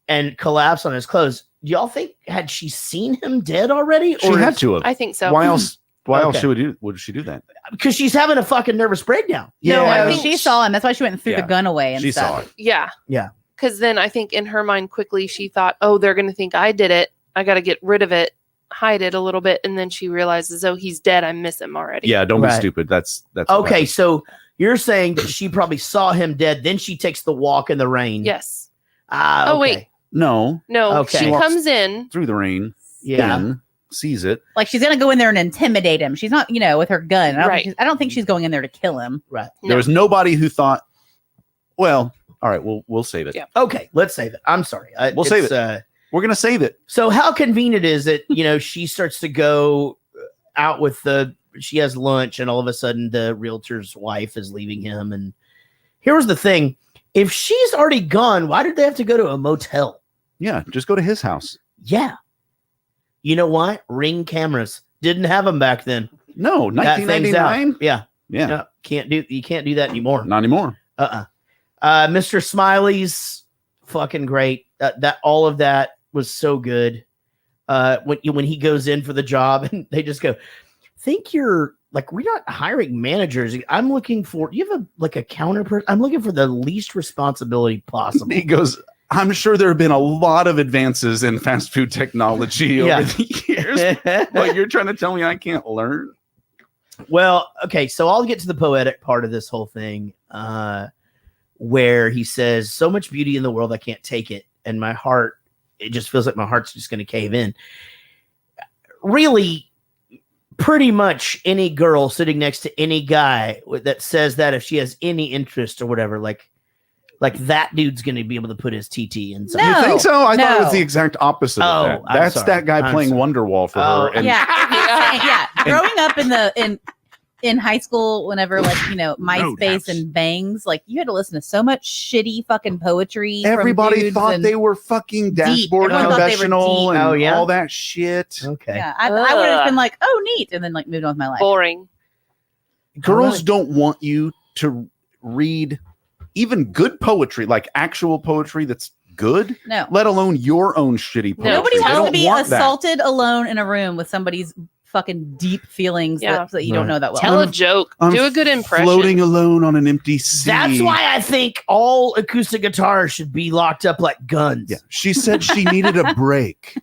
and collapse on his clothes, do y'all think had she seen him dead already? She had to have. I think so. Why else? Why else Okay. would she do that? Because she's having a fucking nervous breakdown. No, Yeah. I think she saw him. That's why she went and threw Yeah. the gun away and She stuff. saw it. Yeah. Yeah. Because then I think in her mind quickly she thought, oh, they're going to think I did it. I got to get rid of it, hide it a little bit, and then she realizes, oh, he's dead. I miss him already. Yeah, don't be Right. stupid. That's Okay, so you're saying that she probably saw him dead, then she takes the walk in the rain. Yes. Ah, Oh, okay. wait. No. No. Okay. She She walks comes in. through the rain. Yeah. in, sees it. Like she's gonna go in there and intimidate him. She's not, with her gun. Right. I don't think she's going in there to kill him. Right. No. There was nobody who thought, well, all right, we'll save it. Yeah. Okay, let's save it. I'm sorry. We'll save it. it. We're gonna save it. So how convenient is it, she starts to go out with she has lunch and all of a sudden the realtor's wife is leaving him. And here's the thing. If she's already gone, why did they have to go to a motel? Yeah, just go to his house. Yeah. You know what? Ring cameras. Didn't have them back then. No, That thing's out. 1999. Yeah. Yeah, No, you can't do that anymore. not anymore. Mr. Smiley's fucking great. That all of that was so good. When he goes in for the job and they just go, think you're like, we're not hiring managers. I'm looking for, you have a counterpart. I'm looking for the least responsibility possible. He goes, I'm sure there have been a lot of advances in fast food technology Yeah. over the years, but you're trying to tell me I can't learn? Well, okay, so I'll get to the poetic part of this whole thing, where he says, so much beauty in the world, I can't take it. And my heart, it just feels like my heart's just going to cave in. Really, pretty much any girl sitting next to any guy that says that, if she has any interest or whatever, like that dude's going to be able to put his TT in something. You think so? I thought it was no. the exact opposite Oh, of that. I'm That's sorry. that guy I'm playing sorry. Wonderwall for Oh, her. And Yeah. Growing up in high school, whenever MySpace and Bangs, like you had to listen to so much shitty fucking poetry. from everybody dudes thought and- they were fucking dashboard Everyone thought they were confessional deep. and Oh, yeah? all that shit. Okay. Yeah, I would have been like, oh, neat, and then like moved on with my life. Boring. Girls Alright. don't want you to read even good poetry, like actual poetry that's good, No, let alone your own shitty poetry. nobody They wants don't to be want that. assaulted alone in a room with somebody's fucking deep feelings Yeah. that you don't Right. know that well. Tell a joke. I'm Do a good impression. Floating alone on an empty sea. That's why I think all acoustic guitars should be locked up like guns. Yeah, she said she needed a break,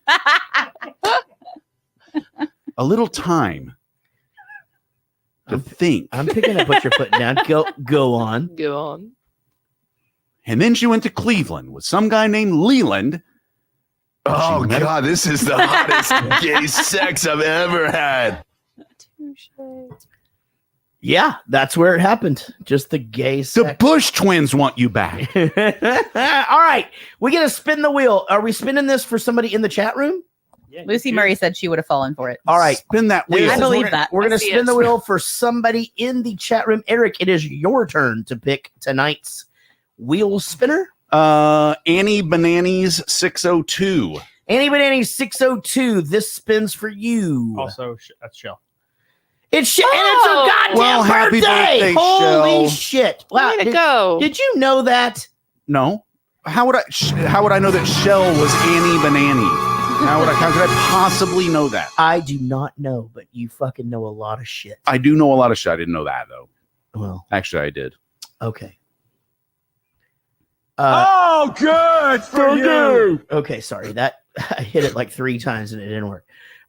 a little time to think. I'm picking up what you're putting down. Go on. Go on. And then she went to Cleveland with some guy named Leland. Oh She met- God, this is the hottest gay sex I've ever had. Yeah, that's where it happened. Just the gay The sex. Bush twins want you back. All right, we get to spin the wheel. Are we spinning this for somebody in the chat room? Lucy Murray said she would have fallen for it. All right, Spin that wheel. I believe we're, that. We're I going to see spin it. the wheel for somebody in the chat room. Eric, it is your turn to pick tonight's wheel spinner. Annie Bananas 602. Annie Banani 602. This spins for you. Also, that's Shell. It's and it's her goddamn Well, happy birthday, Holy Shell. shit! Wow, Way to go. Did you know that? No. How would I know that Shell was Annie Banani? How could I possibly know that? I do not know, but you fucking know a lot of shit. I do know a lot of shit. I didn't know that though. Well, actually, I did. Okay. Oh, good for you. Okay, sorry. That I hit it like 3 times and it didn't work.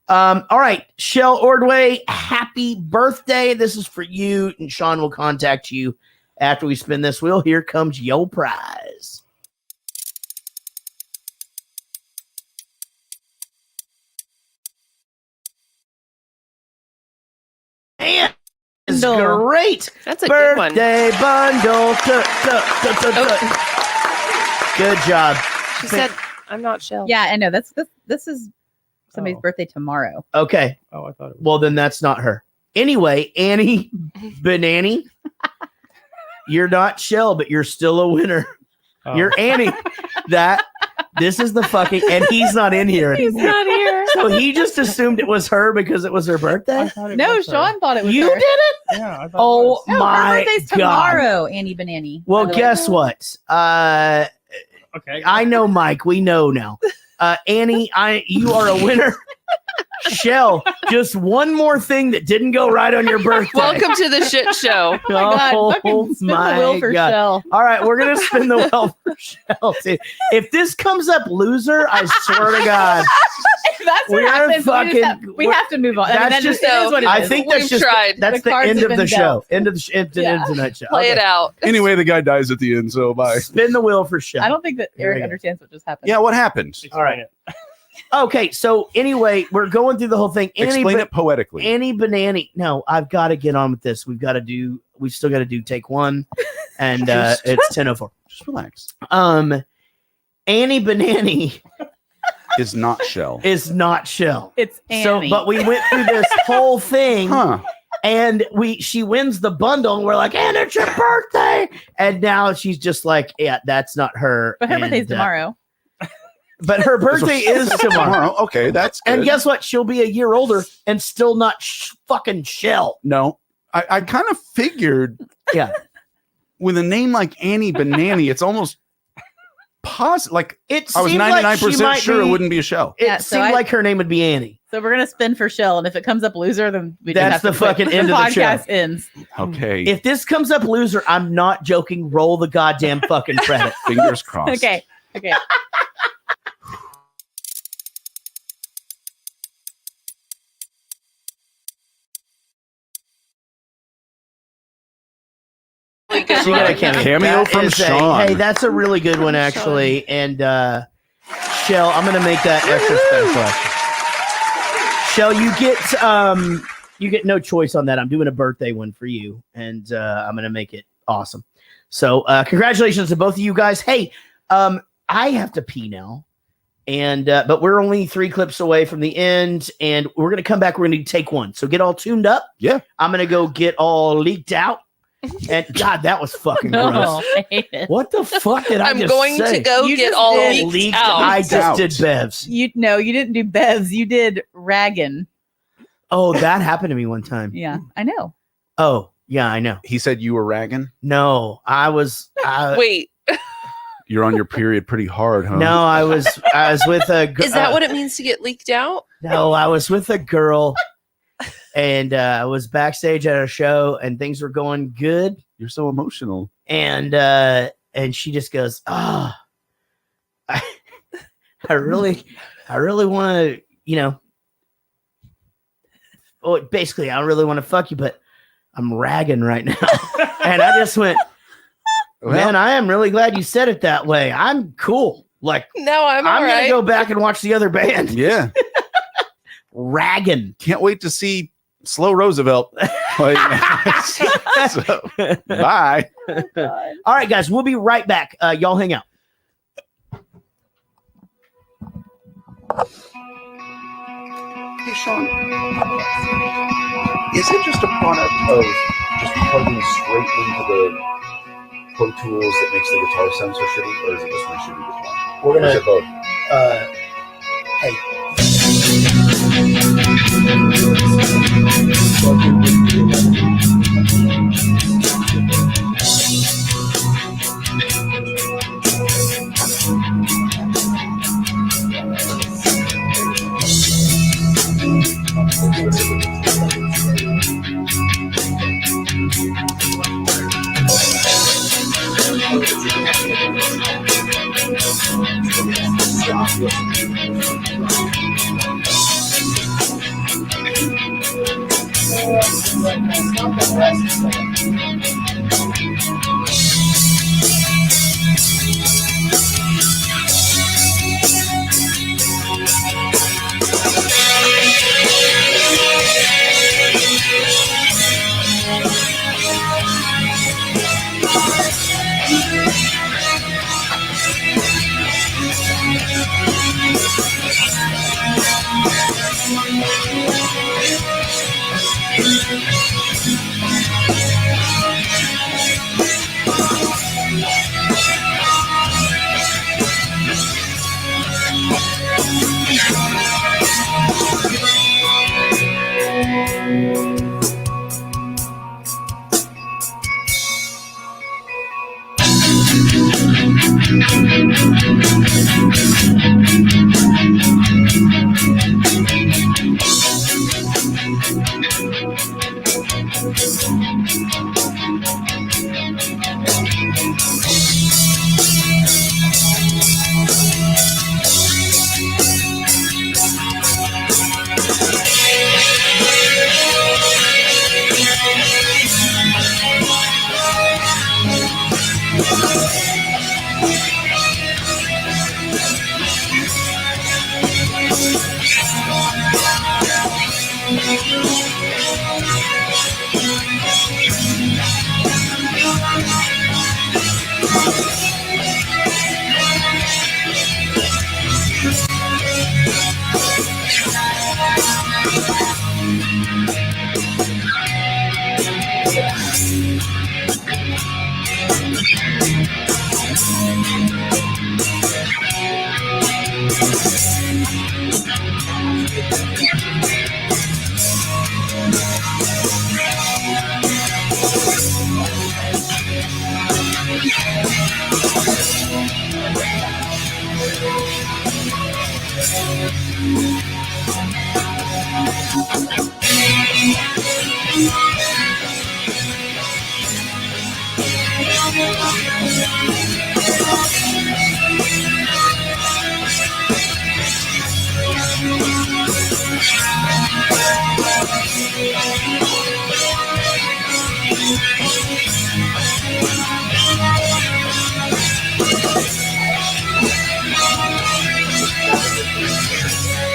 All right, Shell Ordway, happy birthday. This is for you, and Sean will contact you after we spin this wheel. Here comes your prize. Man, it's great. That's a good one. Birthday bundle. Good job. She said, "I'm not Shell." Yeah, I know. This is somebody's birthday tomorrow. Okay. Oh, I thought it was. Well, then that's not her. Anyway, Annie Banani, you're not Shell, but you're still a winner. Oh. You're Annie. This is the fucking, and he's not in here. He's not here. So he just assumed it was her because it was her birthday. No, Sean thought it was You her. did it? Yeah, I thought Oh No, her my birthday's god! tomorrow, Annie Banani. Well, by the way. guess what? Okay. I know, Mike. We know now. Annie, you are a winner. Shell, just one more thing that didn't go right on your birthday. Welcome to the shit show. Oh my god! Fucking spin the wheel for God. Shell. All right, we're gonna spin the wheel for Shell. Too. If this comes up loser, I swear to God, That's what We're happens. fucking- We have to move on. I mean, that's that just. it is what it I is. think that's We've just. tried. That's The the cards end have of the been show. dealt. End of the Yeah. tonight show. Play it out. Anyway, the guy dies at the end, so bye. Spin the wheel for Shell. I don't think that Here Eric we go. understands what just happened. Yeah, what happened? All right. Okay, so anyway, we're going through the whole thing. Explain it poetically. Annie Banani. No, I've got to get on with this. We've still got to do take one, and it's 10:04. Just relax. Annie Banani Is not Shell. is not Shell. It's Annie. But we went through this whole thing, Huh. and she wins the bundle, and we're like, and it's your birthday, and now she's just like, yeah, that's not her. But her and, birthday's tomorrow. But her birthday is tomorrow. Okay, that's good. And guess what? She'll be a year older and still not fucking Shell. No, I kind of figured Yeah. with a name like Annie Banani, it's almost positive. Like It I was seemed like she 99% might sure be- it wouldn't be a Shell. It Yeah, so seemed I- like her name would be Annie. So we're gonna spin for Shell, and if it comes up loser, then we just That's have the to quit. fucking end of the show. podcast ends. Okay, If this comes up loser, I'm not joking. Roll the goddamn fucking credit. fingers crossed. Okay. She got a cameo, Cameo from Sean. Hey, that's a really good one, actually. And Shell, I'm gonna make that extra special. Shell, you get no choice on that. I'm doing a birthday one for you, and I'm gonna make it awesome. So congratulations to both of you guys. Hey, I have to pee now. And but we're only 3 clips away from the end, and we're gonna come back. We're gonna take one. So get all tuned up. Yeah. I'm gonna go get all leaked out. And God, that was fucking gross. No, I hate it. What the fuck did I I'm just going say? to go You get just all did leaked out. I just out. did Bevs. You didn't do Bevs. You did Raggin. Oh, that happened to me one time. Yeah, I know. Oh, yeah, I know. He said you were ragging. No, I was. Wait, You're on your period pretty hard, huh? No, I was with a. is that what it means to get leaked out? No, I was with a girl, and I was backstage at a show, and things were going good. You're so emotional. And she just goes, "Oh, I really want to, well, basically, I really want to fuck you, but I'm ragging right now." And I just went, "Man, I am really glad you said it that way. I'm cool. Like, No, I'm I'm all gonna right. go back and watch the other band." Yeah. Ragging. Can't wait to see Slow Roosevelt. Like, so, bye. All right, guys, we'll be right back. Y'all hang out. Hey, Sean. Is it just a product of just plugging straight into the Pro Tools that makes the guitar sound so shitty, or is it just my shitty guitar? We're Or is gonna it both? hey.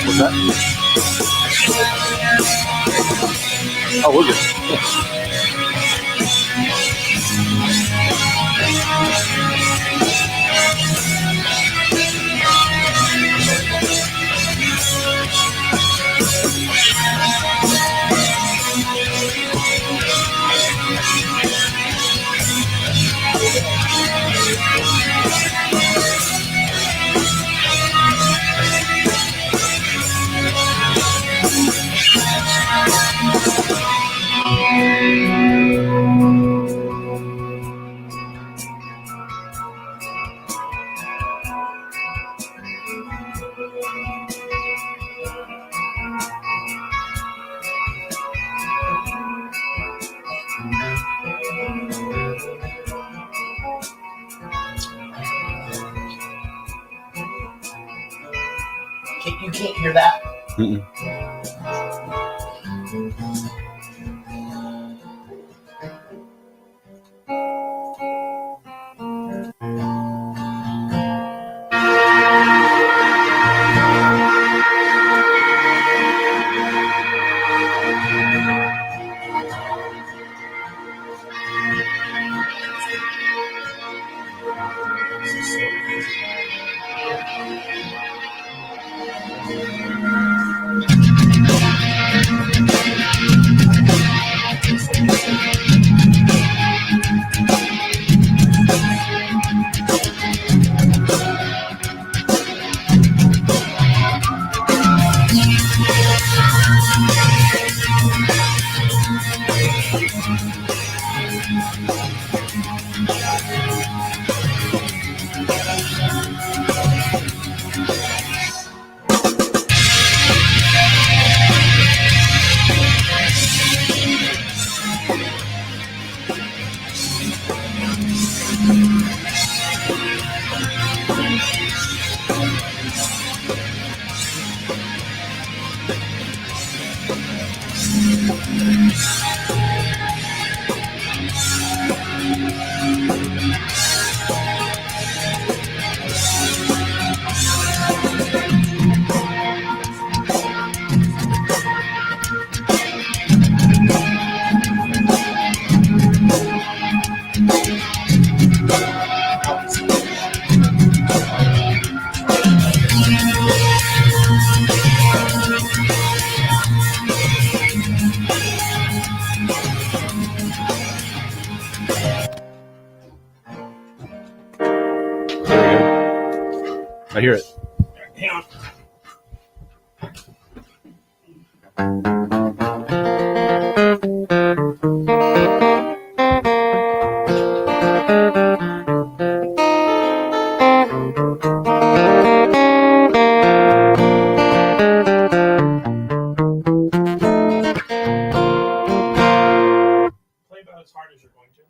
What's that? Oh, we're good. You can't hear that? Mm-mm. I hear it. Hang on. Play about as hard as you're going to.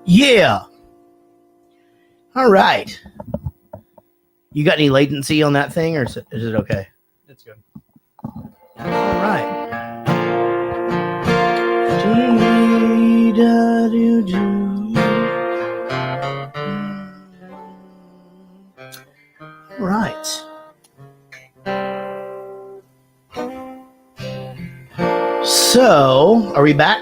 Yeah. All right. You got any latency on that thing, or is it okay? It's good. All right. Right. So, are we back?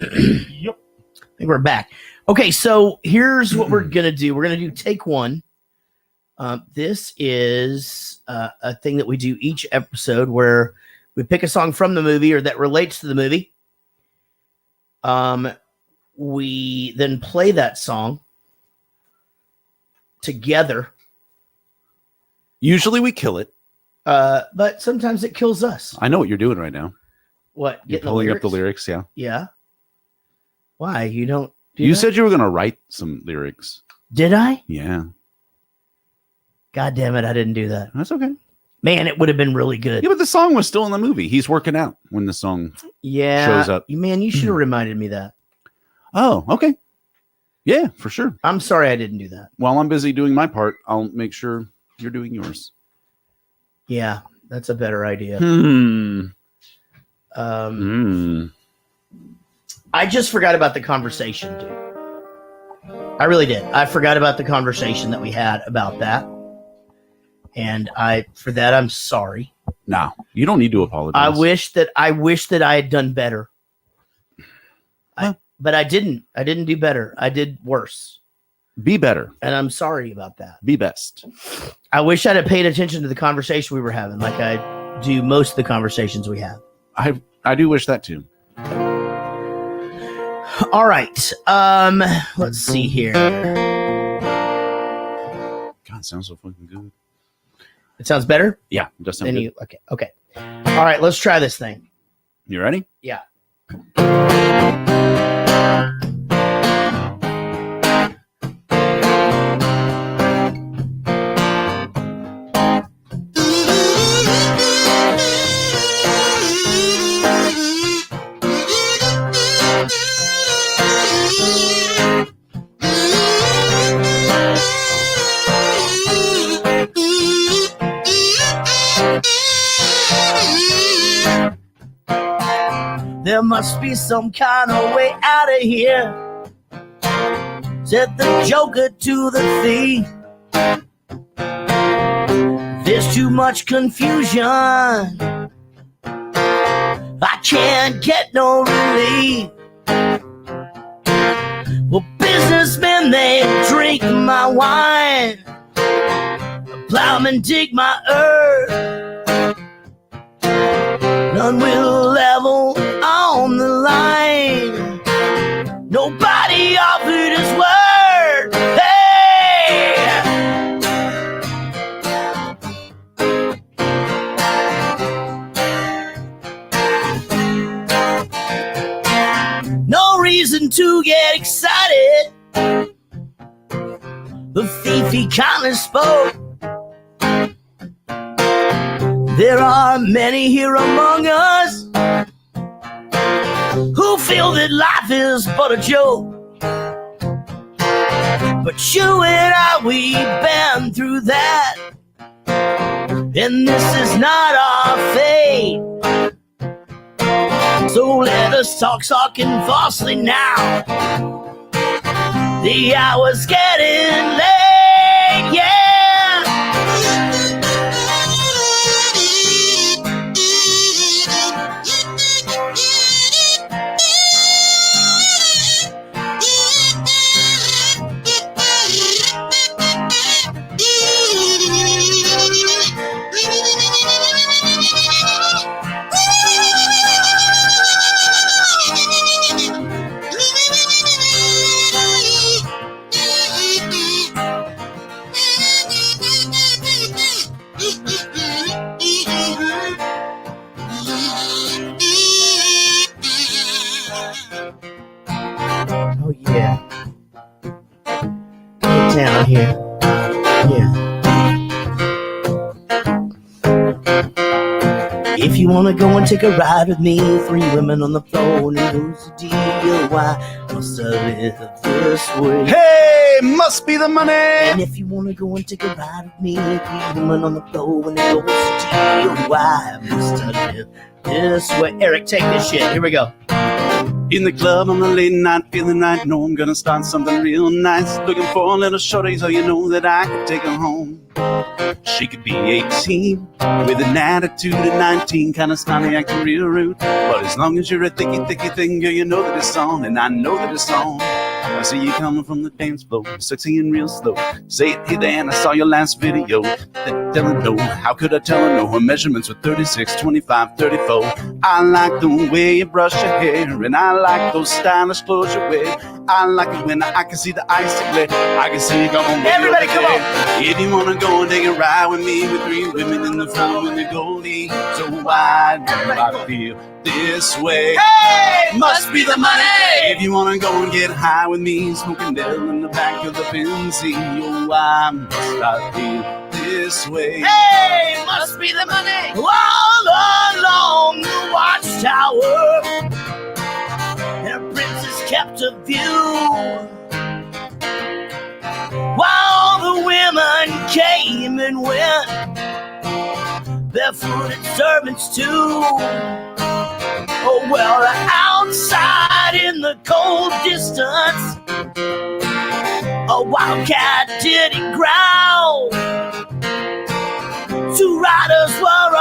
Yep. I think we're back. Okay, so here's what we're going to do. We're going to do take one. This is a thing that we do each episode where we pick a song from the movie or that relates to the movie. We then play that song together. Usually we kill it. But sometimes it kills us. I know what you're doing right now. What? You're Getting pulling up the lyrics, yeah. Yeah. Why? You don't do You that? said you were going to write some lyrics. Did I? Yeah. God damn it, I didn't do that. That's okay. Man, it would have been really good. Yeah, but the song was still in the movie. He's working out when the song shows up. Man, you should have reminded me that. Oh, okay. Yeah, for sure. I'm sorry I didn't do that. While I'm busy doing my part, I'll make sure you're doing yours. Yeah, that's a better idea. I just forgot about the conversation, dude. I really did. I forgot about the conversation that we had about that. And for that, I'm sorry. No, you don't need to apologize. I wish that I had done better. But I didn't. I didn't do better. I did worse. Be better. And I'm sorry about that. Be best. I wish I'd have paid attention to the conversation we were having, like I do most of the conversations we have. I do wish that too. All right. Let's see here. God, it sounds so fucking good. It sounds better? Yeah, it does sound good. Okay. All right, let's try this thing. You ready? Yeah. There must be some kind of way out of here, said the Joker to the thief. There's too much confusion, I can't get no relief. Well, businessmen, they drink my wine, plowmen dig my earth, none will level on the line. Nobody offered his word. Hey! No reason to get excited. The thief, he kindly spoke. There are many here among us who feel that life is but a joke. But you and I, we've been through that, and this is not our fate. So let us talk and falsely now. The hour's getting late, yeah. Oh yeah. Get down here. Yeah. If you wanna go and take a ride with me, 3 women on the floor, and who's the deal? Why must I live this way? Hey, must be the money. And if you wanna go and take a ride with me, 3 women on the floor, and who's the deal? Why must I live this way? Eric, take this shit. Here we go. In the club on the late night, feeling right. Know I'm gonna start something real nice. Looking for a little shorty, so you know that I could take her home. She could be 18 with an attitude of 19, kind of snotty, acting real rude. But as long as you're a thicky thing, girl, you know that it's on, and I know that it's on. I see you coming from the dance floor, sexy and real slow. Say it, hey there, and I saw your last video. Tell her no, how could I tell her no? Her measurements were 36, 25, 34. I like the way you brush your hair, and I like those stylish clothes you wear. I like it when I can see the ice glare. I can see you going. Everybody, come on. If you wanna go and take a ride with me, with 3 women in the front with the goldie, so why do I feel this way? Hey, must be the money. If you wanna go and get high with me, smoking down in the back of the Benzie, oh, why must I feel this way? Hey, must be the money. All along the watchtower, and a princess kept a view, while the women came and went, barefooted servants too. Oh well, outside in the cold distance, a wildcat did he growl. 2 riders were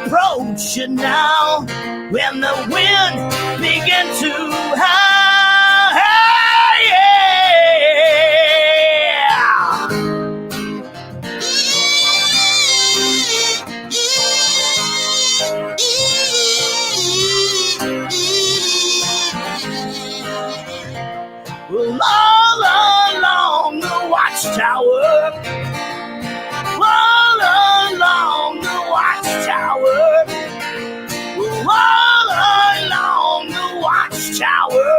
approaching now, when the wind began to howl. Yeah. Well, all along the watchtower, all along the watchtower, all along the watchtower.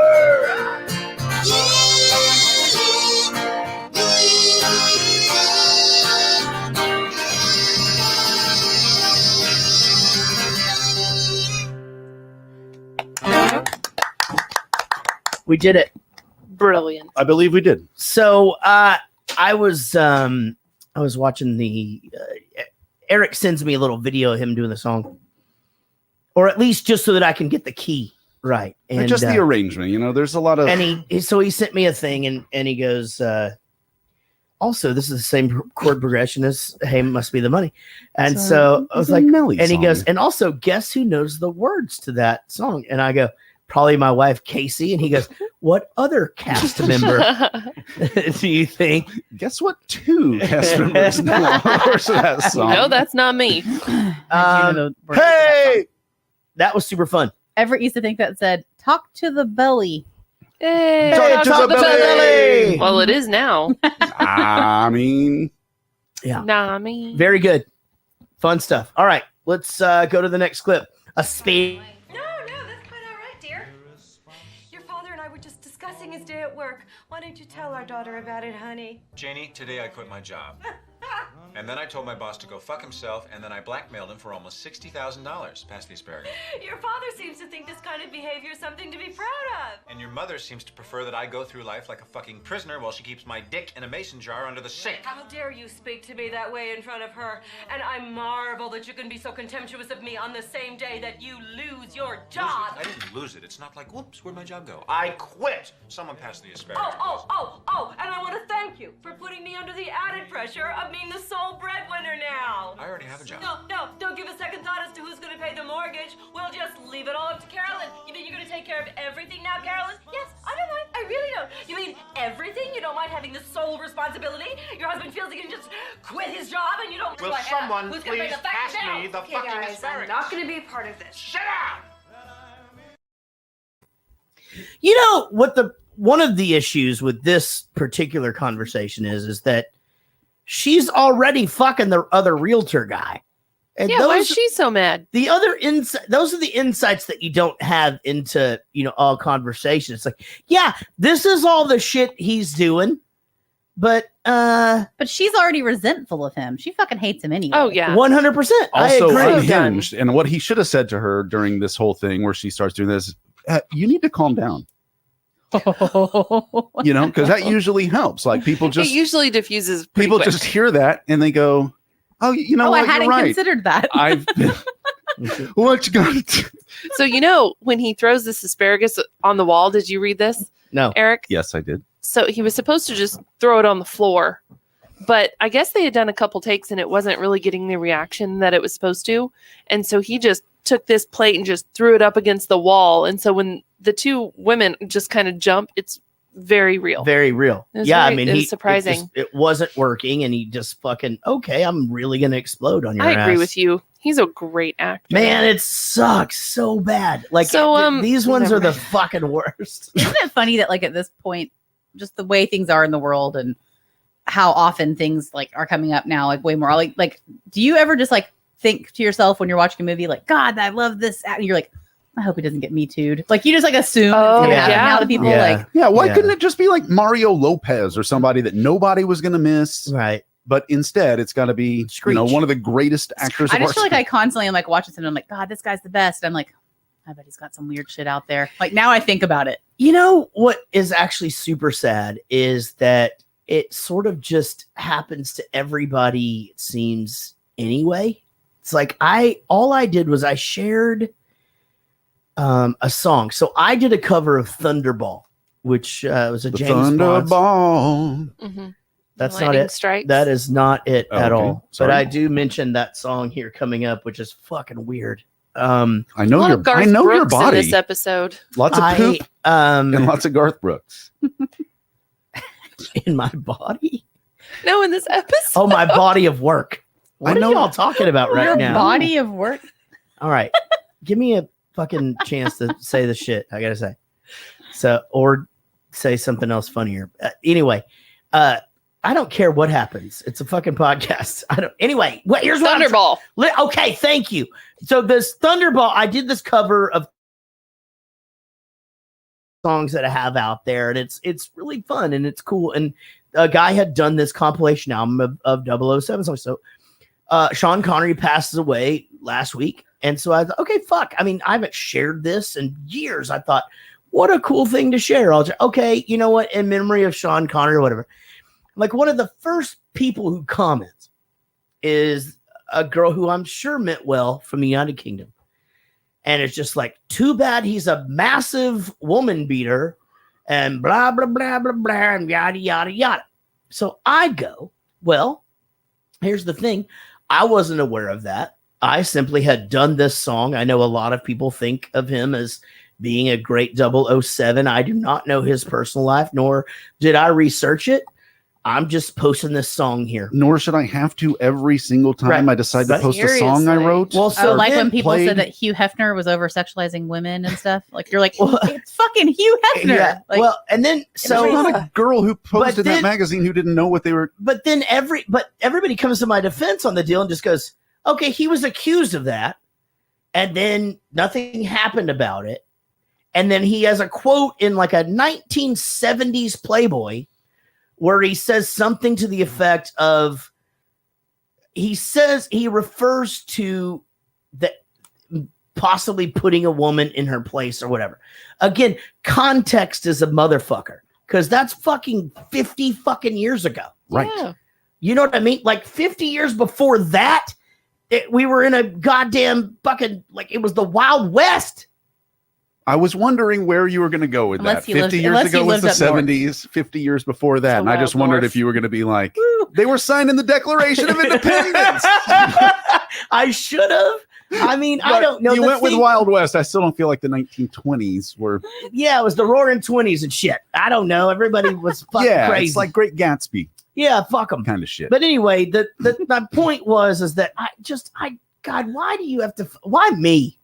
We did it. Brilliant. I believe we did. So I was watching the Eric sends me a little video of him doing the song, or at least just so that I can get the key right, and just the arrangement. You know, there's a lot of. And he sent me a thing, and he goes, also, this is the same chord progression as "Hey, Must Be the Money," and so I was like, Nelly and he song. goes, and also, guess who knows the words to that song? And I go, probably my wife Casey, and he goes, what other cast member do you think? Guess what? 2 cast members know the words to that song. No, that's not me. Hey, that was super fun. Everett used to think that said, talk to the belly. Hey, Top the belly! Well, it is now. I mean, Yeah. Nah, me. Very good. Fun stuff. All right. Let's go to the next clip. A speed. No, that's quite all right, dear. Your father and I were just discussing his day at work. Why don't you tell our daughter about it, honey? Janie, today I quit my job. And then I told my boss to go fuck himself, and then I blackmailed him for almost $60,000. Pass the asparagus. Your father seems to think this kind of behavior is something to be proud of. And your mother seems to prefer that I go through life like a fucking prisoner while she keeps my dick in a mason jar under the sink. How dare you speak to me that way in front of her? And I marvel that you can be so contemptuous of me on the same day that you lose your job. I didn't lose it. It's not like, whoops, where'd my job go? I quit. Someone pass the asparagus. And I want to thank you for putting me under the added pressure of being the sole breadwinner now. I already have a job. No, don't give a second thought as to who's going to pay the mortgage. We'll just leave it all up to Carolyn. You mean you're going to take care of everything now, Carolyn? Yes, I don't mind. I really don't. You mean everything? You don't mind having the sole responsibility? Your husband feels he can just quit his job and you don't... Will someone who's gonna pay please the fucking pass bill? me the Okay, fucking guys, asparagus? I'm not going to be a part of this. Shut up! You know what one of the issues with this particular conversation is that she's already fucking the other realtor guy. And Yeah, why is she so mad? The other those are the insights that you don't have into, all conversation. It's like, yeah, this is all the shit he's doing, but she's already resentful of him. She fucking hates him anyway. Oh yeah, 100%. Also I agree. unhinged. And what he should have said to her during this whole thing where she starts doing this, you need to calm down. Because that usually helps. Like people it usually diffuses. pretty people quick. just hear that and they go, "Oh, you know I what? hadn't You're right. considered that. I've been, what you gonna do?" So when he throws this asparagus on the wall, did you read this? No, Eric. Yes, I did. So he was supposed to just throw it on the floor, but I guess they had done a couple takes and it wasn't really getting the reaction that it was supposed to, and so he just took this plate and just threw it up against the wall. And so when the two women just kind of jump, it's very real. Very real. It was Yeah, very- it was surprising. It wasn't working, and he just fucking I'm really gonna explode on your I ass. agree with you. He's a great actor. Man, it sucks so bad. Like these ones are the fucking worst. Isn't it funny that at this point, just the way things are in the world and how often things are coming up now, way more like do you ever just think to yourself when you're watching a movie God, I love this, and you're like, I hope he doesn't get me too'd. You just assume it's gonna happen. Now the people why couldn't it just be like Mario Lopez or somebody that nobody was gonna miss? Right. But instead it's gotta be one of the greatest actors I of just our feel I constantly am watching something, I'm like, God, this guy's the best. And I'm like, I bet he's got some weird shit out there. Now I think about it. You know what is actually super sad is that it sort of just happens to everybody, it seems, anyway. It's all I did was I shared a song. So I did a cover of Thunderball, which was a The James Bond. Thunderball. Mm-hmm. That's Lightning not it. Strikes. That is not it Oh, at okay. all. Sorry. But I do mention that song here coming up, which is fucking weird. I A know lot of Garth your Brooks in body. this episode. Lots of poop and lots of Garth Brooks. In my body? No, in this episode. Oh, my body of work. What I know- are y'all talking about right Your now? body of work. All right. Give me a fucking chance to say the shit I gotta say. Or say something else funnier. Anyway, I don't care what happens. It's a fucking podcast. Anyway, here's what Thunderball. Okay, thank you. So this Thunderball, I did this cover of songs that I have out there, and it's really fun and it's cool. And a guy had done this compilation album of 007 songs. So Sean Connery passes away last week. And so I thought, okay, fuck. I mean, I haven't shared this in years. I thought, what a cool thing to share. Okay, you know what? In memory of Sean Connery or whatever. One of the first people who comments is a girl who I'm sure meant well from the United Kingdom. And it's just too bad he's a massive woman beater and blah, blah, blah, blah, blah, and yada, yada, yada. So I go, well, here's the thing. I wasn't aware of that. I simply had done this song. I know a lot of people think of him as being a great 007. I do not know his personal life, nor did I research it. I'm just posting this song here. Nor should I have to every single time Right. I decide to Right. post a song I wrote. Well, so like then when people played- said that Hugh Hefner was over sexualizing women and stuff. Like you're like, it's fucking Hugh Hefner. Yeah. Like, Well, and then So so not a girl who posted But then- that magazine who didn't know what they were. but then everybody comes to my defense on the deal and just goes, okay, he was accused of that, and then nothing happened about it. And then he has a quote in like a 1970s Playboy where he says something to the effect of, he refers to that possibly putting a woman in her place or whatever. Again, context is a motherfucker because that's fucking 50 fucking years ago. Right. Yeah. You know what I mean? Like 50 years before that, we were in a goddamn fucking, like it was the Wild West. I was wondering where you were going to go with Unless that. he 50 lived- years unless he ago was lived the up north. 70s, 50 years before that. The And I just Wild wondered North. if you were going to be like, they were signing the Declaration of Independence. I should have. I mean, I But don't know. You The went with thing- Wild West. I still don't feel like the 1920s were. Yeah, it was the Roaring Twenties and shit. I don't know. Everybody was fucking Yeah, crazy. it's like Great Gatsby yeah, fuck them. kind of shit. But anyway, my point was that God, why do you have to? Why me?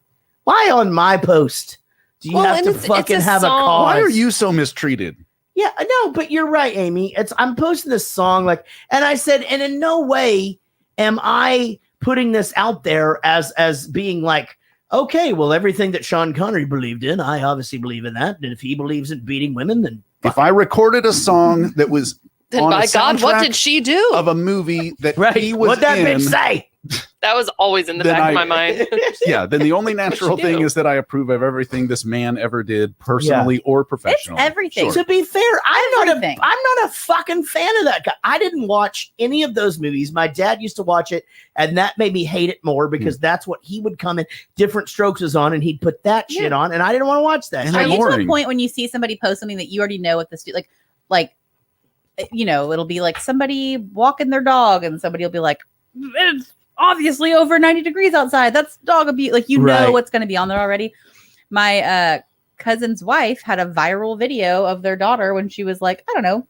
Why on my post do you Well, have and to it's fucking a have a song. cause? Why are you so mistreated? Yeah, no, but you're right, Amy. I'm posting this song and I said, and in no way am I putting this out there as being like, okay, well, everything that Sean Connery believed in, I obviously believe in that. And if he believes in beating women, then If I recorded a song that was Then on a by God, what soundtrack did she do? of a movie that right, he was what'd that in, bitch say? That was always in the Then back of I- my mind. yeah, then the only natural What'd you thing do? is that I approve of everything this man ever did, personally or it's professionally. everything. To be fair, I'm Everything. not a fucking fan of that guy. I didn't watch any of those movies. My dad used to watch it, and that made me hate it more because that's what he would come in. Different Strokes is on, and he'd put that shit on, and I didn't want to watch that. And Are I'm you to boring. a point when you see somebody post something that you already know what this like you know, it'll be like somebody walking their dog and somebody will be like, it's obviously over 90 degrees outside. That's dog abuse. Like, you Right. know what's going to be on there already. My cousin's wife had a viral video of their daughter when she was like, I don't know,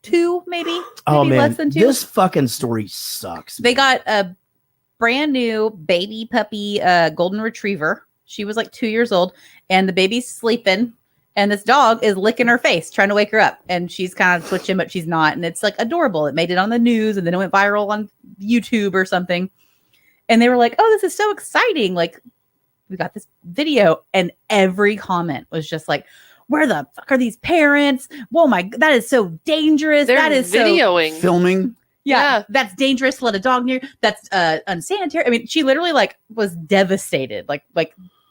2, maybe Oh man, less than 2. this fucking story sucks. They got a brand new baby puppy golden retriever. She was like 2 years old, and the baby's sleeping, and this dog is licking her face, trying to wake her up, and she's kind of twitching, but she's not, and it's like adorable. It made it on the news, and then it went viral on YouTube or something, and they were like, "Oh, this is so exciting!" Like, we got this video, and every comment was just like, "Where the fuck are these parents? Whoa, that is so dangerous. They're that is so videoing. Filming. yeah, that's dangerous to let a dog near. That's unsanitary." I mean, she literally like was devastated, like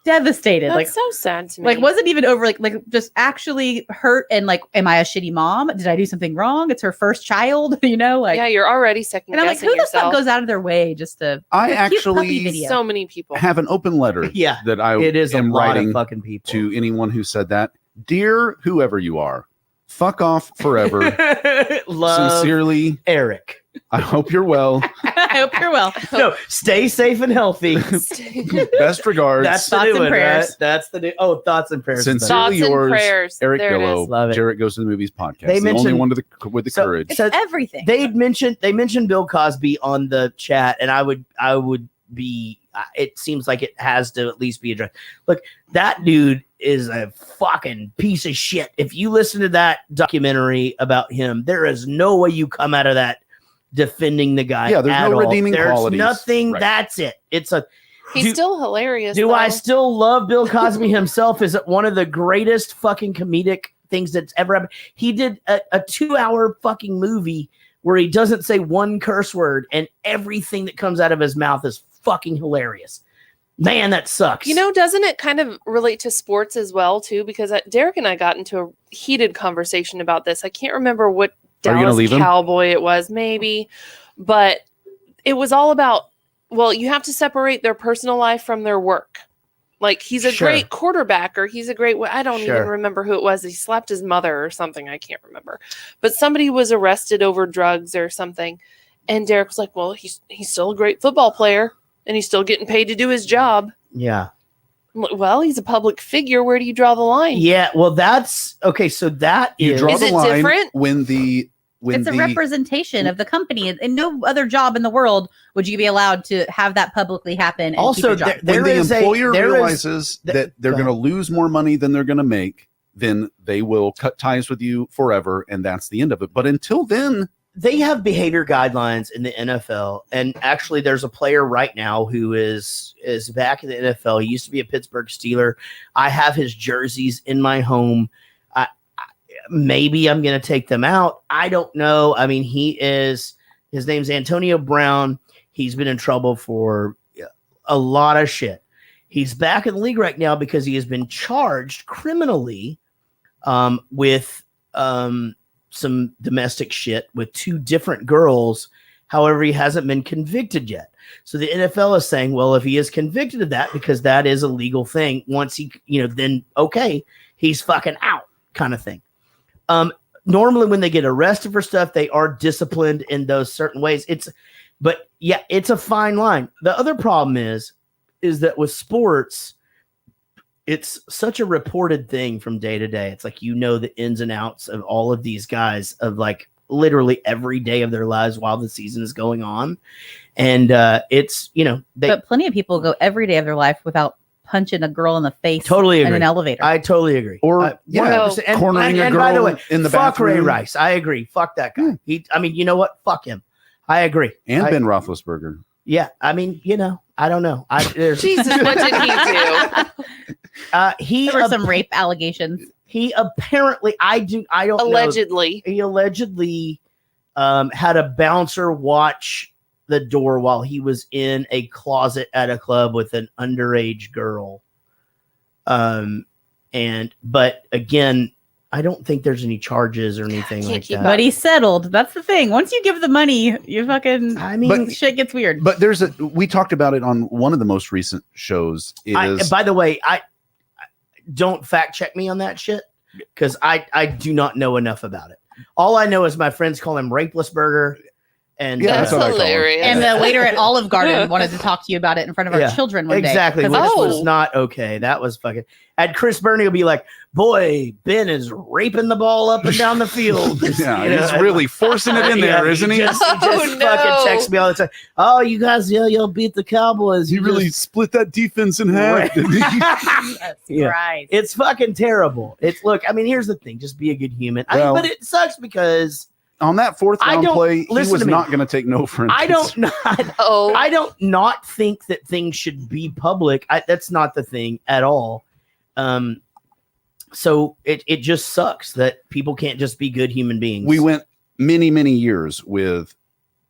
devastated. That's like so sad to me. like wasn't even over like just actually hurt and like, am I a shitty mom? Did I do something wrong? It's her first child, you know? Like, yeah, you're already second and I'm like, guessing who the yourself. fuck goes out of their way just to? I a cute puppy actually video. So many people. have an open letter Yeah, that I it is a am lot writing of fucking people. to anyone who said that. Dear whoever you are, fuck off forever. Love Sincerely, Eric. I hope you're well. I hope you're well. No, stay safe and healthy. Best regards. That's the Thoughts new and one, prayers. right? That's the new. Oh, thoughts and prayers. Sincerely Thoughts and yours, prayers. Eric There it Dillow. is. Love it. Jarrett Goes to the Movies podcast. They the only mentioned- one with the So- courage. It's So everything. they mentioned Bill Cosby on the chat, and I would be. It seems like it has to at least be addressed. Look, that dude is a fucking piece of shit. If you listen to that documentary about him, there is no way you come out of that defending the guy. Yeah, there's at no all. redeeming There's qualities. nothing. Right. That's it. It's a. He's still hilarious. Do I though. still love Bill Cosby himself? Is it one of the greatest fucking comedic things that's ever happened? He did a 2-hour fucking movie where he doesn't say one curse word, and everything that comes out of his mouth is fucking hilarious. Man, that sucks. You know, doesn't it kind of relate to sports as well too? Because Derek and I got into a heated conversation about this. I can't remember what Are you gonna Dallas leave him? Cowboy it was, maybe, but it was all about. Well, you have to separate their personal life from their work. Like, he's a Sure. great quarterback, or he's a great. I don't Sure. even remember who it was. He slapped his mother or something. I can't remember. But somebody was arrested over drugs or something, and Derek was like, "Well, he's still a great football player, and he's still getting paid to do his job." Yeah. Well, he's a public figure. Where do you draw the line? Yeah, well, that's okay. So that You is draw Is the it line different? when the It's a representation of the company. In no other job in the world would you be allowed to have that publicly happen. And Also, keep your job. when the is a- employer there is- realizes that they're go going to ahead. lose more money than they're going to make, then they will cut ties with you forever, and that's the end of it. But until then, they have behavior guidelines in the NFL, and actually, there's a player right now who is back in the NFL. He used to be a Pittsburgh Steeler. I have his jerseys in my home. Maybe I'm going to take them out. I don't know. I mean, his name's Antonio Brown. He's been in trouble for a lot of shit. He's back in the league right now because he has been charged criminally with some domestic shit with 2 different girls. However, he hasn't been convicted yet. So the NFL is saying, well, if he is convicted of that, because that is a legal thing, once he, then okay, he's fucking out, kind of thing. Normally when they get arrested for stuff, they are disciplined in those certain ways. But it's a fine line. The other problem is that with sports, it's such a reported thing from day to day. It's like, the ins and outs of all of these guys of like literally every day of their lives while the season is going on. And it's, but plenty of people go every day of their life without punching a girl in the face totally agree. in an elevator. I totally agree. Or 100%. cornering a and girl by the way, in the fuck Ray bathroom. Rice. I agree. Fuck that guy. You know what? Fuck him. I agree. And Ben Roethlisberger. Yeah. I mean, I don't know. Jesus, what did he do? There were some rape allegations. He apparently, I don't Allegedly. know. He allegedly had a bouncer watch the door while he was in a closet at a club with an underage girl. But again, I don't think there's any charges or anything like that. But he's settled. That's the thing. Once you give the money, you fucking, shit gets weird. But we talked about it on one of the most recent shows. By the way, I don't fact check me on that shit because I do not know enough about it. All I know is my friends call him Rapeless Burger. And that's hilarious. And the waiter at Olive Garden wanted to talk to you about it in front of our children one day. Exactly. Which was not okay. That was fucking. And Chris Burney will be like, boy, Ben is raping the ball up and down the field. He's really forcing it in there, isn't he? He just fucking texts me all the time. Oh, you guys, you'll beat the Cowboys. He really split that defense in half. Didn't he? Right. It's fucking terrible. Look, I mean, here's the thing. Just be a good human. But it sucks because on that 4th down play, he was not going to take no for an I don't not think that things should be public. That's not the thing at all. So it just sucks that people can't just be good human beings. We went many, many years with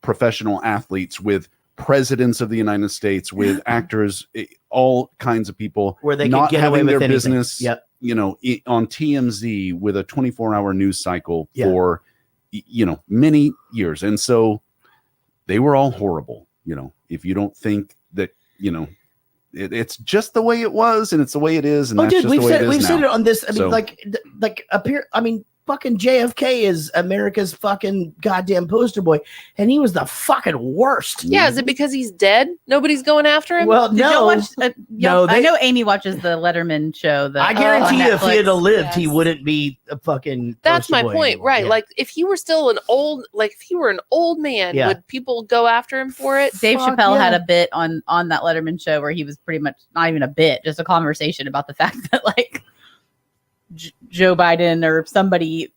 professional athletes, with presidents of the United States, with actors, all kinds of people where they not could get having away their with anything. business, Yep. On TMZ with a 24-hour news cycle for many years. And so they were all horrible. If you don't think that, it's just the way it was and it's the way it is. And that's just the way it is we've now. said it on this. I mean, So- fucking JFK is America's fucking goddamn poster boy, and he was the fucking worst. Yeah, is it because he's dead? Nobody's going after him? Well, Did y'all watch, I they- know Amy watches the Letterman show. I guarantee on you, if he had Netflix. lived, he wouldn't be a fucking. That's poster my boy point, anymore. right? Yeah. Like if he were still an old man, Yeah. would people go after him for it? Dave Fuck Chappelle yeah. had a bit on that Letterman show where he was pretty much not even a bit, just a conversation about the fact that like Joe Biden or somebody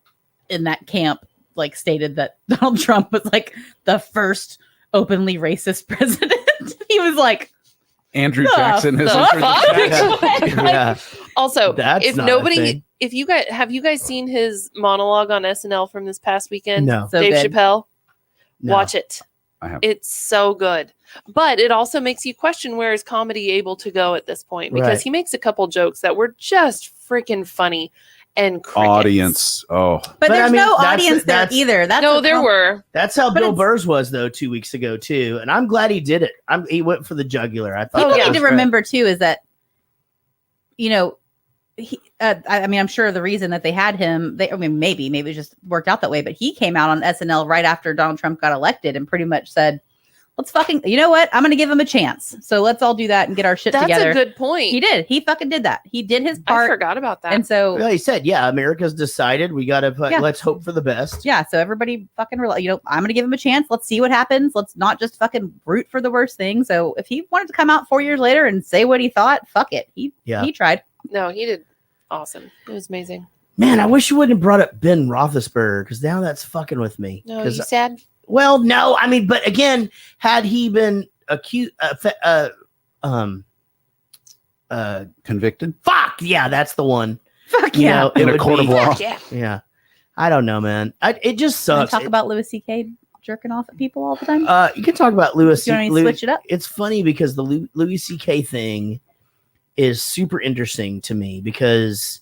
in that camp like stated that Donald Trump was like the first openly racist president. He was like, Andrew The Jackson has fuck? entered the chat. Yeah. Also, That's if not a nobody, thing. if you guys have you guys seen his monologue on SNL from this past weekend? No. So Dave good. Chappelle. No. Watch it. I have. It's so good. But it also makes you question where is comedy able to go at this point because Right. he makes a couple jokes that were just freaking funny and crickets. Audience. Oh, but there's I mean, no that's- audience there that's- either. That's No, what there com- were. That's how But Bill it's- Burr's was though 2 weeks ago too, and I'm glad he did it. He went for the jugular. I thought People that need was to great. remember too is that, he, I mean, I'm sure the reason that they had him, maybe it just worked out that way, but he came out on SNL right after Donald Trump got elected and pretty much said, Let's fucking, you know what? I'm going to give him a chance. So let's all do that and get our shit That's together. a good point. He did. He fucking did that. He did his part. I forgot about that. And so, Well, he said, yeah, America's decided. We got to Yeah. let's hope for the best. yeah. So everybody fucking, I'm going to give him a chance. Let's see what happens. Let's not just fucking root for the worst thing. So if he wanted to come out 4 years later and say what he thought, fuck it. He tried. No, he did awesome. It was amazing. Man, I wish you wouldn't have brought up Ben Roethlisberger because now that's fucking with me. No, 'Cause- you sad? Well, no, I mean, but again, had he been Convicted? fuck, yeah, that's the one. Fuck You yeah. know, it In a would court of be- law. Yeah. Yeah, I don't know, man. It just Can we sucks. talk about Louis C.K. jerking off at people all the time? You can talk about Louis. You want me to switch it up? It's funny because the Louis C.K. thing is super interesting to me because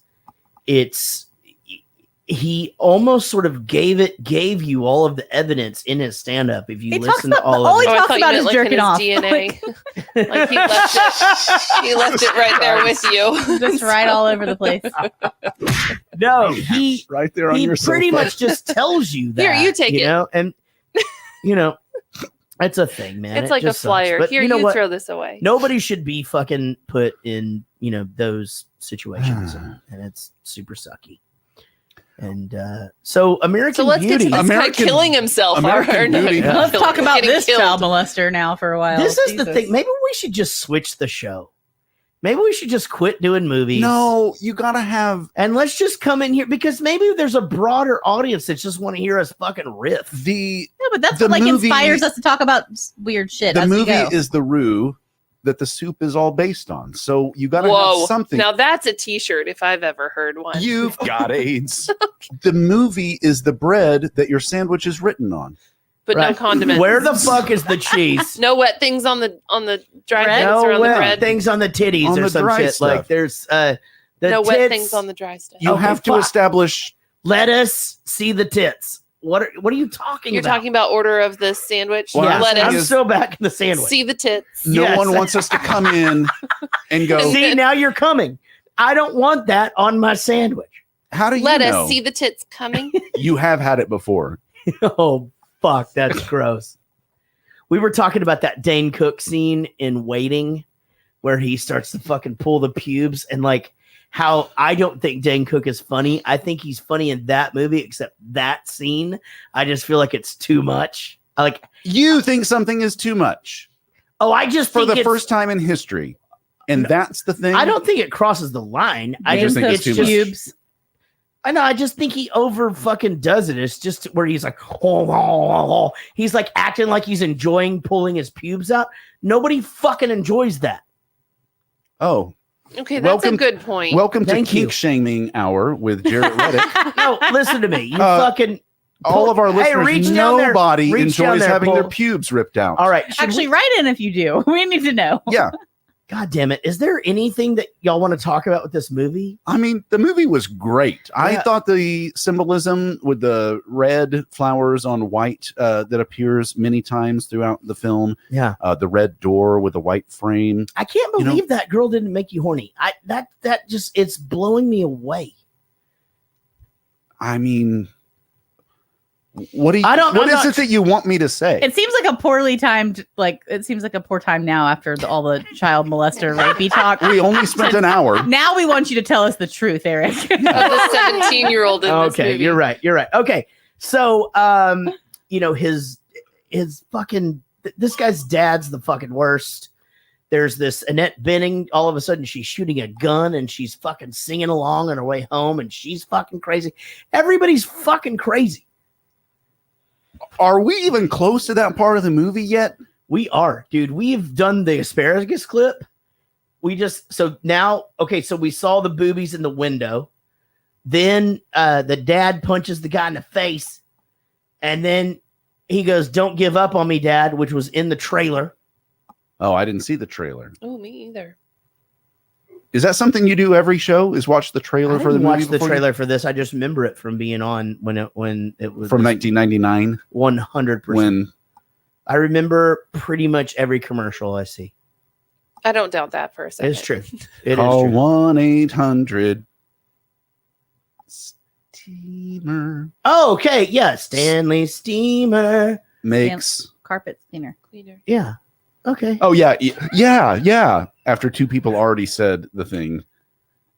he almost sort of gave you all of the evidence in his stand-up. If you He talks listen to about- all all of he it. I talks thought you about meant is like in jerking his off. DNA. Like he left it. He left it right there with you. Just right all over the place. No, he Right there on he your pretty sofa. much just tells you that. Here, you take it. know, and you know, it's a thing, man. It's It like a just sucks. flyer. But Here, you know you what? throw this away. Nobody should be fucking put in, those situations, and it's super sucky. And so American So let's Beauty. get to this guy killing himself. American Beauty. not Let's killing, talk about getting this killed. child molester now for a while. This is the Jesus. thing. Maybe we should just switch the show. Maybe we should just quit doing movies. No, you gotta have And let's just come in here because maybe there's a broader audience that just want to hear us fucking riff. the Yeah, but that's the what like movie- inspires us to talk about weird shit. the as we movie go. is the roux that the soup is all based on. So you gotta Whoa! have something. Now that's a T-shirt if I've ever heard one. You've got AIDS. The movie is the bread that your sandwich is written on. but no Right. condiments. Where the fuck is the cheese? No wet things on the dry Bread? things No or on the wet bread. things on the titties On or the some dry shit. stuff. Like there's the No wet tits. things on the dry stuff. You Okay, have to fuck. establish. Let us see the tits. What are you talking You're about? talking about order of the sandwich. Well, Yes, Let I'm us still back in the sandwich. see the tits. No Yes. one wants us to come in and go. See, now you're coming. I don't want that on my sandwich. How do you Let know? us see the tits coming. You have had it before. Oh, fuck. That's gross. We were talking about that Dane Cook scene in Waiting where he starts to fucking pull the pubes and like how I don't think Dane Cook is funny. I think he's funny in that movie, except that scene. I just feel like it's too much. You think something is too much I just for think the it's- first time in history. And that's the thing. I don't think it crosses the line. I You just think think it's it's too much? pubes. I know. I just think he over fucking does it. It's just where he's like, he's like acting like he's enjoying pulling his pubes out. Nobody fucking enjoys that. Oh, Okay, that's Welcome- a good point. welcome to Thank you. Kink Shaming Hour with Jarrett Reddick. No, listen to me. You Uh, fucking All of our Hey, listeners, reach down there. nobody Reach down enjoys there, having their Paul. pubes ripped out. all right. should Actually, we- write in if you do. We need to know. Yeah. God damn it. Is there anything that y'all want to talk about with this movie? I mean, the movie was great. I Yeah. thought the symbolism with the red flowers on white that appears many times throughout the film, Yeah. the red door with the white frame. I can't You know- believe that girl didn't make you horny. That just it's blowing me away. I mean, what do you? I don't- What I'm is not- it that you want me to say? It seems like a poorly timed, it seems like a poor time now after all the child molester rapey talk. We only spent an hour. Now we want you to tell us the truth, Eric. Of the 17-year-old in this Okay, movie. you're right. You're right. Okay. So his fucking this guy's dad's the fucking worst. There's this Annette Bening. All of a sudden, she's shooting a gun and she's fucking singing along on her way home, and she's fucking crazy. Everybody's fucking crazy. Are we even close to that part of the movie yet? We are, dude. We've done the asparagus clip. So we saw the boobies in the window. Then the dad punches the guy in the face. And then he goes, "Don't give up on me, Dad," which was in the trailer. Oh, I didn't see the trailer. Oh, me either. Is that something you do every show? Is watch the trailer I for the didn't movie? watch the before you- trailer for this. I just remember it from being on when it was from 1999 100%. when I remember pretty much every commercial I see. I don't doubt that for a second. It's true. It is call true. 1-800 Steamer Oh, okay. Yeah. Stanley Steamer. makes carpet cleaner. Yeah. Okay. Oh yeah. After two people already said the thing.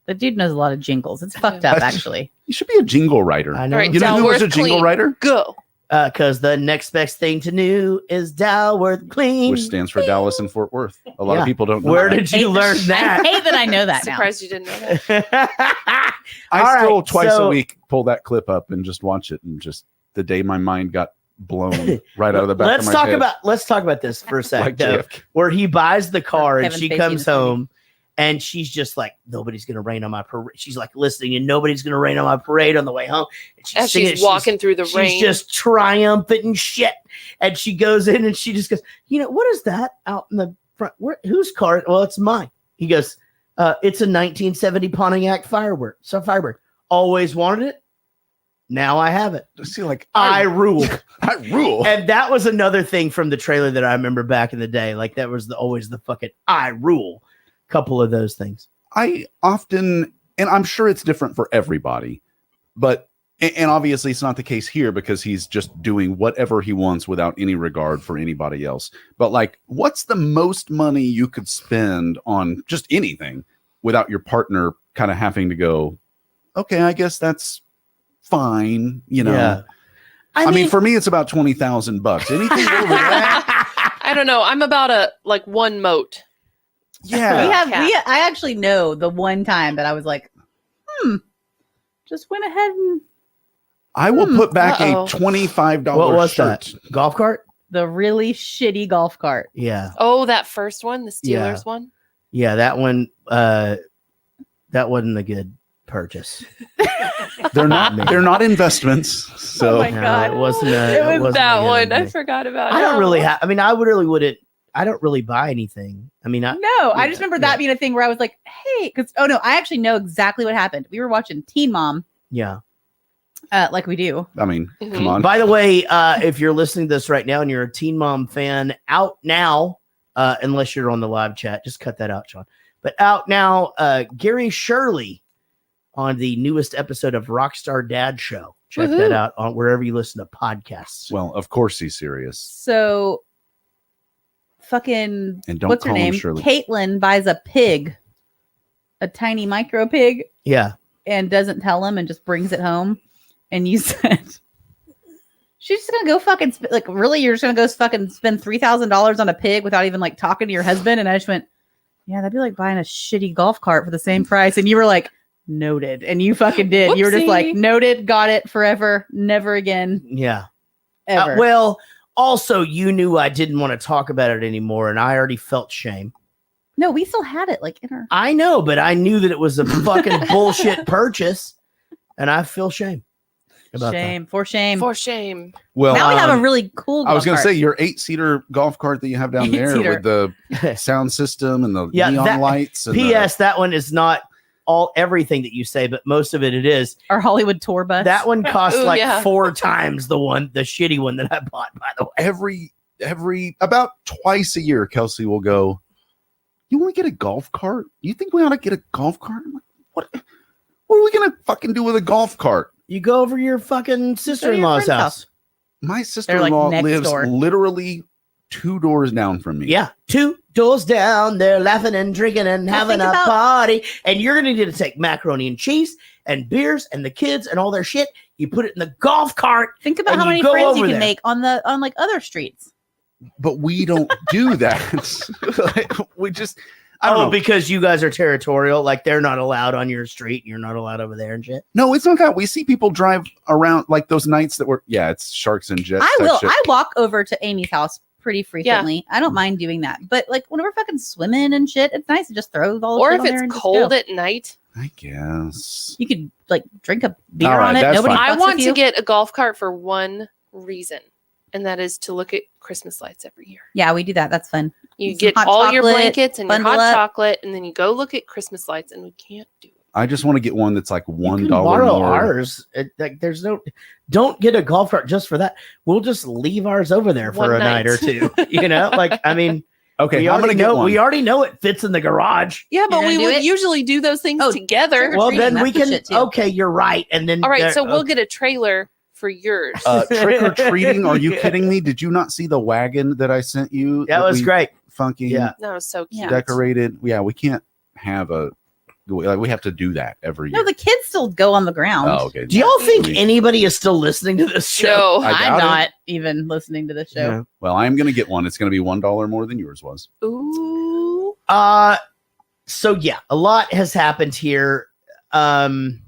The dude knows a lot of jingles. It's fucked up, actually. You should be a jingle writer. I know. All right, You know who was a Dalworth jingle Clean. writer? Go. Because the next best thing to do is Dalworth Clean. Which stands for Dallas and Fort Worth. A lot Yeah. of people don't know. Where that. did you learn that? I hate that I know that now. Surprised you didn't know that. I All still right, twice a so- week pull that clip up and just watch it, and just the day my mind got blown right out of the back let's of my head. let's talk about this for a sec, Like though, JFK. where he buys the car and Kevin she Spacey comes in this movie. home and she's just like, nobody's gonna rain on my parade. She's like listening, and nobody's gonna rain on my parade on the way home. And As singing she's it, walking through the she's rain. just triumphant and shit. And she goes in and she just goes, what is that out in the front? Whose car? Well, it's mine. He goes, it's a 1970 Pontiac Firebird. So Firebird. Always wanted it. Now I have it. See, like I rule. I rule. And that was another thing from the trailer that I remember back in the day. Like that was always the fucking I rule. Couple of those things. I often, and I'm sure it's different for everybody, but and obviously it's not the case here because he's just doing whatever he wants without any regard for anybody else. But like, what's the most money you could spend on just anything without your partner kind of having to go, okay, I guess that's fine, Yeah. I mean, for me, it's about $20,000. Anything over that, I don't know. I'm about a one moat. yeah. I actually know the one time that I was like, just went ahead and I will put back Uh-oh. a $25 What was shirt. that? Golf cart? the really shitty golf cart. Yeah. Oh, that first one, the Steelers Yeah. one. Yeah, that one that wasn't a good purchase. They're not investments. So Oh my No, God. it wasn't It was wasn't that a good one. I idea. forgot about I it. don't really have I mean, I don't really buy anything. I mean, No, I just remember that being a thing where I was like, hey, because I actually know exactly what happened. We were watching Teen Mom, yeah. like we do. I mean, Mhm. come on. By the way, if you're listening to this right now and you're a Teen Mom fan, out now, unless you're on the live chat, just cut that out, Sean. But out now, Gary Shirley on the newest episode of Rockstar Dad Show. Check that Woohoo. out on wherever you listen to podcasts. Well, of course he's serious. So, fucking, And don't what's her call him name? Shirley. Caitlin buys a pig, a tiny micro pig, Yeah. and doesn't tell him and just brings it home. And you said, she's just gonna go fucking really? You're just gonna go fucking spend $3,000 on a pig without even like talking to your husband? And I just went, yeah, that'd be like buying a shitty golf cart for the same price. And you were like, noted, and you fucking did. You were just like, Whoopsie. noted, got it, forever, never again, Yeah. ever. Well, also, you knew I didn't want to talk about it anymore, and I already felt shame. No, we still had it like in our. I know, but I knew that it was a fucking bullshit purchase, and I feel shame about Shame for shame. For shame. Well, now we have a really cool. I was going to say your 8-seater golf cart that you have down there 8-seater. with the that. sound system and the Yeah, neon that- lights. And P.S. That one is not everything that you say, but most of it is. our Hollywood tour bus. That one cost Ooh, like yeah. 4 times the shitty one that I bought, by the way. every about twice a year, Kelsey will go, you want to get a golf cart? You think we ought to get a golf cart? I'm like, what are we gonna fucking do with a golf cart? You go over your fucking sister-in-law's friend's house. My sister-in-law next lives door. literally 2 doors down from me. Yeah, 2 doors down, they're laughing and drinking and Well, having think a about- party. And you're gonna need to take macaroni and cheese and beers and the kids and all their shit. You put it in the golf cart. Think about and how you many go friends you over can there. make on like other streets. But we don't do that. We just I don't know. Because you guys are territorial, like they're not allowed on your street, and you're not allowed over there and shit. No, it's not that. We see people drive around like those nights that were it's sharks and jets. I type will. shit. I walk over to Amy's house pretty frequently. I don't mind doing that. But like when we're fucking swimming and shit, it's nice to just throw all the Or shit if on there and it's just cold go. at night. I guess. You could like drink a beer All right, on it. that's Nobody. fine. I fucks want with to you. get a golf cart for one reason, and that is to look at Christmas lights every year. Yeah, we do that. That's fun. You Some get hot all your chocolate, blankets and your bundle hot up. chocolate, and then you go look at Christmas lights, and we can't do it. I just want to get one that's like You $1 can borrow more. ours. There's no. Don't get a golf cart just for that. We'll just leave ours over there for One a night or two. You know, like I mean, Okay, we I'm gonna already get know. one. We already know it fits in the garage. Yeah, but gonna we do would it? usually do those things Oh, together. trick or Well, treating, then we that's the can. shit, too. Okay, you're right. And then All right, so we'll okay. get a trailer for yours. Trick or treating? Are you kidding me? Did you not see the wagon that I sent you? That was great. Funky. Yeah. That was so cute. Decorated. Yeah, we can't have we have to do that every year. No, the kids still go on the ground. Oh, okay. Do y'all think anybody is still listening to this show? No, I doubt I'm it. not even listening to the show. No. Well, I'm going to get one. It's going to be $1 more than yours was. Ooh. So yeah, a lot has happened here. The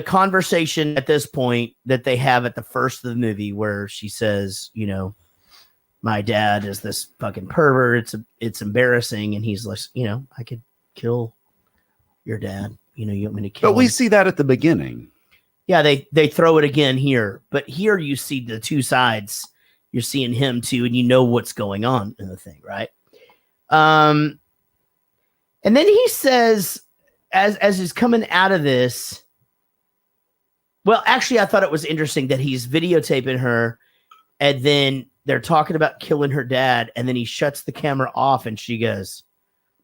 conversation at this point that they have at the first of the movie where she says, my dad is this fucking pervert. It's embarrassing. And he's like, I could kill your dad. You want me to kill But we him? see that at the beginning. Yeah, they throw it again here. But here you see the two sides. You're seeing him too, and you know what's going on in the thing, right? And then he says, as he's coming out of this, well, actually, I thought it was interesting that he's videotaping her, and then they're talking about killing her dad, and then he shuts the camera off, and she goes,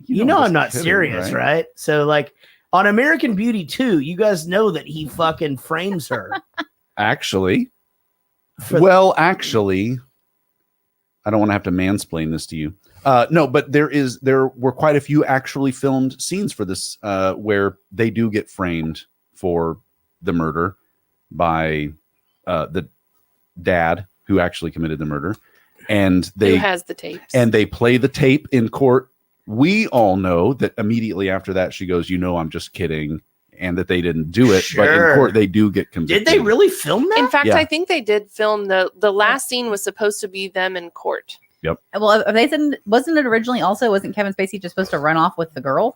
I'm not kidding, serious, right? So, like, on American Beauty 2, you guys know that he fucking frames her. Actually, I don't want to have to mansplain this to you. No, but there were quite a few actually filmed scenes for this where they do get framed for the murder by the dad who actually committed the murder, and Who has the tapes? and they play the tape in court. We all know that immediately after that she goes, I'm just kidding, and that they didn't do it. But Sure. in court they do get convicted. Did they really film that? In fact, Yeah. I think they did film the last scene was supposed to be them in court. Yep. Well, wasn't it originally also, wasn't Kevin Spacey just supposed to run off with the girl?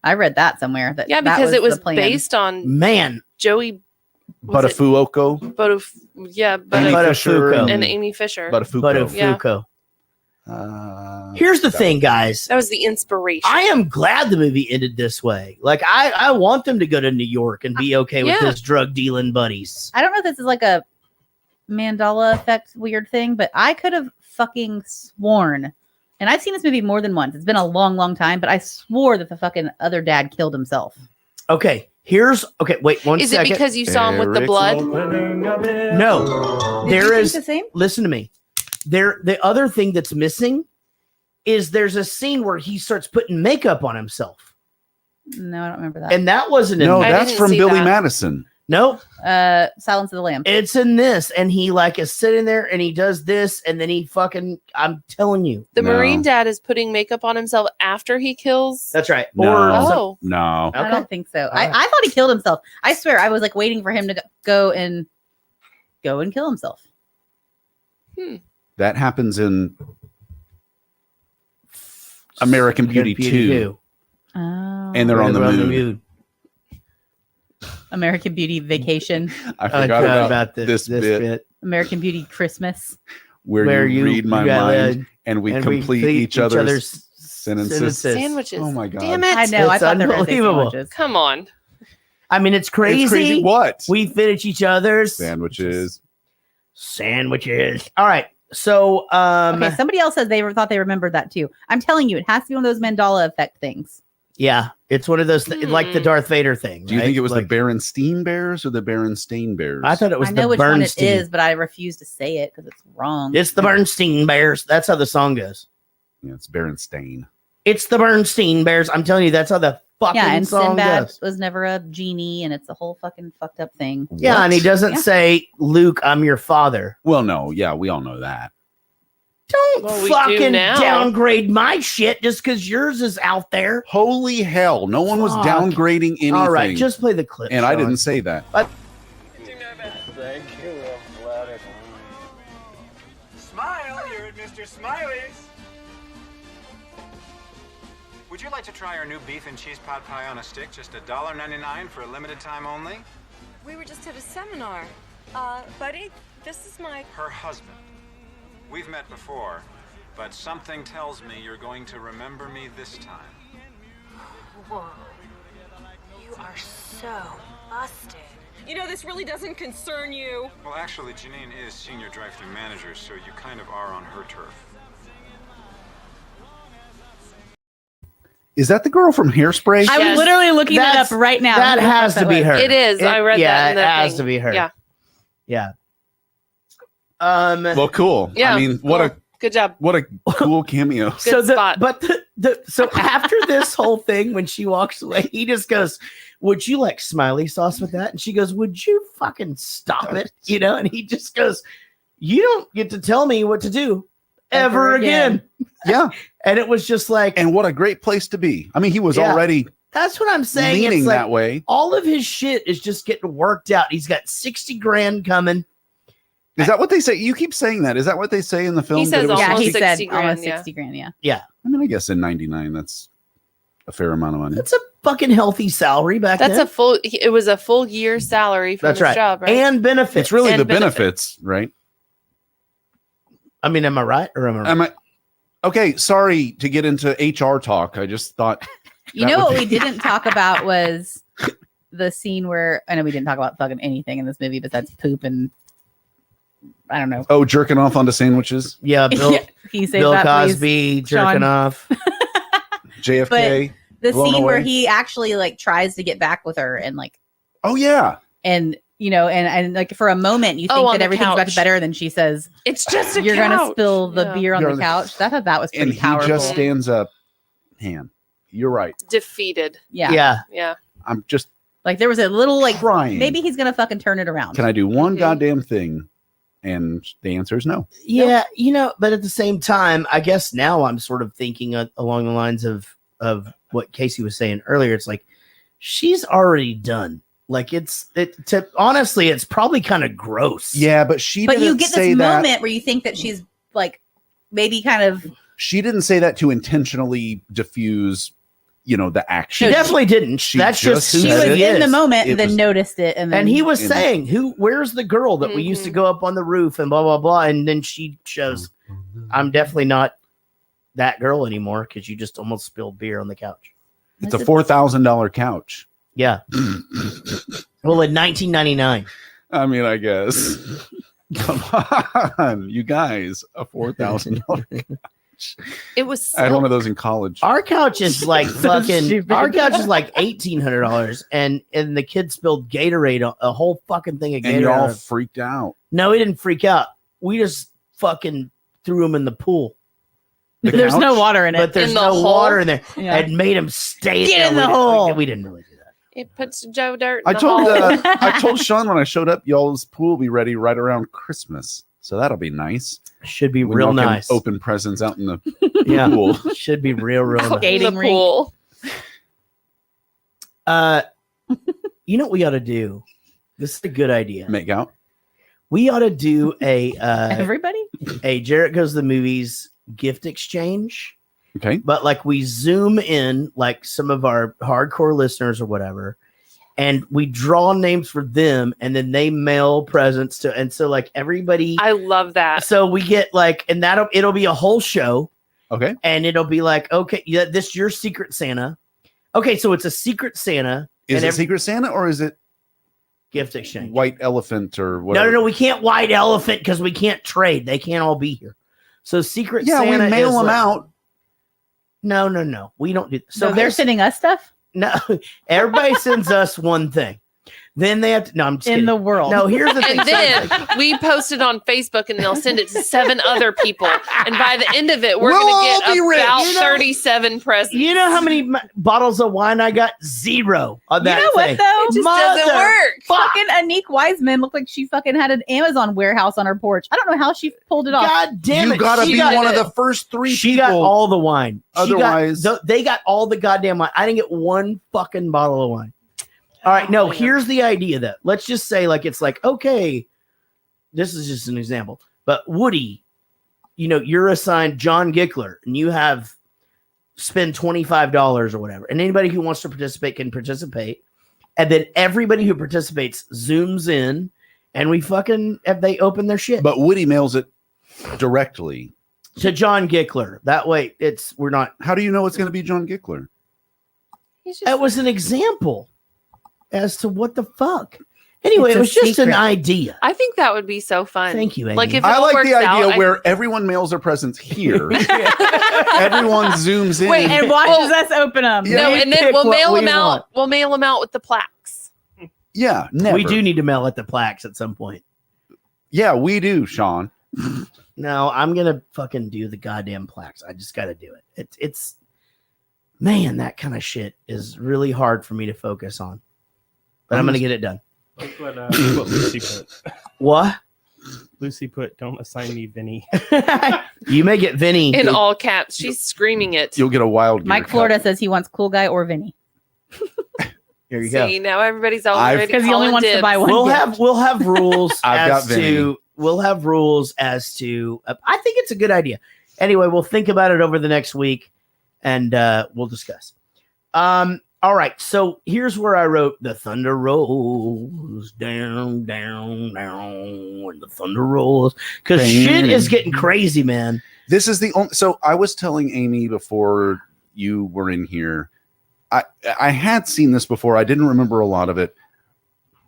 I read that somewhere. Yeah, that because it was the plan. based on Man, Joey. Buttafuoco, Amy Fisher, and Amy Fisher. Buttafuoco. Yeah. Here's the thing, guys. That was the inspiration. I am glad the movie ended this way. Like, I want them to go to New York and be okay with Yeah. his drug dealing buddies. I don't know if this is like a Mandela effect weird thing, but I could have fucking sworn, and I've seen this movie more than once. It's been a long, long time, but I swore that the fucking other dad killed himself. Okay, wait one Is second. it because you saw him with the blood? No, Did you there think is. the same? Listen to me. The other thing that's missing is there's a scene where he starts putting makeup on himself, No, I don't remember that. and that wasn't in. No, there. that's from Billy Madison. Nope. Silence of the Lambs. It's in this, and he like is sitting there and he does this, and then he fucking. I'm telling you, The Marine dad is putting makeup on himself after he kills. That's right. No. Oh. No. I don't think so. I thought he killed himself. I swear, I was like waiting for him to go and kill himself. That happens in American Beauty 2. Oh. And they're on the moon. American Beauty Vacation. I forgot about this bit American Beauty Christmas. where you read my mind and we complete each other's sentences. Sandwiches. Oh my God. Damn it. I know. I It's thought they were gonna say unbelievable. sandwiches. Come on. I mean, it's crazy. It's crazy what? We finish each other's Sandwiches. All right. So, Okay, somebody else says they thought they remembered that too. I'm telling you, it has to be one of those Mandela effect things. yeah, it's one of those like the Darth Vader thing. Do you right? think it was like, the Berenstain Bears or the Berenstain Bears? I thought it was I know the which one it Bernstein. is, but I refuse to say it because it's wrong. It's the Bernstein Bears. That's how the song goes. Yeah, it's Berenstain. It's the Bernstein Bears. I'm telling you, that's how the fucking Yeah, and song Sinbad goes. was never a genie, and it's a whole fucking fucked up thing. Yeah, and he doesn't Yeah. say, Luke, I'm your father. Well, no, yeah, we all know that. Don't Well, we do fucking now. downgrade my shit just because yours is out there. Holy hell, no one was Fuck. downgrading anything. All right, just play the clip. and I Sean. didn't say that. Thank you, I'm flattered. Smile, you're at Mr. Smiley's. Would you like to try our new beef and cheese pot pie on a stick? Just $1.99 for a limited time only? We were just at a seminar. Buddy, this is my... Her husband. We've met before, but something tells me you're going to remember me this time. Whoa. You are so busted. You know, this really doesn't concern you. Well, actually, Janine is senior drive-thru manager, so you kind of are on her turf. Is that the girl from Hairspray? I was literally looking that up right now. That has to be her. It is. I read that. Yeah, in the it has thing. to be her. Yeah. Yeah. Well, cool. Yeah, I mean, what a good job. What a cool cameo. So so after this whole thing, when she walks away, he just goes, "Would you like smiley sauce with that?" And she goes, "Would you fucking stop it?" You know, and he just goes, "You don't get to tell me what to do ever again." Yeah. And it was just like, and what a great place to be. I mean, he was Yeah. already that's what I'm saying. leaning It's like that way. all of his shit is just getting worked out. He's got 60 grand coming. Is that what they say? You keep saying that. Is that what they say in the film? He that says it was almost he 60 said grand, almost yeah. 60 grand. Yeah. Yeah. I mean, I guess in 99, that's a fair amount of money. That's a fucking healthy salary back That's then. it was a full year salary for That's this right. job, right? And benefits. It's really And the benefits, right? I mean, am I right or am I right? Am I okay? Sorry to get into HR talk. I just thought You that know would what we be- didn't talk about was the scene where I know we didn't talk about fucking anything in this movie besides poop and I don't know. Oh, jerking off onto sandwiches. Yeah, Bill, Yeah, can you say Bill that, please, Cosby Sean? jerking off. JFK. The blown scene where away. he actually like tries to get back with her and like Oh yeah. and you know and like for a moment you Oh, think on that the everything's about to couch. be better and then she says It's just a you're gonna couch." spill the Yeah. beer on You're the on the- couch. I thought that was And pretty he powerful. just stands up. Man, you're right. Defeated. yeah. Yeah. I'm just Like there was a little like trying. maybe he's gonna fucking turn it around. Can I do one Mhm. goddamn thing? And the answer is no. Yeah, you know, but at the same time, I guess now I'm sort of thinking along the lines of what Casey was saying earlier. It's like she's already done. Like honestly, it's probably kind of gross. Yeah, but she But didn't you get say this that. moment where you think that she's like maybe kind of She didn't say that to intentionally diffuse, the action. She definitely didn't. She That's just who she said was she in the is. moment It and then was- noticed it and then And he was And- saying, where's the girl that we used to go up on the roof and blah, blah, blah. And then she shows, I'm definitely not that girl anymore because you just almost spilled beer on the couch. It's a $4,000 couch. Yeah. Well, in 1999. I mean, I guess. Come on, you guys, a $4,000. It was I had one of those in college. Our couch is like So fucking. stupid. Our couch is like $1,800, and the kid spilled Gatorade, a whole fucking thing of Gatorade. And you're all on it. freaked out. No, we didn't freak out. We just fucking threw him in the pool. The there's no couch? water in it. But there's In the no hole? water in there. Yeah. And made him stay Get there. in the We didn't- hole. We didn't really do that. It puts Joe Dirt in I the told hole. I told Sean when I showed up, y'all's pool will be ready right around Christmas, so that'll be nice. Should be When real y'all can nice. Open presents out in the Yeah. pool. Should be real nice. In the Skating rink. pool. You know what we ought to do? This is a good idea. Make out. We ought to do a Everybody? Jarrett Goes to the Movies gift exchange. Okay. But like we zoom in like some of our hardcore listeners or whatever, and we draw names for them, and then they mail presents to, and so like everybody. I love that. So we get like, and it'll be a whole show, Okay. and it'll be like, okay, yeah, this your Secret Santa. Okay, so it's a Secret Santa. Is and it Secret Santa or is it gift exchange? White Elephant or whatever? No, we can't white elephant because we can't trade. They can't all be here. So Secret Yeah, Santa. we mail is them like- out. No. We don't do. So they're here's- sending us stuff No, everybody sends us one thing. Then they have to. No, I'm just in kidding. the world. No, here's the thing. And then we post it on Facebook and they'll send it to 7 other people. And by the end of it, we're We'll going all to get be rich. about You know- 37 presents. You know how many bottles of wine I got? 0 on that you know thing. what though? It just doesn't work. Fucking Anique Wiseman looked like she fucking had an Amazon warehouse on her porch. I don't know how she pulled it off. God damn You it! gotta She be got one of it. the first 3 She people. got all the wine. Otherwise- they got all the goddamn wine. I didn't get one fucking bottle of wine. All right, no. Here's the idea though. Let's just say like it's like okay, this is just an example. But Woody, you're assigned John Gickler, and you have spend $25 or whatever, and anybody who wants to participate can participate, and then everybody who participates zooms in, and we fucking if they open their shit. But Woody mails it directly to John Gickler. That way, we're not. How do you know it's going to be John Gickler? He's just- It was an example as to what the fuck. Anyway, It's it a was just an secret. idea. I think that would be so fun. Thank you, Amy. Like if it I all like works the idea out, where everyone mails their presents here. Everyone zooms in. Wait, And watches us open them. No, and then pick we'll what mail we them out. want. We'll mail them out with the plaques. Yeah, never. We do need to mail at the plaques at some point. Yeah, we do, Sean. No, I'm gonna fucking do the goddamn plaques. I just gotta do it. It's man, that kind of shit is really hard for me to focus on. But I'm gonna get it done. That's what Lucy put. What? Lucy put, "Don't assign me Vinny." You may get Vinny In all caps. She's screaming it. You'll get a wild. Mike Florida says he wants Cool Guy or Vinny. Here you go. See, now everybody's all I've- ready Because he only calling wants to dibs. buy one. We'll gift. have rules I've got as Vinny. to we'll have rules as to I think it's a good idea. Anyway, we'll think about it over the next week and we'll discuss. All right, so here's where I wrote the thunder rolls down, down, down, when the thunder rolls. Because shit is getting crazy, man. This is the only. So I was telling Amy before you were in here. I had seen this before. I didn't remember a lot of it.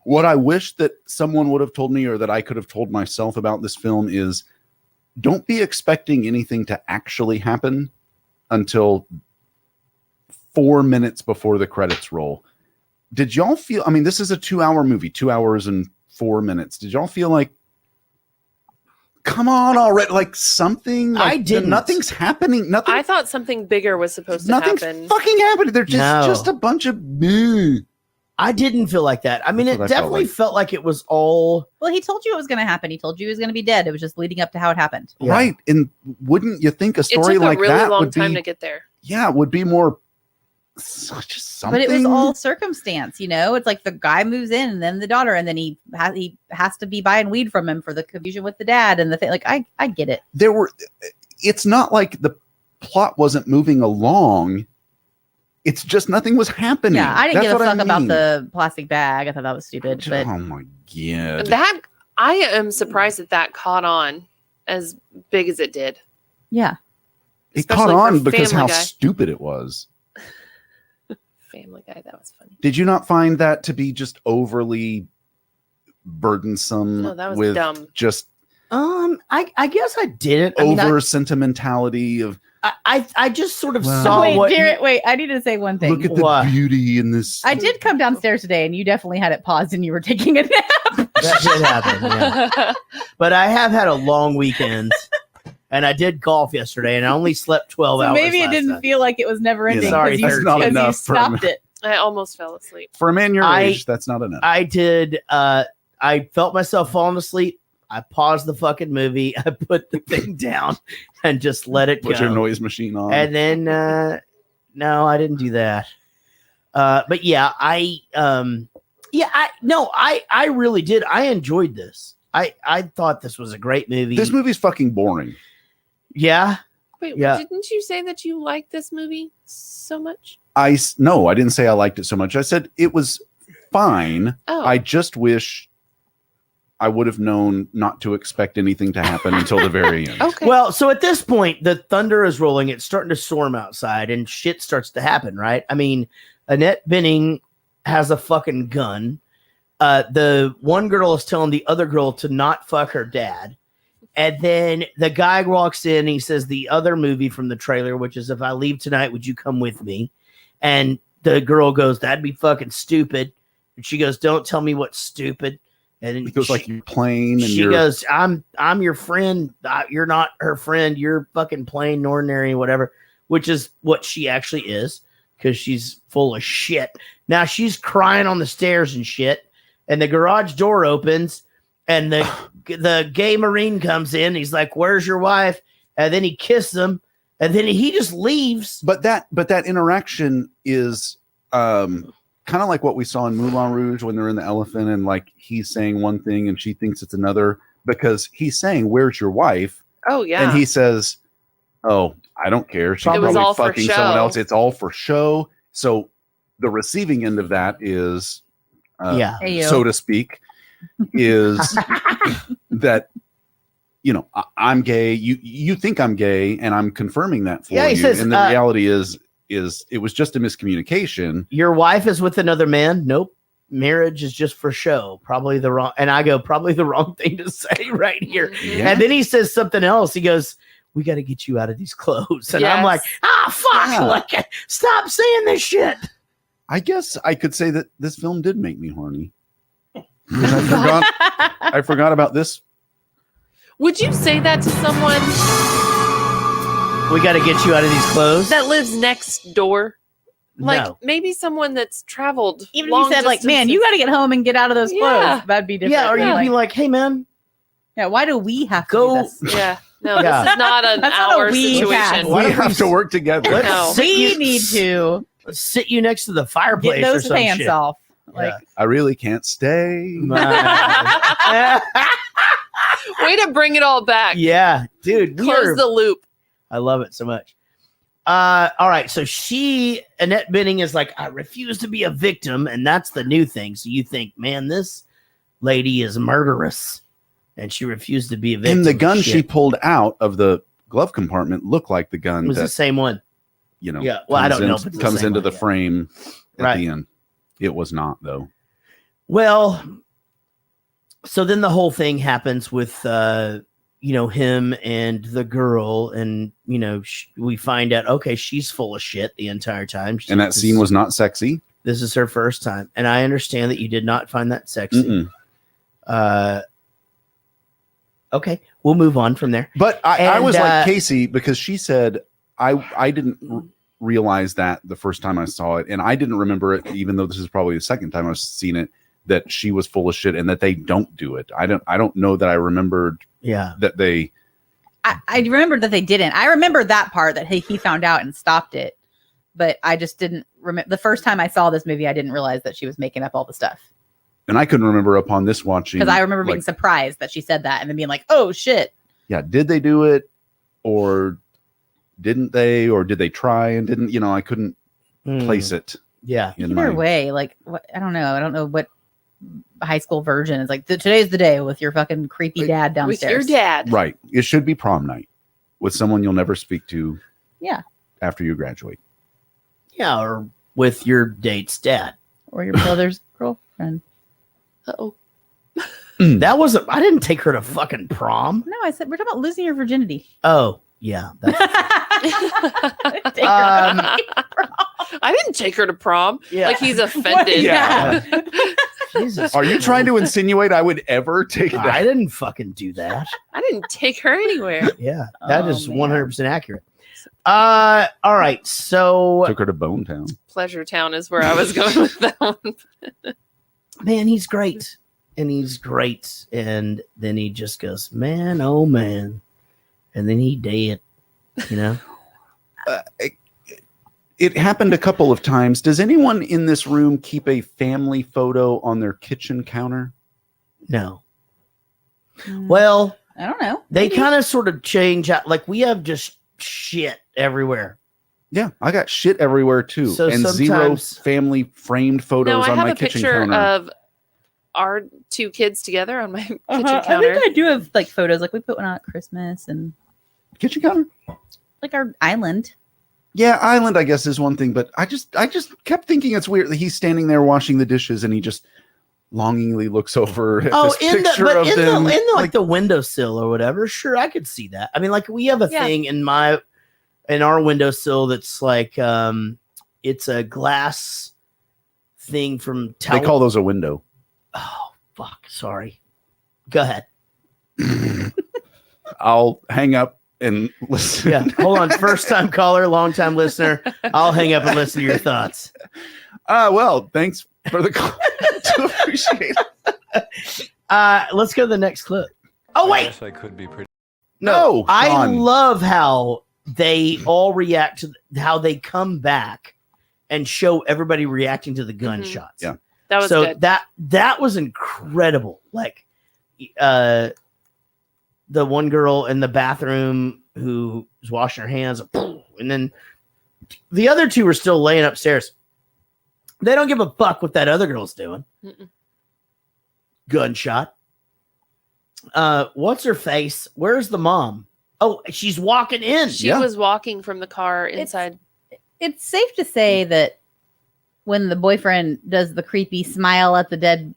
What I wish that someone would have told me, or that I could have told myself about this film, is don't be expecting anything to actually happen until 4 minutes before the credits roll. Did y'all feel? I mean, this is a 2-hour movie, 2 hours and 4 minutes. Did y'all feel like, come on already, like something? Like, I didn't. Nothing's happening. Nothing. I thought something bigger was supposed to Nothing's happen. fucking happening. They're just No. a bunch of. I didn't feel like that. I mean, That's it what I felt definitely like. felt like it was all Well, he told you it was going to happen. He told you he was going to be dead. It was just leading up to how it happened. Yeah. Right. And wouldn't you think a It story took a like really that long would time be? to get there. Yeah, would be more. Just something. But it was all circumstance, you know. It's like the guy moves in, and then the daughter, and then he has to be buying weed from him for the confusion with the dad and the thing. Like I get it. There were. It's not like the plot wasn't moving along. It's just nothing was happening. Yeah, I didn't That's give a what I fuck about mean. the plastic bag. I thought that was stupid. But Oh my god. That I am surprised that caught on as big as it did. yeah, It especially caught for on because Family how Guy. stupid it was. Family Guy, that was funny. Did you not find that to be just overly burdensome? No, that was with dumb. Just I guess I didn't. I mean, over sentimentality of I just sort of Wow. saw wait, what Jarrett, wait. I need to say one thing. look at the What? beauty in this. I did come downstairs today, and you definitely had it paused, and you were taking a nap. that did happen. Yeah. But I have had a long weekend, and I did golf yesterday, and I only slept 12 So hours. maybe it last didn't night. feel like it was never ending. Sorry, because you, that's not because you enough for stopped me. it. I almost fell asleep. For a man your I- age, that's not enough. I did. I felt myself falling asleep. I paused the fucking movie. I put the thing down and just let it Put go. your noise machine on. And then no, I didn't do that. But yeah, I really did. I enjoyed this. I thought this was a great movie. This movie's fucking boring. Yeah. Wait, Yeah. didn't you say that you liked this movie so much? No, I didn't say I liked it so much. I said it was fine. Oh. I just wish I would have known not to expect anything to happen until the very end. Okay. Well, so at this point, the thunder is rolling. It's starting to storm outside, and shit starts to happen, right? I mean, Annette Bening has a fucking gun. The one girl is telling the other girl to not fuck her dad. And then the guy walks in. He says the other movie from the trailer, which is "If I leave tonight, would you come with me?" And the girl goes, "That'd be fucking stupid." And she goes, "Don't tell me what's stupid." And then It goes like you're plain and she you're goes, I'm your friend. You're not her friend. You're fucking plain and ordinary, whatever," which is what she actually is, because she's full of shit. Now she's crying on the stairs and shit. And the garage door opens, and the gay Marine comes in. He's like, "Where's your wife?" And then he kisses him, and then he just leaves. But that interaction is kind of like what we saw in Moulin Rouge when they're in the elephant and like he's saying one thing and she thinks it's another, because he's saying, "Where's your wife?" Oh yeah. And he says, "Oh, I don't care. She's It was probably all for fucking someone show." else. It's all for show." So the receiving end of that is, Yeah. Ayo. so to speak, is that, you know, I'm gay. You think I'm gay, and I'm confirming that for Yeah, he you. says, and the reality is it was just a miscommunication. Your wife is with another man? Nope. marriage is just for show. Probably the wrong. And I go, probably the wrong thing to say right here. Yeah. And then he says something else. He goes, we got to get you out of these clothes. And I'm Yes. like, fuck. Yeah. Like, stop saying this shit. I guess I could say that this film did make me horny. Because I forgot about this. Would you say that to someone We got to get you out of these clothes. that lives next door? Like No. maybe someone that's traveled. Even if you said, like, man, you got to get home and get out of those clothes. Yeah. That'd be different. Yeah, or you'd be like, hey, man, yeah, why do we have to go. do this? Yeah. No, Yeah. this is not an That's not a hour we situation. have. Why do we have to work together? Let's No. sit We you- need to let's sit you next to the fireplace get or those some pants shit. off. Like, I really can't stay. Way to bring it all back. Yeah, dude. we Close are- the loop. I love it so much. All right. So Annette Bening is like, I refuse to be a victim. And that's the new thing. So you think, man, this lady is murderous. And she refused to be a victim. And the gun she Shit. pulled out of the glove compartment looked like the gun It was that the same one. you know. Yeah, well, I comes don't know in- if it's the comes same into one the yet. frame at Right. the end. It was not though. Well, so then the whole thing happens with, him and the girl. And, we find out, okay, she's full of shit the entire time. And that scene was not sexy. This is her first time. And I understand that you did not find that sexy. Mm-mm. Okay, we'll move on from there. But I was And, like Casey because she said I didn't realize that the first time I saw it, and I didn't remember it, even though this is probably the second time I've seen it, that she was full of shit and that they don't do it. I don't know that I remembered Yeah. that they I remembered that they didn't. I remember that part that he found out and stopped it, but I just didn't remember. The first time I saw this movie, I didn't realize that she was making up all the stuff and I couldn't remember upon this watching because I remember being like, surprised that she said that and then being like, "Oh shit!" yeah, did they do it or didn't they, or did they try and didn't? I couldn't place it. Yeah. In Either my, way, like what, I don't know. I don't know what high school version is like. Today's the day with your fucking creepy dad With downstairs. your dad. right. It should be prom night with someone you'll never speak to Yeah, after you graduate. Yeah, or with your date's dad. or your brother's girlfriend. Uh-oh. That wasn't, I didn't take her to fucking prom. No, I said we're talking about losing your virginity. Oh, yeah. That's, Take her Um, I didn't take her to prom. Yeah. Like he's offended. Yeah. Jesus. Are you trying to insinuate I would ever take that? I didn't fucking do that. I didn't take her anywhere. Yeah, that Oh, is man. 100% accurate. All right. So, Took her to Bone Town. Pleasure Town is where I was going with that one. man, he's great. And he's great. And then he just goes, man, oh, man. And then he dead, It happened a couple of times. Does anyone in this room keep a family photo on their kitchen counter? No. Well, I don't know. they kind of sort of change out. Like we have just shit everywhere. Yeah, I got shit everywhere too, So and zero sometimes- family framed No, photos I on have my a kitchen picture counter. of our two kids together on my kitchen I counter. think I do have like photos. Like we put one out at Christmas and Kitchen counter? like our island. Yeah, island, I guess, is one thing, but I just kept thinking it's weird that he's standing there washing the dishes and he just longingly looks over at this in the picture but of in them. the in the, like the windowsill or whatever. Sure, I could see that. I mean, like we have a Yeah. thing in our windowsill that's like it's a glass thing from They call those a window. Oh fuck, sorry. Go ahead. I'll hang up and listen. Yeah, hold on. First time caller, long time listener. I'll hang up and listen to your thoughts. Well, thanks for the call. To appreciate it. Let's go to the next clip. Oh wait, Yes, I could be pretty. No, I Sean. love how they all react to how they come back and show everybody reacting to the gunshots. Yeah. That was so good. that was incredible. Like the one girl in the bathroom who was washing her hands, and then the other two are still laying upstairs. They don't give a fuck what that other girl's doing. Mm-mm. Gunshot. What's her face? Where's the mom? Oh, she's walking in. She was walking from the car inside. It's safe to say that when the boyfriend does the creepy smile at the dead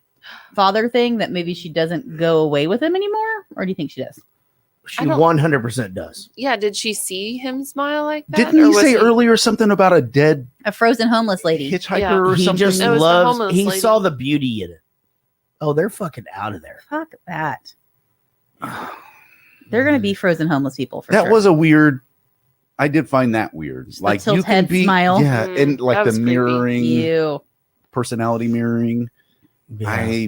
father thing, that maybe she doesn't go away with him anymore? Or do you think she does? She 100% does. Yeah, did she see him smile like that? Didn't or he was say earlier something about a dead A frozen homeless lady. hitchhiker or He something? just It was the loves. homeless He lady. saw the beauty in it. Oh, they're fucking out of there. Fuck that. They're gonna be frozen homeless people for That sure. was a weird. I did find that weird. the Like tilt you can head be, smile. yeah, and like that the was creepy. mirroring, Ew. personality mirroring. Yeah.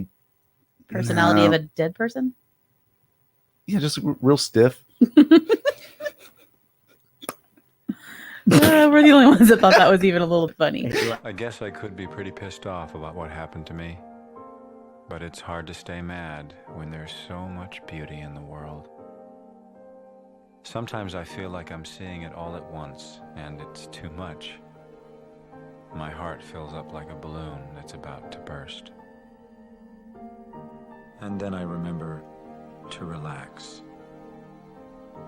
Personality no. of a dead person. Yeah, just real stiff. We're the only ones that thought that was even a little funny. I guess I could be pretty pissed off about what happened to me. But it's hard to stay mad when there's so much beauty in the world. Sometimes I feel like I'm seeing it all at once, and it's too much. My heart fills up like a balloon that's about to burst. And then I remember to relax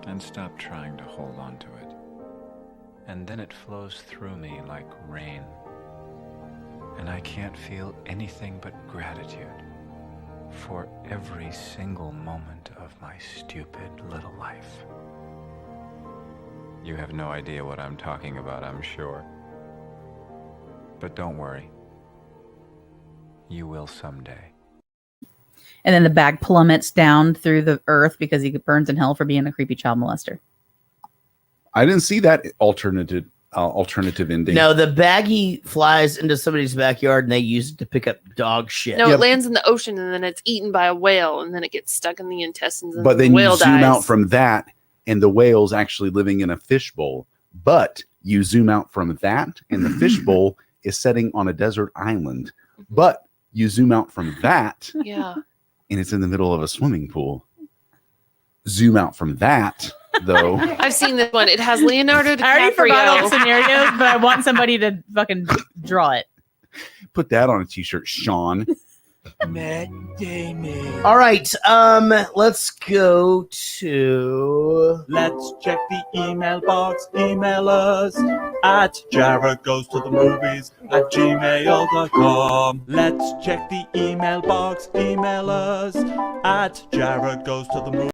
and stop trying to hold on to it. And then it flows through me like rain. And I can't feel anything but gratitude for every single moment of my stupid little life. You have no idea what I'm talking about, I'm sure. But don't worry. You will someday. And then the bag plummets down through the earth because he burns in hell for being a creepy child molester. I didn't see that alternative ending. No, the baggie flies into somebody's backyard and they use it to pick up dog shit. No, it lands in the ocean and then it's eaten by a whale and then it gets stuck in the intestines and But the then whale you zoom dies. out from that, and the whale's actually living in a fishbowl. But you zoom out from that, and the fishbowl is setting on a desert island. But you zoom out from that, Yeah. and it's in the middle of a swimming pool. Zoom out from that, though. I've seen this one. It has Leonardo DiCaprio. I already forgot all the scenarios, but I want somebody to fucking draw it. Put that on a t-shirt, Sean. Matt Damon. All right, let's go to. Let's check the email box. Email us at jaredgoestothemovies@gmail.com. Let's check the email box. Email us at jaredgoestothemovies.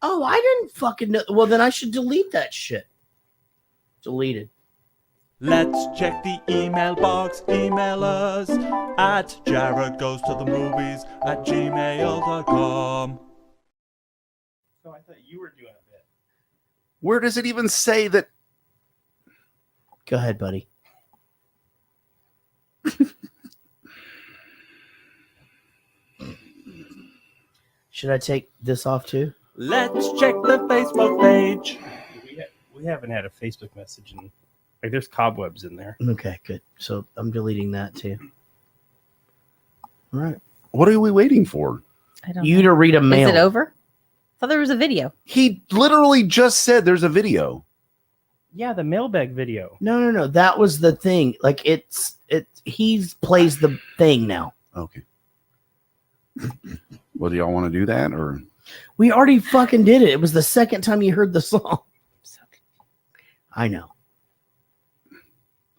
Oh, I didn't fucking know. Well, then I should delete that shit. Deleted. Let's check the email box. Email us at jaredgoestothemovies@gmail.com. So I thought you were doing a bit. Where does it even say that? Go ahead, buddy. Should I take this off too? Let's check the Facebook page. We haven't had a Facebook message and like there's cobwebs in there. Okay, good. So I'm deleting that too. All right. What are we waiting for? I don't You to read a mail. Is it over? I thought there was a video. He literally just said there's a video. Yeah, the mailbag video. No. That was the thing. Like he plays the thing now. Okay. Well, do y'all want to do that, or We already fucking did it. It was the second time you heard the song. I know.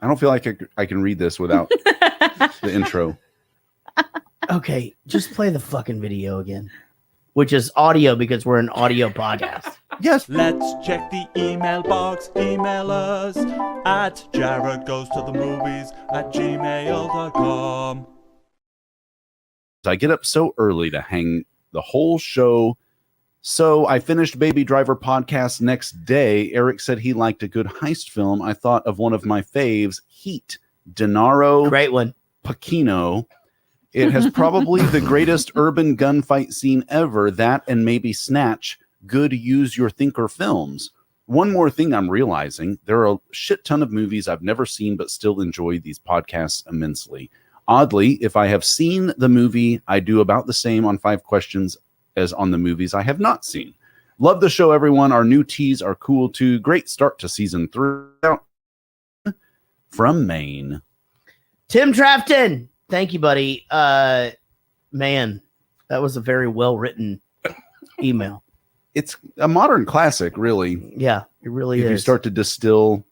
I don't feel like I can read this without the intro. Okay, just play the fucking video again, which is audio because we're an audio podcast. Yes. Let's check the email box. Email us at jaredgoestothemovies@gmail.com. I get up so early to hang the whole show. So I finished Baby Driver podcast next day. Eric said he liked a good heist film. I thought of one of my faves, Heat. Denaro. Great one. Pacino. It has probably the greatest urban gunfight scene ever. That and maybe Snatch. Good use your thinker films. One more thing I'm realizing, there are a shit ton of movies I've never seen but still enjoy these podcasts immensely. Oddly, if I have seen the movie, I do about the same on 5 questions as on the movies I have not seen. Love the show, everyone. Our new teas are cool too. Great start to season 3. From Maine. Tim Trafton. Thank you, buddy. Man, that was a very well written email. It's a modern classic, really. Yeah, it really if is. you start to distill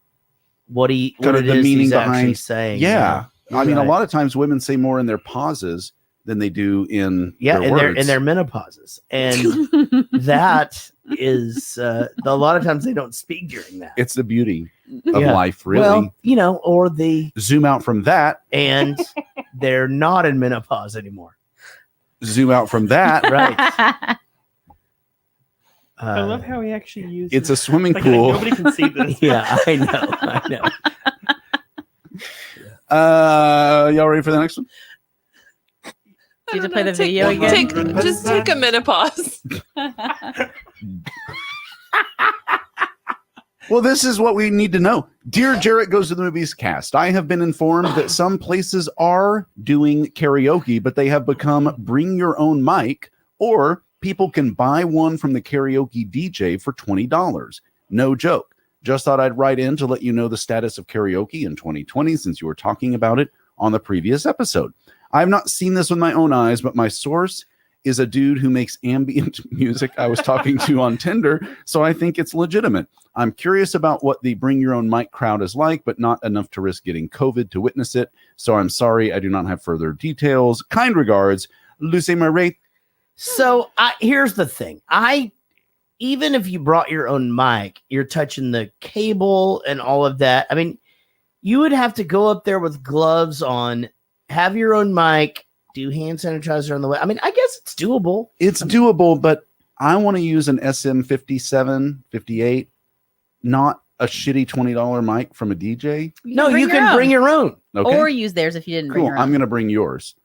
what it the is meaning he's actually behind saying. Yeah. I mean, Right. a lot of times women say more in their pauses than they do in Yeah, their in words. their menopauses, and that is a lot of times they don't speak during that. It's the beauty of Yeah. life, really. Well, or the zoom out from that, and they're not in menopause anymore. Zoom out from that, right? I love how he actually uses. It's a swimming like, pool. nobody can see this. Yeah, I know. Y'all ready for the next one? Did you play the video again? Just take a menopause. Well, this is what we need to know. Dear Jarrett Goes to the Movies cast, I have been informed that some places are doing karaoke, but they have become bring your own mic, or people can buy one from the karaoke DJ for $20. No joke. Just thought I'd write in to let you know the status of karaoke in 2020 since you were talking about it on the previous episode. I have not seen this with my own eyes, but my source is a dude who makes ambient music I was talking to on Tinder, so I think it's legitimate. I'm curious about what the bring your own mic crowd is like, but not enough to risk getting COVID to witness it. So I'm sorry, I do not have further details. Kind regards, Lucy Marie. So here's the thing. Even if you brought your own mic, you're touching the cable and all of that. I mean, you would have to go up there with gloves on, have your own mic, do hand sanitizer on the way. I mean, I guess it's doable. It's doable, but I want to use an SM57, 58, not a shitty $20 mic from a DJ. No, you can bring your own. Okay. Or use theirs if you didn't bring Cool. your I'm own. going to bring yours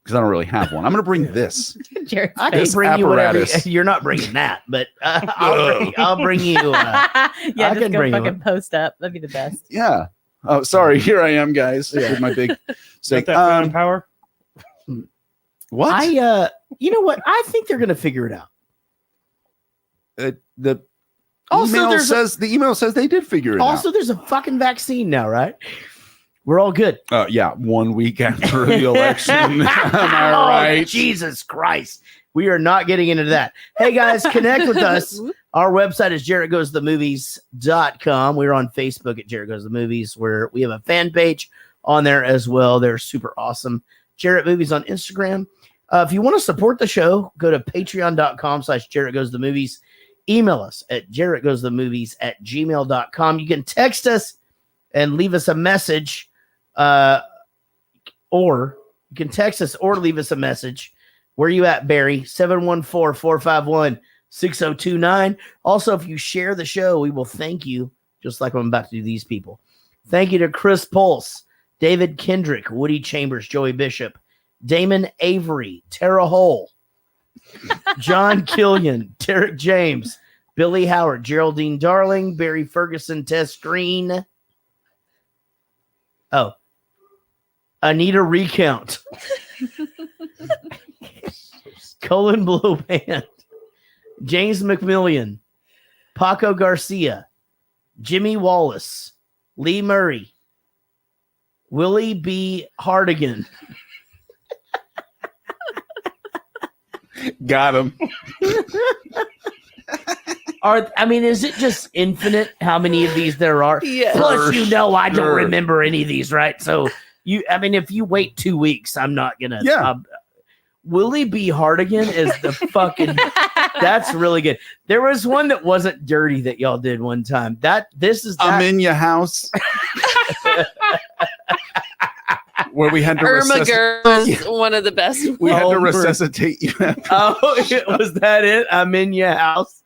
because I don't really have one. I'm going to bring this. Jared's I can This bring you whatever. apparatus. You're not bringing that, but I'll bring you. yeah, I just can go bring you fucking one. post up. That'd be the best. Yeah. Oh, sorry. Here I am, guys, with my big steak. That fountain power. What? You know what? I think they're going to figure it out. The Also, email there's says the email says they did figure it Also, there's a fucking vaccine now, right? We're all good. out. Yeah, 1 week after the election. Am I Oh, right? Jesus Christ. We are not getting into that. Hey, guys, connect with us. Our website is jarrettgoesthemovies.com. We're on Facebook at Jarrett Goes the Movies, where we have a fan page on there as well. They're super awesome. Jarrett Movies on Instagram. If you want to support the show, go to patreon.com/Jarrett Goes the Movies. Email us at jarrettgoesthemovies@gmail.com. You can text us and leave us a message, or you can text us or leave us a message. Where you at, Barry? 714-451-6029. Also, if you share the show, we will thank you, just like I'm about to do these people. Thank you to Chris Pulse, David Kendrick, Woody Chambers, Joey Bishop, Damon Avery, Tara Hole, John Killian, Derek James, Billy Howard, Geraldine Darling, Barry Ferguson, Tess Green. Oh, Anita Recount, Colin Blowband, James McMillian, Paco Garcia, Jimmy Wallace, Lee Murray, Willie B. Hardigan. Got him. Is it just infinite how many of these there are? Yes. Plus, I don't Sure. remember any of these, right? So if you wait 2 weeks, I'm not gonna. Yeah. Willie B. Hardigan is the fucking. That's really good. There was one that wasn't dirty that y'all did one time. I'm in your house. Where we had to Ermager was one of the best. We had to Oh, resuscitate you. Oh, was that it? I'm in your house.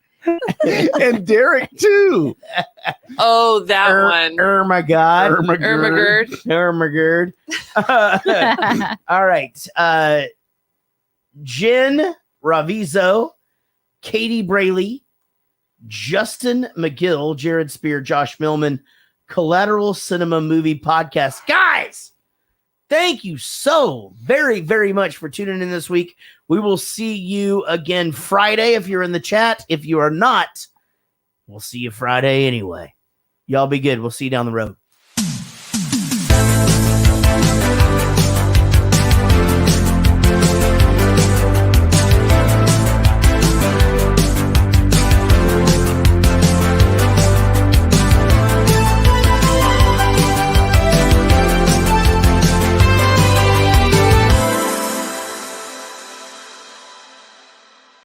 And Derek too. Oh, that one. Ermagerd. Ermagerd. All right. Jen Ravizo, Katie Braley, Justin McGill, Jared Spear, Josh Millman, Collateral Cinema Movie Podcast. Guys, thank you so very, very much for tuning in this week. We will see you again Friday if you're in the chat. If you are not, we'll see you Friday anyway. Y'all be good. We'll see you down the road.